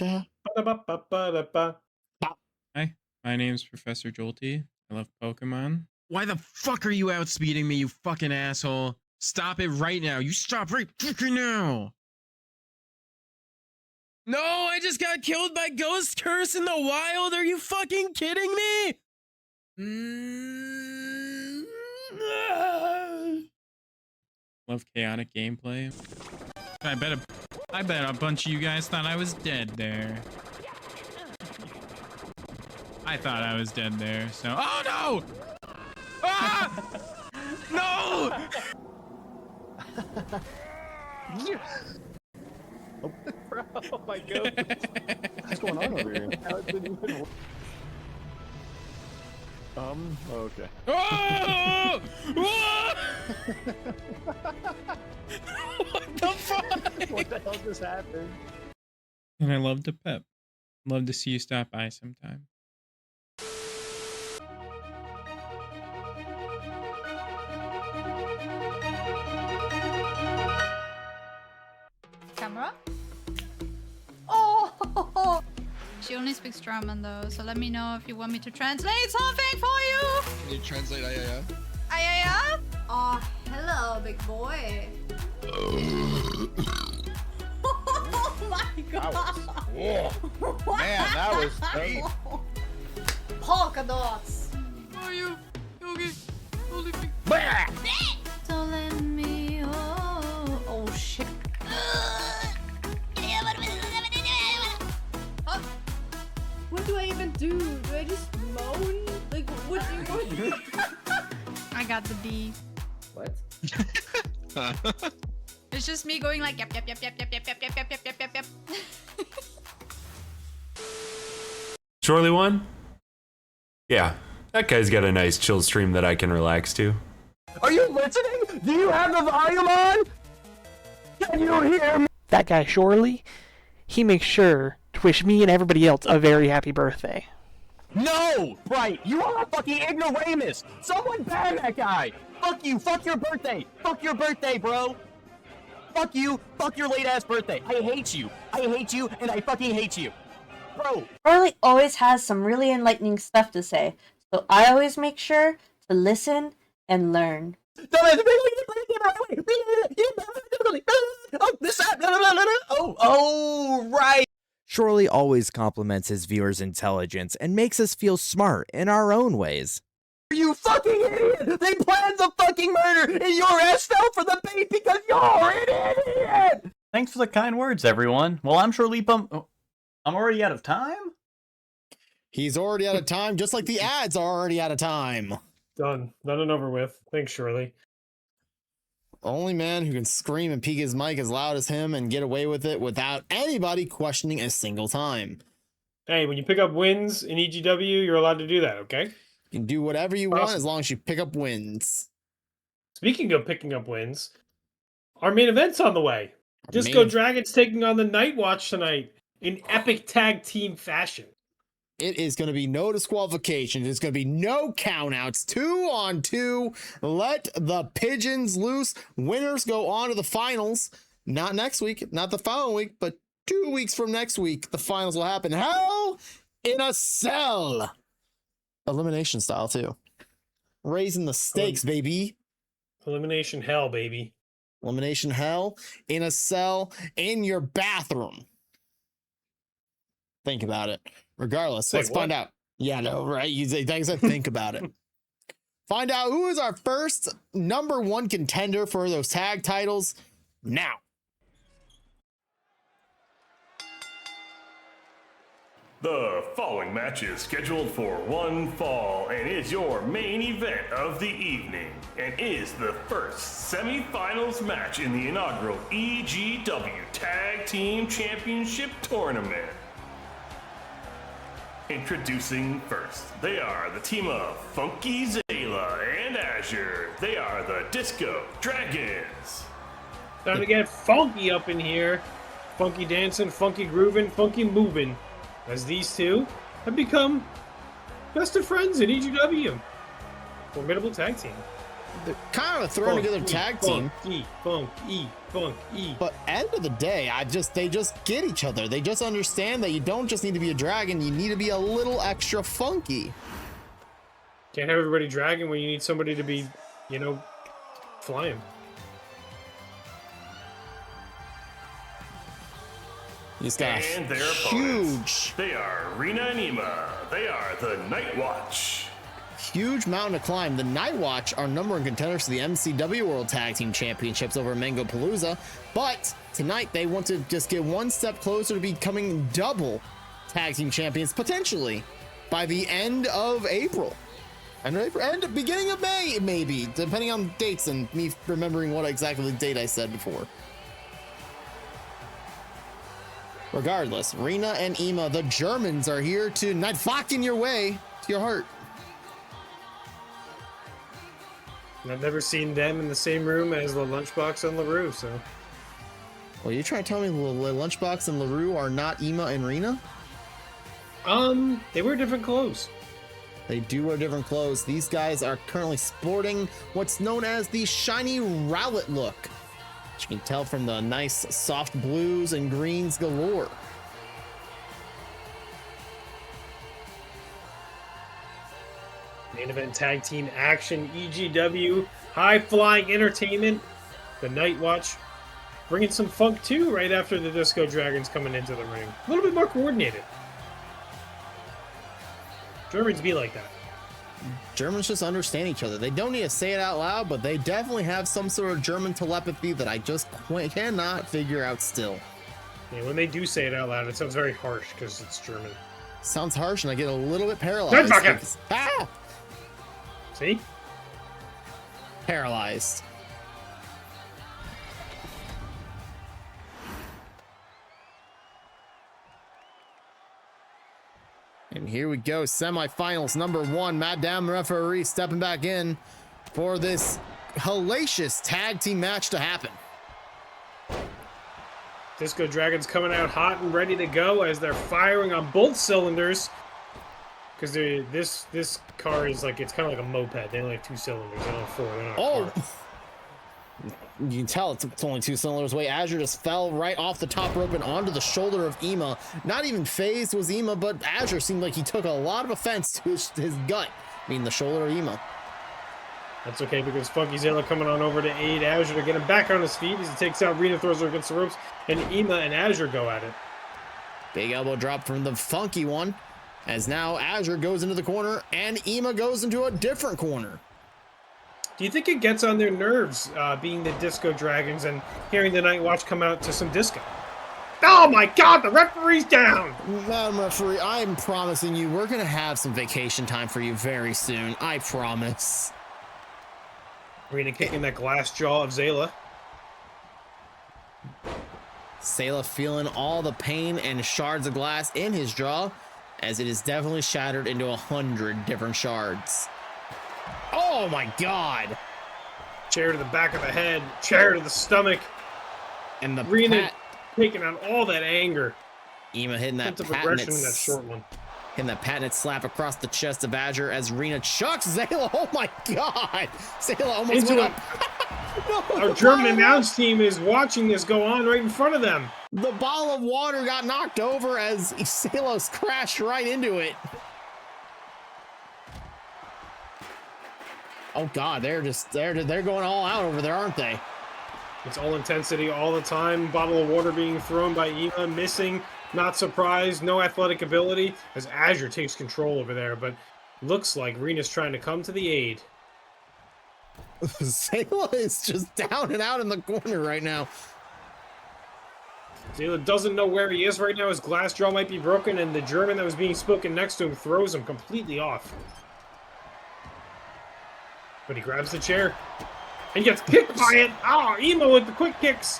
Hi, my name's Professor Jolty. I love Pokemon. Why the fuck are you outspeeding me, you fucking asshole? Stop it right now. You stop right fucking now. No, I just got killed by Ghost Curse in the wild. Are you fucking kidding me? Love chaotic gameplay. I bet a bunch of you guys thought I was dead there. I thought I was dead there, so... Oh, no! Ah! No! Oh my god. What's going on over here? How it didn't even... okay. Oh! What the fuck? What the hell just happened? And I love the Pep. Love to see you stop by sometime. Camera? Oh! She only speaks German though, so let me know if you want me to translate something for you! Can you translate ayaya? Ayaya? Oh, hello, big boy. Oh my god! Man, that was deep. Polka dots! Are you okay? Holy Don't let me oh shit. What do I even do? Do I just moan? Like, what do you want? I got the D. What? It's just me going like yep. Shorely one? Yeah, that guy's got a nice chill stream that I can relax to. Are you listening? Do you have the volume on? Can you hear me? That guy Shorely, he makes sure to wish me and everybody else a very happy birthday. No! Right, you are a fucking ignoramus! Someone ban that guy! Fuck you, fuck your birthday! Fuck your birthday, bro! Fuck you, fuck your late-ass birthday! I hate you, and I fucking hate you! Bro! Shorely always has some really enlightening stuff to say, so I always make sure to listen and learn. Oh, right! Shorely always compliments his viewers' intelligence and makes us feel smart in our own ways. You fucking idiot! They planned the fucking murder, and your ass fell for the bait because you're an idiot! Thanks for the kind words, everyone. Well, I'm sure I'm already out of time? He's already out of time, just like the ads are already out of time. Done and over with. Thanks, Shirley. Only man who can scream and peek his mic as loud as him and get away with it without anybody questioning a single time. Hey, when you pick up wins in EGW, you're allowed to do that, okay? You can do whatever you want as long as you pick up wins. Speaking of picking up wins, our main event's on the way. Disco Dragons taking on the Nightwatch tonight in epic tag team fashion. It is going to be no disqualifications. It's going to be no countouts. 2-on-2. Let the pigeons loose. Winners go on to the finals. Not next week, not the following week, but 2 weeks from next week, the finals will happen. Hell in a Cell. Elimination style, too. Raising the stakes, baby. Elimination hell, baby. Elimination hell in a cell in your bathroom. Think about it. Regardless, let's find out. Yeah, no, right? You said think about it. Find out who is our first #1 contender for those tag titles now. The following match is scheduled for one fall and is your main event of the evening and is the first semifinals match in the inaugural EGW Tag Team Championship Tournament. Introducing first, they are the team of Funky Zayla and Azure. They are the Disco Dragons. Time to get funky up in here. Funky dancing, funky grooving, funky moving. As these two have become best of friends in EGW. Formidable tag team. They're kind of a thrown together tag team. Funky. But end of the day, they just get each other. They just understand that you don't just need to be a dragon, you need to be a little extra funky. Can't have everybody dragging when you need somebody to be, flying. He's got and their opponents. They are Rena and Ema. They are the Nightwatch. Huge mountain to climb. The Nightwatch are #1 contenders to the MCW World Tag Team Championships over Mango Palooza, but tonight they want to just get one step closer to becoming double tag team champions, potentially by the end of April. And beginning of May, maybe, depending on dates and me remembering what exactly the date I said before. Regardless, Rena and Ema, the Germans, are here to not fuck in your way to your heart. I've never seen them in the same room as the Lunchbox and LaRue, so. Well, you trying to tell me the Lunchbox and LaRue are not Ema and Rena? They wear different clothes. They do wear different clothes. These guys are currently sporting what's known as the shiny rowlet look. You can tell from the nice soft blues and greens galore. Main event tag team action, EGW, high flying entertainment, the Nightwatch, bringing some funk too right after the Disco Dragons coming into the ring. A little bit more coordinated. Germans be like that. Germans just understand each other. They don't need to say it out loud, but they definitely have some sort of German telepathy that I just cannot figure out still. Yeah, when they do say it out loud, it sounds very harsh because it's German. Sounds harsh, and I get a little bit paralyzed. See? Paralyzed. And here we go, semifinals #1. Madame Referee stepping back in for this hellacious tag team match to happen. Disco Dragons coming out hot and ready to go as they're firing on both cylinders. Because this car is like, it's kind of like a moped. They only have 2 cylinders. They don't have 4. They're not a car. You can tell it's only 2 cylinders away. Azure just fell right off the top rope and onto the shoulder of Ema. Not even phased was Ema, but Azure seemed like he took a lot of offense to his gut. I mean, the shoulder of Ema. That's okay, because Funky Zayla coming on over to aid Azure to get him back on his feet as he takes out Rena, throws her against the ropes, and Ema and Azure go at it. Big elbow drop from the Funky one, as now Azure goes into the corner and Ema goes into a different corner. Do you think it gets on their nerves, being the Disco Dragons and hearing the Nightwatch come out to some disco? Oh my god, the referee's down! Madam Referee, I'm promising you we're going to have some vacation time for you very soon. I promise. Rena kicking that glass jaw of Zayla. Zayla feeling all the pain and shards of glass in his jaw, as it is definitely shattered into 100 different shards. Oh my god! Chair to the back of the head, chair to the stomach. And the Rena taking on all that anger. Ema hitting that patented slap across the chest of Azure as Rena chucks Zayla. Oh my god! Zayla almost went up. Our German announce team is watching this go on right in front of them. The bottle of water got knocked over as Salos crashed right into it. Oh God, they're going all out over there, aren't they? It's all intensity all the time. Bottle of water being thrown by Ema, missing. Not surprised. No athletic ability as Azure takes control over there, but looks like Rena's trying to come to the aid. Zayla is just down and out in the corner right now. Zayla doesn't know where he is right now. His glass jaw might be broken, and the German that was being spoken next to him throws him completely off. But he grabs the chair and gets kicked by it. Oh, Emo with the quick kicks.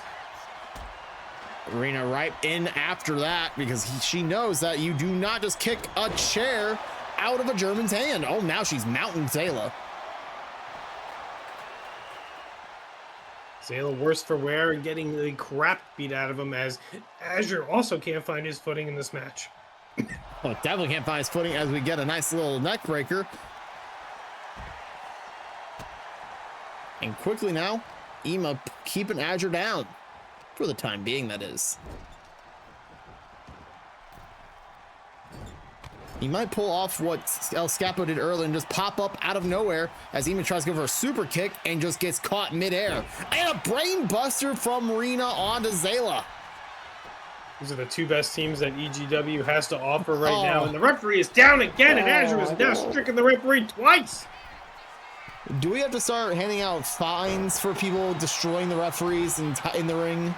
Rena right in after that because she knows that you do not just kick a chair out of a German's hand. Oh, now she's mounting Zayla. Zayla worse for wear and getting the crap beat out of him as Azure also can't find his footing in this match. Well, definitely can't find his footing as we get a nice little neck breaker. And quickly now, Ema keeping Azure down. For the time being, that is. He might pull off what El Skappo did earlier and just pop up out of nowhere as Ema tries to go for a super kick and just gets caught midair. And a brain buster from Rena onto Zayla. These are the two best teams that EGW has to offer right now. And the referee is down again, and Azure is now stricken the referee twice. Do we have to start handing out fines for people destroying the referees in the ring?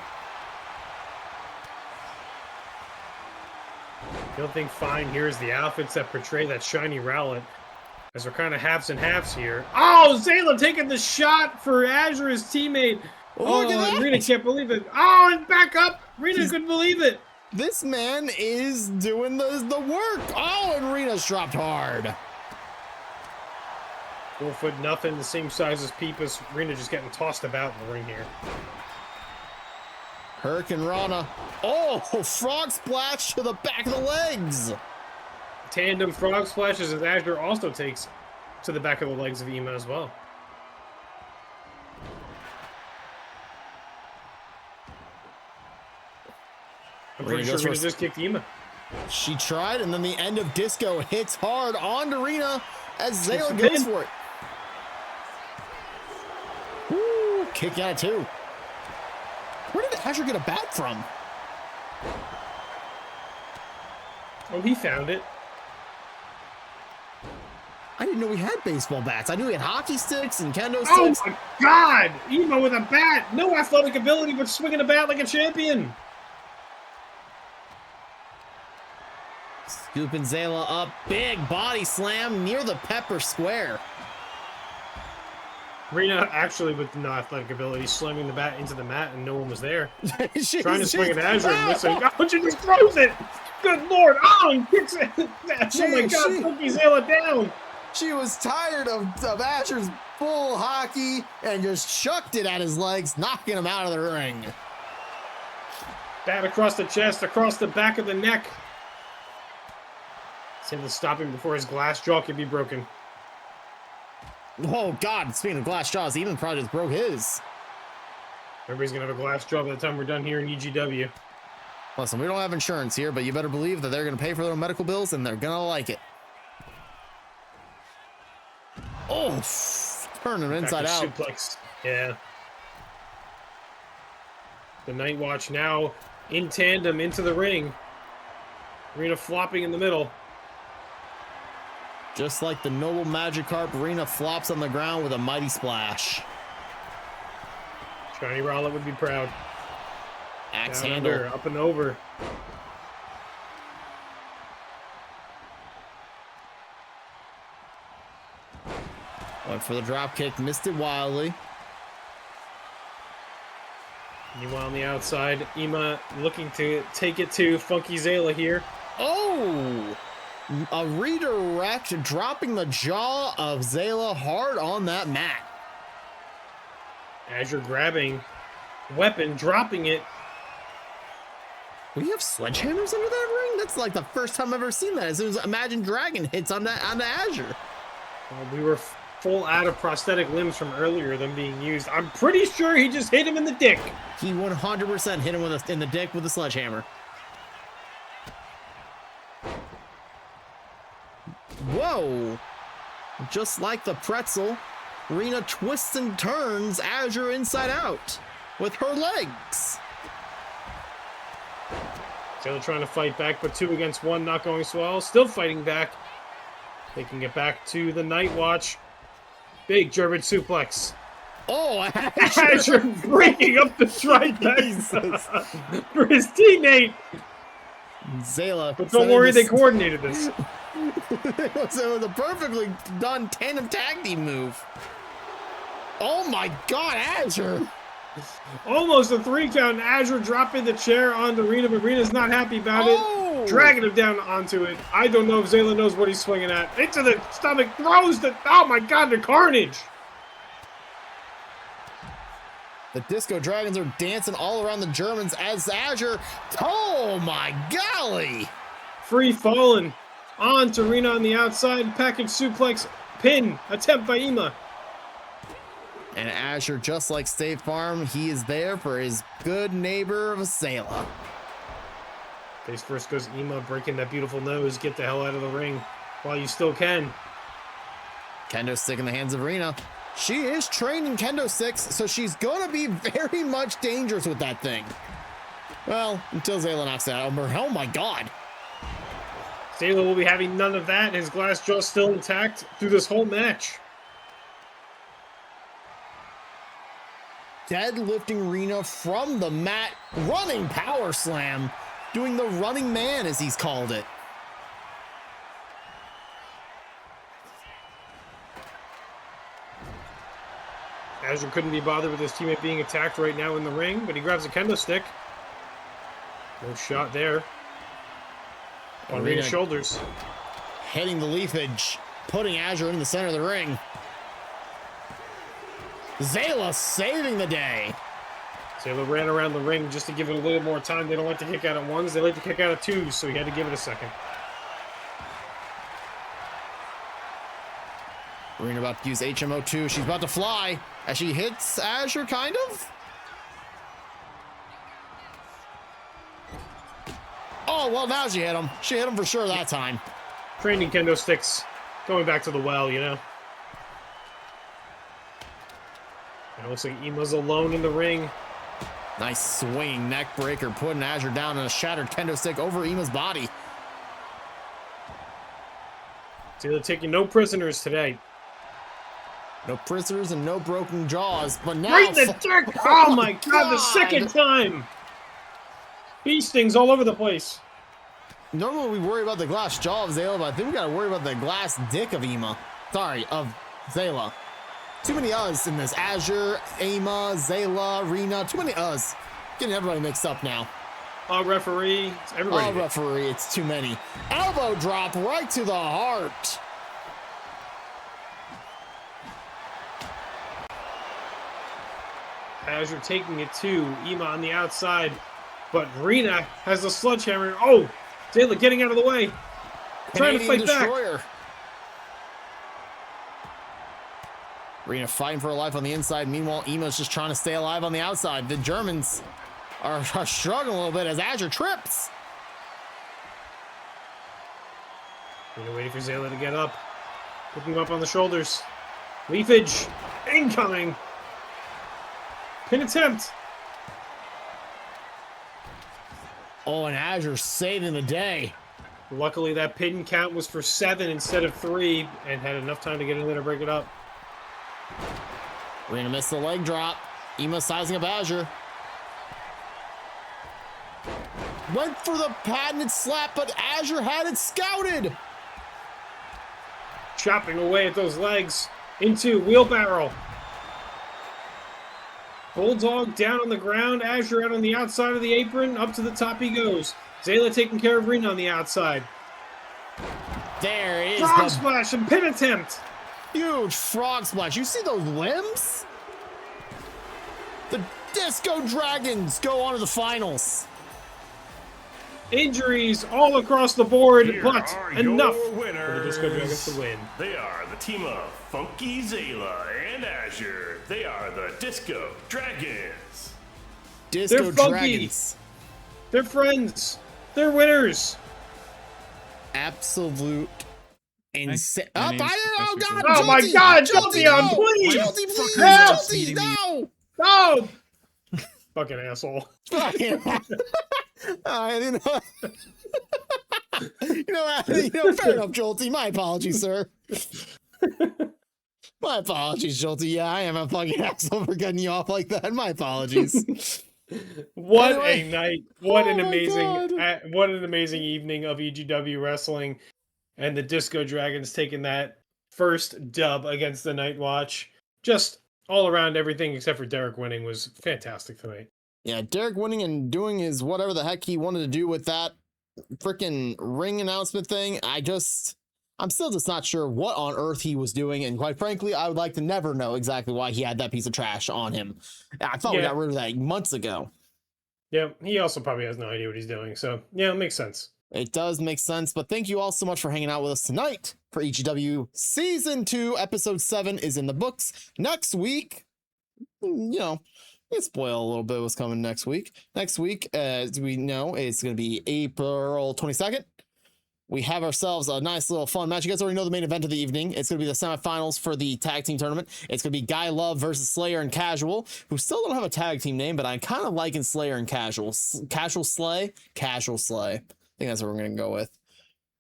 The only thing fine here is the outfits that portray that shiny rowlet. As we're kind of halves and halves here. Oh, Zayla taking the shot for Azure, his teammate. Look at that. Rena can't believe it. Oh, and back up. Rena couldn't believe it. This man is doing the work. Oh, and Rena's dropped hard. 4 foot nothing, the same size as Pipis. Rena just getting tossed about in the ring here. Hurricane Rana. Oh, frog splash to the back of the legs. Tandem frog splashes as Azure also takes to the back of the legs of Ema as well. I'm pretty sure Rena just kicked Ema. She tried, and then the end of disco hits hard on Rena as Zayla goes for it. Woo, kick out too. Where did Azure get a bat from? Oh, he found it. I didn't know we had baseball bats. I knew we had hockey sticks and kendo Oh sticks. my God! Ema with a bat! No athletic ability, but swinging a bat like a champion! Scooping Zayla up. Big body slam near the pepper square. Rena actually with no athletic ability slamming the bat into the mat and no one was there. Trying to swing at Azure and missing. Oh, she just throws it! Good Lord! Oh, and kicks it! Oh my God, Cookie Zayla down! She was tired of Azure's full hockey and just chucked it at his legs, knocking him out of the ring. Bat across the chest, across the back of the neck. It's able to stop him before his glass jaw can be broken. Oh God, speaking of glass jaws, even probably just broke his. Everybody's gonna have a glass jaw by the time we're done here in EGW. Listen, we don't have insurance here, but you better believe that they're gonna pay for their medical bills and they're gonna like it. Oh, turning him inside out. Suplex. Yeah. The Nightwatch now in tandem into the ring. Rena flopping in the middle. Just like the noble Magikarp, Rena flops on the ground with a mighty splash. Shiny Rowlet would be proud. Axe Down handle. under, up and over. Went for the drop kick, missed it wildly. Meanwhile on the outside, Ema looking to take it to Funky Zayla here. Oh! A redirect, dropping the jaw of Zayla hard on that mat. Azure grabbing weapon, dropping it. We have sledgehammers under that ring? That's like the first time I've ever seen that. As soon as Imagine Dragon hits on Azure. Well, we were full out of prosthetic limbs from earlier than being used. I'm pretty sure he just hit him in the dick. He 100% hit him in the dick with a sledgehammer. Whoa! Just like the pretzel, Rena twists and turns Azure inside out with her legs. Taylor trying to fight back, but 2 against 1, not going so well. Still fighting back. They can get back to the Nightwatch. Big German suplex. Oh, Azure breaking up the trifecta for his teammate. Zayla. But don't worry, they coordinated this. It was a perfectly done tandem tag team move. Oh my God, Azure! Almost a 3 count. Azure dropping the chair onto Rena, but Rena's not happy about it. Dragging him down onto it. I don't know if Zayla knows what he's swinging at. Into the stomach, throws the. Oh my God, the carnage! The Disco Dragons are dancing all around the Germans as Azure. Oh my golly! Free falling on to Rena on the outside. Package suplex pin attempt by Ema. And Azure, just like State Farm, he is there for his good neighbor of Zayla. Face first goes Ema, breaking that beautiful nose. Get the hell out of the ring while you still can. Kendo stick in the hands of Rena. She is trained in kendo sticks, so she's gonna be very much dangerous with that thing. Well, until Zayla knocks it out. Oh my God. Zayla will be having none of that. His glass jaw still intact through this whole match. Deadlifting Rena from the mat, running power slam, doing the running man as he's called it. Azure couldn't be bothered with his teammate being attacked right now in the ring, but he grabs a kendo stick. No shot there. On Rena's shoulders. Hitting the leafage, putting Azure in the center of the ring. Zayla saving the day. Zayla ran around the ring just to give it a little more time. They don't like to kick out at 1s, they like to kick out at 2s, so he had to give it a second. Rena about to use HMO2. She's about to fly as she hits Azure, kind of. Oh, well, now she hit him. She hit him for sure that time. Training kendo sticks. Going back to the well, you know. It looks like Ema's alone in the ring. Nice swinging neck breaker, putting Azure down on a shattered kendo stick over Ema's body. Zayla taking no prisoners today. No prisoners and no broken jaws, but now... Right in the dick! Oh my God, the second time! Bee stings all over the place. Normally we worry about the glass jaw of Zayla, but I think we gotta worry about the glass dick of Ema. Sorry, of Zayla. Too many us in this. Azure, Ema, Zayla, Rena. Too many us. Getting everybody mixed up now. Referee. It's everybody. Referee. It's too many. Elbow drop right to the heart. Azure taking it to Ema on the outside, but Rena has the sledgehammer. Oh, Zayla getting out of the way, trying to fight Destroyer. back. Rena fighting for her life on the inside. Meanwhile, Ema's just trying to stay alive on the outside. The Germans are struggling a little bit as Azure trips. Rena waiting for Zayla to get up, picking him up on the shoulders. Leafage incoming. Pin attempt. Oh, and Azure saving the day. Luckily, that pin count was for 7 instead of 3, and had enough time to get in there to break it up. Rena missed the leg drop. Ema sizing up Azure. Went for the patented slap, but Azure had it scouted. Chopping away at those legs into wheelbarrow. Bulldog down on the ground. Azure out on the outside of the apron. Up to the top he goes. Zayla taking care of Rena on the outside. There is frog splash and pin attempt. Huge frog splash. You see those limbs? The Disco Dragons go on to the finals. Injuries all across the board, Here but are enough your for the Disco Dragons to win. They are the team of Funky Zayla and Azure. They are the Disco Dragons. Disco They're funky. Dragons. They're friends. They're winners. Absolute insane. My name's Oh, Professor God. Oh my Jolty! God, Jolty, Jolteon, no! please! Jolty, please! Help! Jolty, no! No! Fucking asshole. You know, fair enough, Jolty. My apologies, sir. My apologies, Jolty. Yeah, I am a fucking asshole for cutting you off like that. My apologies. What Anyway. a night! What an Oh my what an amazing evening of EGW wrestling, and the Disco Dragons taking that first dub against the Nightwatch. Just all around, everything except for Derrick winning was fantastic tonight. Yeah, Derrick winning and doing his whatever the heck he wanted to do with that freaking ring announcement thing. I'm still just not sure what on earth he was doing, and quite frankly, I would like to never know exactly why he had that piece of trash on him. I thought we got rid of that months ago. Yeah, he also probably has no idea what he's doing, so yeah, it makes sense. It does make sense, but thank you all so much for hanging out with us tonight for EGW Season 2, Episode 7 is in the books. Next week, let's spoil a little bit what's coming next week. Next week, as we know, it's going to be April 22nd. We have ourselves a nice little fun match. You guys already know the main event of the evening. It's going to be the semifinals for the tag team tournament. It's going to be Guy Love versus Slayer and Casual, who still don't have a tag team name, but I'm kind of liking Slayer and Casual. Casual Slay? Casual Slay. I think that's what we're going to go with.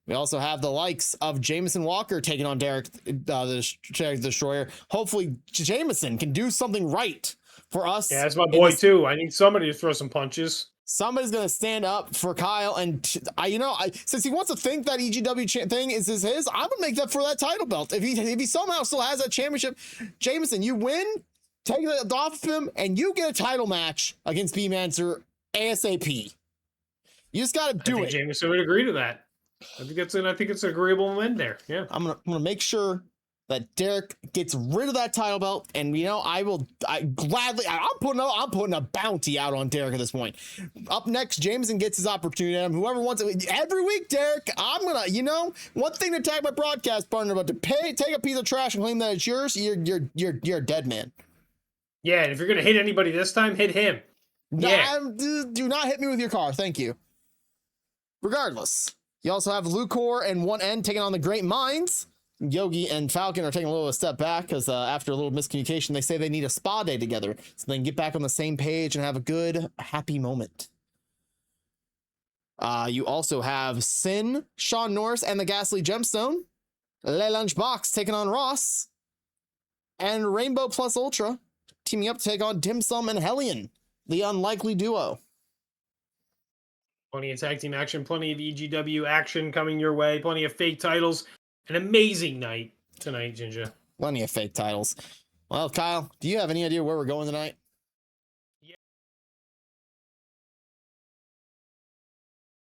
We also have the likes of Jameson Walker taking on Derrick, the Destroyer. Hopefully, Jameson can do something right for us. Yeah, that's my boy too. I need somebody to throw some punches. Somebody's gonna stand up for Kyle, and since he wants to think that EGW thing is his, I'm gonna make that for that title belt. If he somehow still has that championship, Jameson, you win, take it off of him, and you get a title match against Beemancer ASAP. You just gotta do it. Jameson would agree to that. I think it's an agreeable win there. Yeah, I'm gonna make sure that Derrick gets rid of that title belt, and I'm putting a bounty out on Derrick at this point. Up next, Jameson gets his opportunity at him. Whoever wants it every week, Derrick, I'm gonna, one thing to tag my broadcast partner, but to take a piece of trash and claim that it's yours, you're a dead man. Yeah, and if you're gonna hit anybody this time, hit him. Yeah. Do not hit me with your car, thank you. Regardless, you also have Lukor and 1N taking on the Great Minds. Yogi and Falcon are taking a little step back because after a little miscommunication, they say they need a spa day together so they can get back on the same page and have a good, happy moment. You also have Sin, Sean Norris, and the Ghastly Gemstone. Le Lunchbox taking on Ross. And Rainbow Plus Ultra teaming up to take on Dim Sum and Hellion, the unlikely duo. Plenty of tag team action, plenty of EGW action coming your way, plenty of fake titles. An amazing night tonight, Ginger. Plenty of fake titles. Well, Kyle, do you have any idea where we're going tonight?